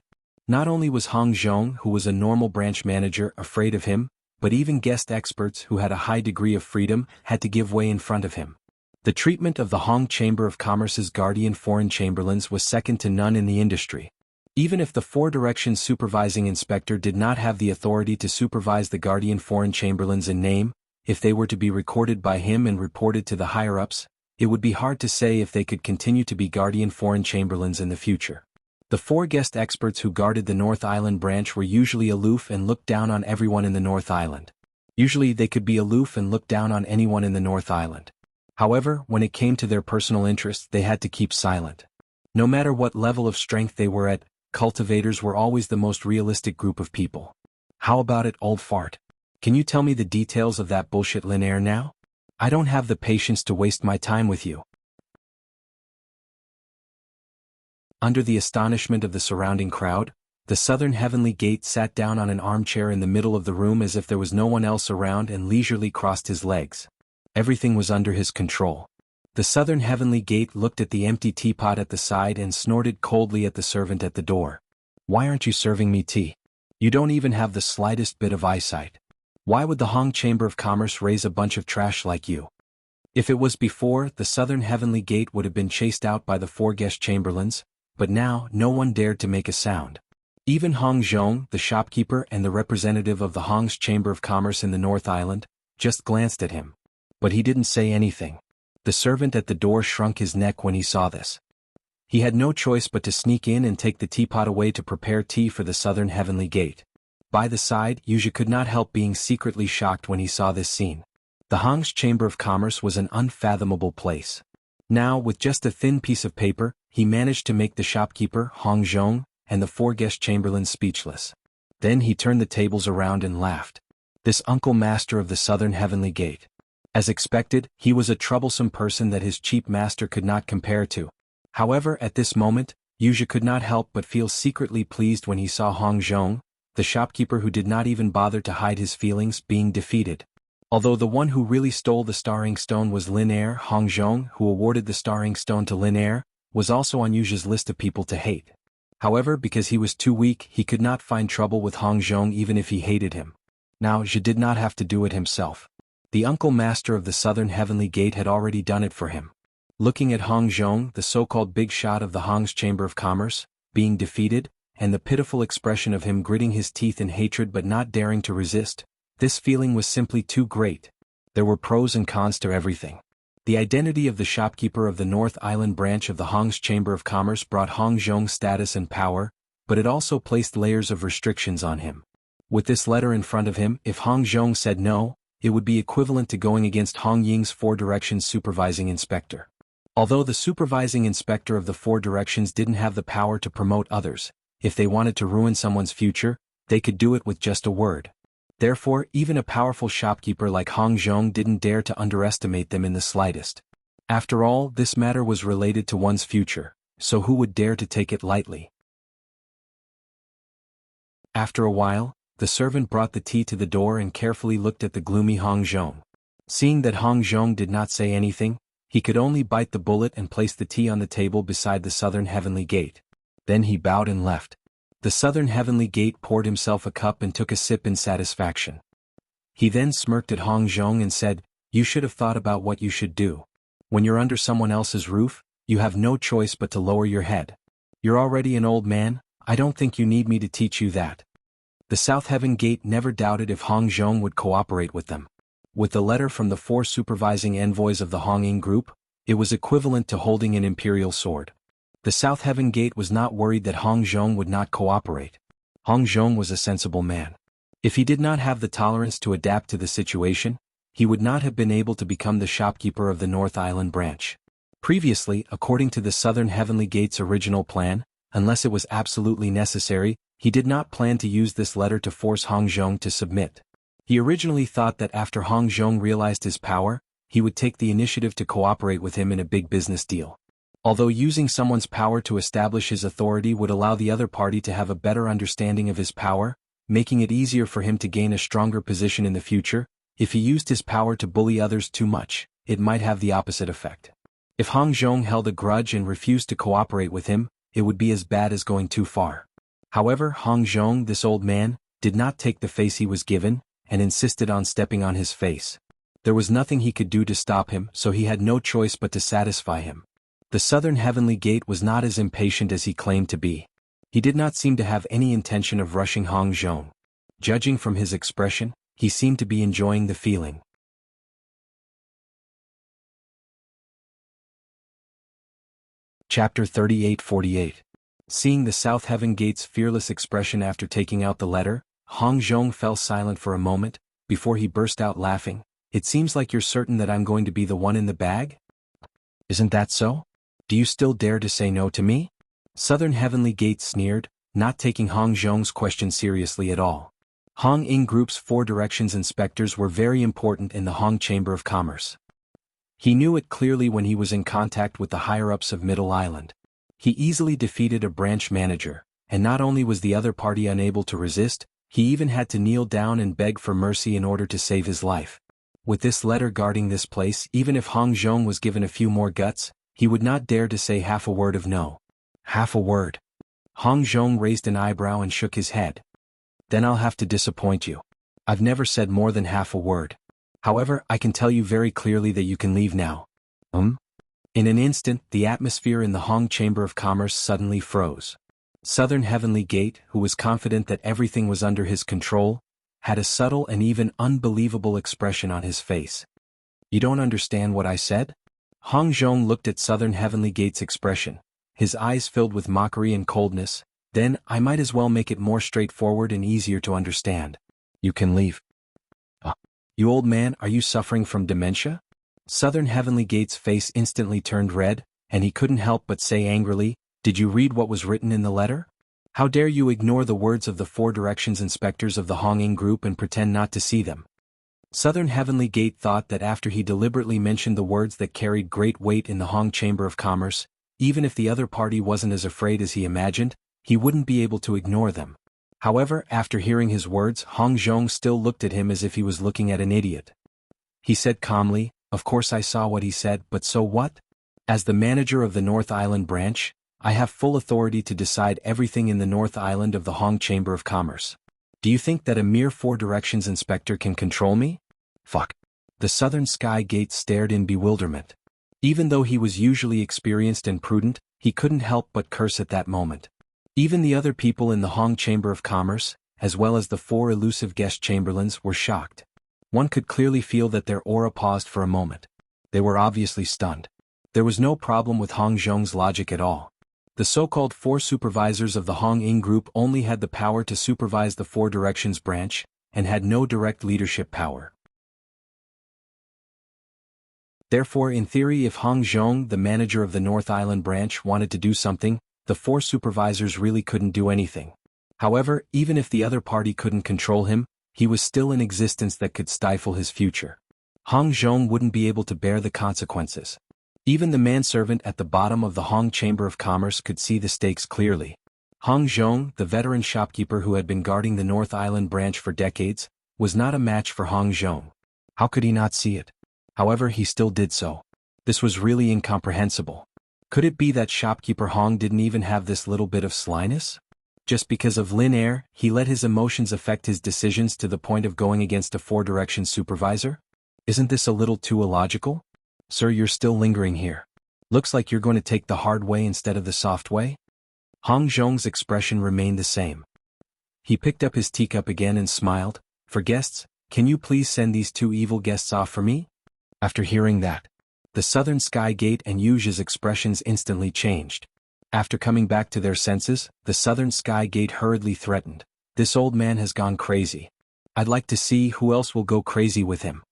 Not only was Hong Zhong, who was a normal branch manager, afraid of him, but even guest experts who had a high degree of freedom had to give way in front of him. The treatment of the Hong Chamber of Commerce's guardian foreign chamberlains was second to none in the industry. Even if the 4 Directions supervising inspector did not have the authority to supervise the guardian foreign chamberlains in name, if they were to be recorded by him and reported to the higher-ups, it would be hard to say if they could continue to be guardian foreign chamberlains in the future. The 4 guest experts who guarded the North Island branch were usually aloof and looked down on everyone in the North Island. Usually they could be aloof and look down on anyone in the North Island. However, when it came to their personal interests, they had to keep silent. No matter what level of strength they were at, cultivators were always the most realistic group of people. How about it, old fart? Can you tell me the details of that bullshit Lin Air now? I don't have the patience to waste my time with you. Under the astonishment of the surrounding crowd, the Southern Heavenly Gate sat down on an armchair in the middle of the room as if there was no one else around and leisurely crossed his legs. Everything was under his control. The Southern Heavenly Gate looked at the empty teapot at the side and snorted coldly at the servant at the door. Why aren't you serving me tea? You don't even have the slightest bit of eyesight. Why would the Hong Chamber of Commerce raise a bunch of trash like you? If it was before, the Southern Heavenly Gate would have been chased out by the 4 guest chamberlains, but now no one dared to make a sound. Even Hong Zhong, the shopkeeper and the representative of the Hong's Chamber of Commerce in the North Island, just glanced at him. But he didn't say anything. The servant at the door shrunk his neck when he saw this. He had no choice but to sneak in and take the teapot away to prepare tea for the Southern Heavenly Gate. By the side, Yuja could not help being secretly shocked when he saw this scene. The Hong's Chamber of Commerce was an unfathomable place. Now, with just a thin piece of paper, he managed to make the shopkeeper, Hong Zhong, and the 4 guest chamberlains speechless. Then he turned the tables around and laughed. This uncle master of the Southern Heavenly Gate. As expected, he was a troublesome person that his cheap master could not compare to. However, at this moment, Yuja could not help but feel secretly pleased when he saw Hong Zhong, the shopkeeper who did not even bother to hide his feelings, being defeated. Although the one who really stole the Starring Stone was Lin Air, Hong Zhong, who awarded the Starring Stone to Lin Air, was also on Yuja's list of people to hate. However, because he was too weak, he could not find trouble with Hong Zhong even if he hated him. Now, Zhe did not have to do it himself. The uncle master of the Southern Heavenly Gate had already done it for him. Looking at Hong Zhong, the so-called big shot of the Hong's Chamber of Commerce, being defeated, and the pitiful expression of him gritting his teeth in hatred but not daring to resist, this feeling was simply too great. There were pros and cons to everything. The identity of the shopkeeper of the North Island branch of the Hong's Chamber of Commerce brought Hong Zhong status and power, but it also placed layers of restrictions on him. With this letter in front of him, if Hong Zhong said no, it would be equivalent to going against Hong Ying's Four Directions supervising inspector. Although the supervising inspector of the Four Directions didn't have the power to promote others, if they wanted to ruin someone's future, they could do it with just a word. Therefore, even a powerful shopkeeper like Hong Zhong didn't dare to underestimate them in the slightest. After all, this matter was related to one's future, so who would dare to take it lightly? After a while, the servant brought the tea to the door and carefully looked at the gloomy Hong Zhong. Seeing that Hong Zhong did not say anything, he could only bite the bullet and place the tea on the table beside the Southern Heavenly Gate. Then he bowed and left. The Southern Heavenly Gate poured himself a cup and took a sip in satisfaction. He then smirked at Hong Zhong and said, "You should have thought about what you should do. When you're under someone else's roof, you have no choice but to lower your head. You're already an old man, I don't think you need me to teach you that." The South Heaven Gate never doubted if Hong Zhong would cooperate with them. With the letter from the 4 supervising envoys of the Hong Ying group, it was equivalent to holding an imperial sword. The South Heaven Gate was not worried that Hong Zhong would not cooperate. Hong Zhong was a sensible man. If he did not have the tolerance to adapt to the situation, he would not have been able to become the shopkeeper of the North Island branch. Previously, according to the Southern Heavenly Gate's original plan, unless it was absolutely necessary, he did not plan to use this letter to force Hong Zhong to submit. He originally thought that after Hong Zhong realized his power, he would take the initiative to cooperate with him in a big business deal. Although using someone's power to establish his authority would allow the other party to have a better understanding of his power, making it easier for him to gain a stronger position in the future, if he used his power to bully others too much, it might have the opposite effect. If Hong Zhong held a grudge and refused to cooperate with him, it would be as bad as going too far. However, Hong Zhong, this old man, did not take the face he was given, and insisted on stepping on his face. There was nothing he could do to stop him, so he had no choice but to satisfy him. The Southern Heavenly Gate was not as impatient as he claimed to be. He did not seem to have any intention of rushing Hong Zhong. Judging from his expression, he seemed to be enjoying the feeling. Chapter 38-48. Seeing the South Heaven Gate's fearless expression after taking out the letter, Hong Zhong fell silent for a moment, before he burst out laughing. "It seems like you're certain that I'm going to be the one in the bag? Isn't that so? Do you still dare to say no to me?" Southern Heavenly Gate sneered, not taking Hong Zhong's question seriously at all. Hong Ying Group's 4 Directions inspectors were very important in the Hong Chamber of Commerce. He knew it clearly when he was in contact with the higher-ups of Middle Island. He easily defeated a branch manager, and not only was the other party unable to resist, he even had to kneel down and beg for mercy in order to save his life. With this letter guarding this place, even if Hong Zhong was given a few more guts, he would not dare to say half a word of no. Half a word. Hong Zhong raised an eyebrow and shook his head. "Then I'll have to disappoint you. I've never said more than half a word. However, I can tell you very clearly that you can leave now." In an instant, the atmosphere in the Hong Chamber of Commerce suddenly froze. Southern Heavenly Gate, who was confident that everything was under his control, had a subtle and even unbelievable expression on his face. "You don't understand what I said?" Hong Zhong looked at Southern Heavenly Gate's expression, his eyes filled with mockery and coldness. "Then, I might as well make it more straightforward and easier to understand. You can leave." "You old man, are you suffering from dementia?" Southern Heavenly Gate's face instantly turned red, and he couldn't help but say angrily, "Did you read what was written in the letter? How dare you ignore the words of the 4 Directions inspectors of the Hong Ying Group and pretend not to see them?" Southern Heavenly Gate thought that after he deliberately mentioned the words that carried great weight in the Hong Chamber of Commerce, even if the other party wasn't as afraid as he imagined, he wouldn't be able to ignore them. However, after hearing his words, Hong Zhong still looked at him as if he was looking at an idiot. He said calmly, "Of course I saw what he said, but so what? As the manager of the North Island branch, I have full authority to decide everything in the North Island of the Hong Chamber of Commerce. Do you think that a mere 4 Directions inspector can control me? Fuck. The Southern Sky Gate stared in bewilderment. Even though he was usually experienced and prudent, he couldn't help but curse at that moment. Even the other people in the Hong Chamber of Commerce, as well as the 4 elusive guest chamberlains, were shocked. One could clearly feel that their aura paused for a moment. They were obviously stunned. There was no problem with Hong Zhong's logic at all. The so-called 4 supervisors of the Hong Ing group only had the power to supervise the 4 Directions branch, and had no direct leadership power. Therefore, in theory, if Hong Zhong, the manager of the North Island branch, wanted to do something, the 4 supervisors really couldn't do anything. However, even if the other party couldn't control him, he was still in existence that could stifle his future. Hong Zhong wouldn't be able to bear the consequences. Even the manservant at the bottom of the Hong Chamber of Commerce could see the stakes clearly. Hong Zhong, the veteran shopkeeper who had been guarding the North Island branch for decades, was not a match for Hong Zhong. How could he not see it? However, he still did so. This was really incomprehensible. Could it be that shopkeeper Hong didn't even have this little bit of slyness? Just because of Lin Air, he let his emotions affect his decisions to the point of going against a 4 Directions supervisor? Isn't this a little too illogical? Sir, you're still lingering here. Looks like you're going to take the hard way instead of the soft way? Hong Zhong's expression remained the same. He picked up his teacup again and smiled. For guests, can you please send these 2 evil guests off for me? After hearing that, the Southern Sky Gate and Yujia's expressions instantly changed. After coming back to their senses, the Southern Sky Gate hurriedly threatened. This old man has gone crazy. I'd like to see who else will go crazy with him.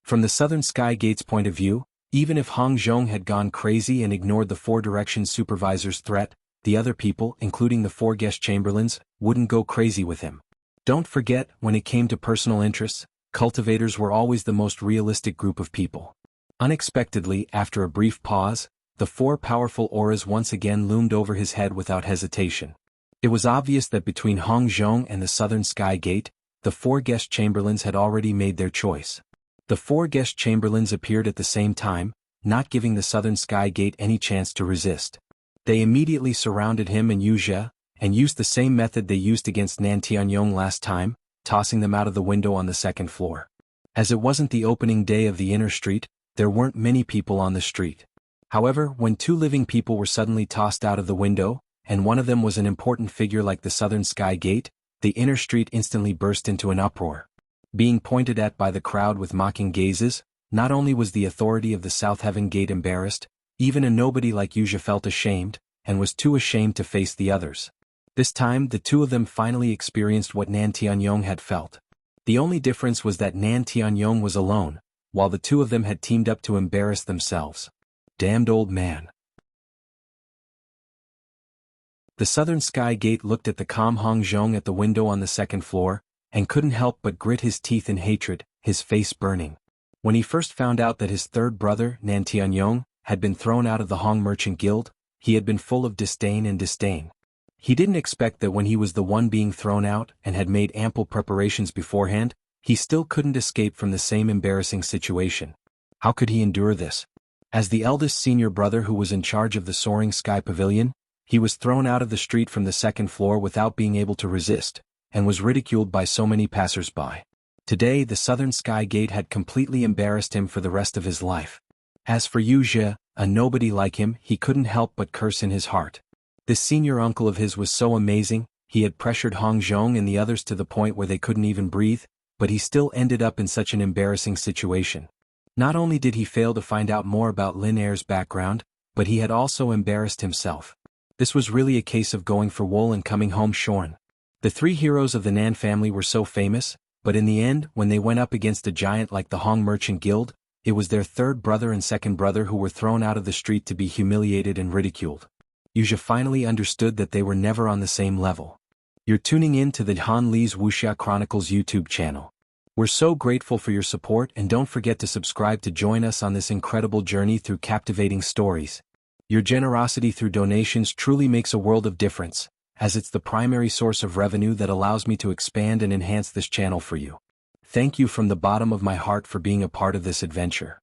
From the Southern Sky Gate's point of view, even if Hong Zhong had gone crazy and ignored the 4 Directions supervisor's threat, the other people, including the 4 guest chamberlains, wouldn't go crazy with him. Don't forget, when it came to personal interests, cultivators were always the most realistic group of people. Unexpectedly, after a brief pause, the 4 powerful auras once again loomed over his head without hesitation. It was obvious that between Hong Zhong and the Southern Sky Gate, the 4 guest chamberlains had already made their choice. The 4 guest chamberlains appeared at the same time, not giving the Southern Sky Gate any chance to resist. They immediately surrounded him and Wuxia, and used the same method they used against Nan Tianyong last time, tossing them out of the window on the 2nd floor. As it wasn't the opening day of the inner street, there weren't many people on the street. However, when 2 living people were suddenly tossed out of the window, and one of them was an important figure like the Southern Sky Gate, the inner street instantly burst into an uproar. Being pointed at by the crowd with mocking gazes, not only was the authority of the South Heaven Gate embarrassed, even a nobody like Wuxia felt ashamed, and was too ashamed to face the others. This time, the 2 of them finally experienced what Nan Tianyong had felt. The only difference was that Nan Tianyong was alone, while the 2 of them had teamed up to embarrass themselves. Damned old man. The Southern Sky Gate looked at the calm Hong Zhong at the window on the 2nd floor, and couldn't help but grit his teeth in hatred, his face burning. When he first found out that his 3rd brother, Nan Tianyong, had been thrown out of the Hong Merchant Guild, he had been full of disdain and disdain. He didn't expect that when he was the one being thrown out and had made ample preparations beforehand, he still couldn't escape from the same embarrassing situation. How could he endure this? As the eldest senior brother who was in charge of the Soaring Sky Pavilion, he was thrown out of the street from the 2nd floor without being able to resist, and was ridiculed by so many passers-by. Today, the Southern Sky Gate had completely embarrassed him for the rest of his life. As for Wuxia, a nobody like him, he couldn't help but curse in his heart. This senior uncle of his was so amazing, he had pressured Hong Zhong and the others to the point where they couldn't even breathe, but he still ended up in such an embarrassing situation. Not only did he fail to find out more about Lin Air's background, but he had also embarrassed himself. This was really a case of going for wool and coming home shorn. The 3 heroes of the Nan family were so famous, but in the end, when they went up against a giant like the Hong Merchant Guild, it was their 3rd brother and 2nd brother who were thrown out of the street to be humiliated and ridiculed. Wuxia finally understood that they were never on the same level. You're tuning in to the Han Li's Wuxia Chronicles YouTube channel. We're so grateful for your support, and don't forget to subscribe to join us on this incredible journey through captivating stories. Your generosity through donations truly makes a world of difference, as it's the primary source of revenue that allows me to expand and enhance this channel for you. Thank you from the bottom of my heart for being a part of this adventure.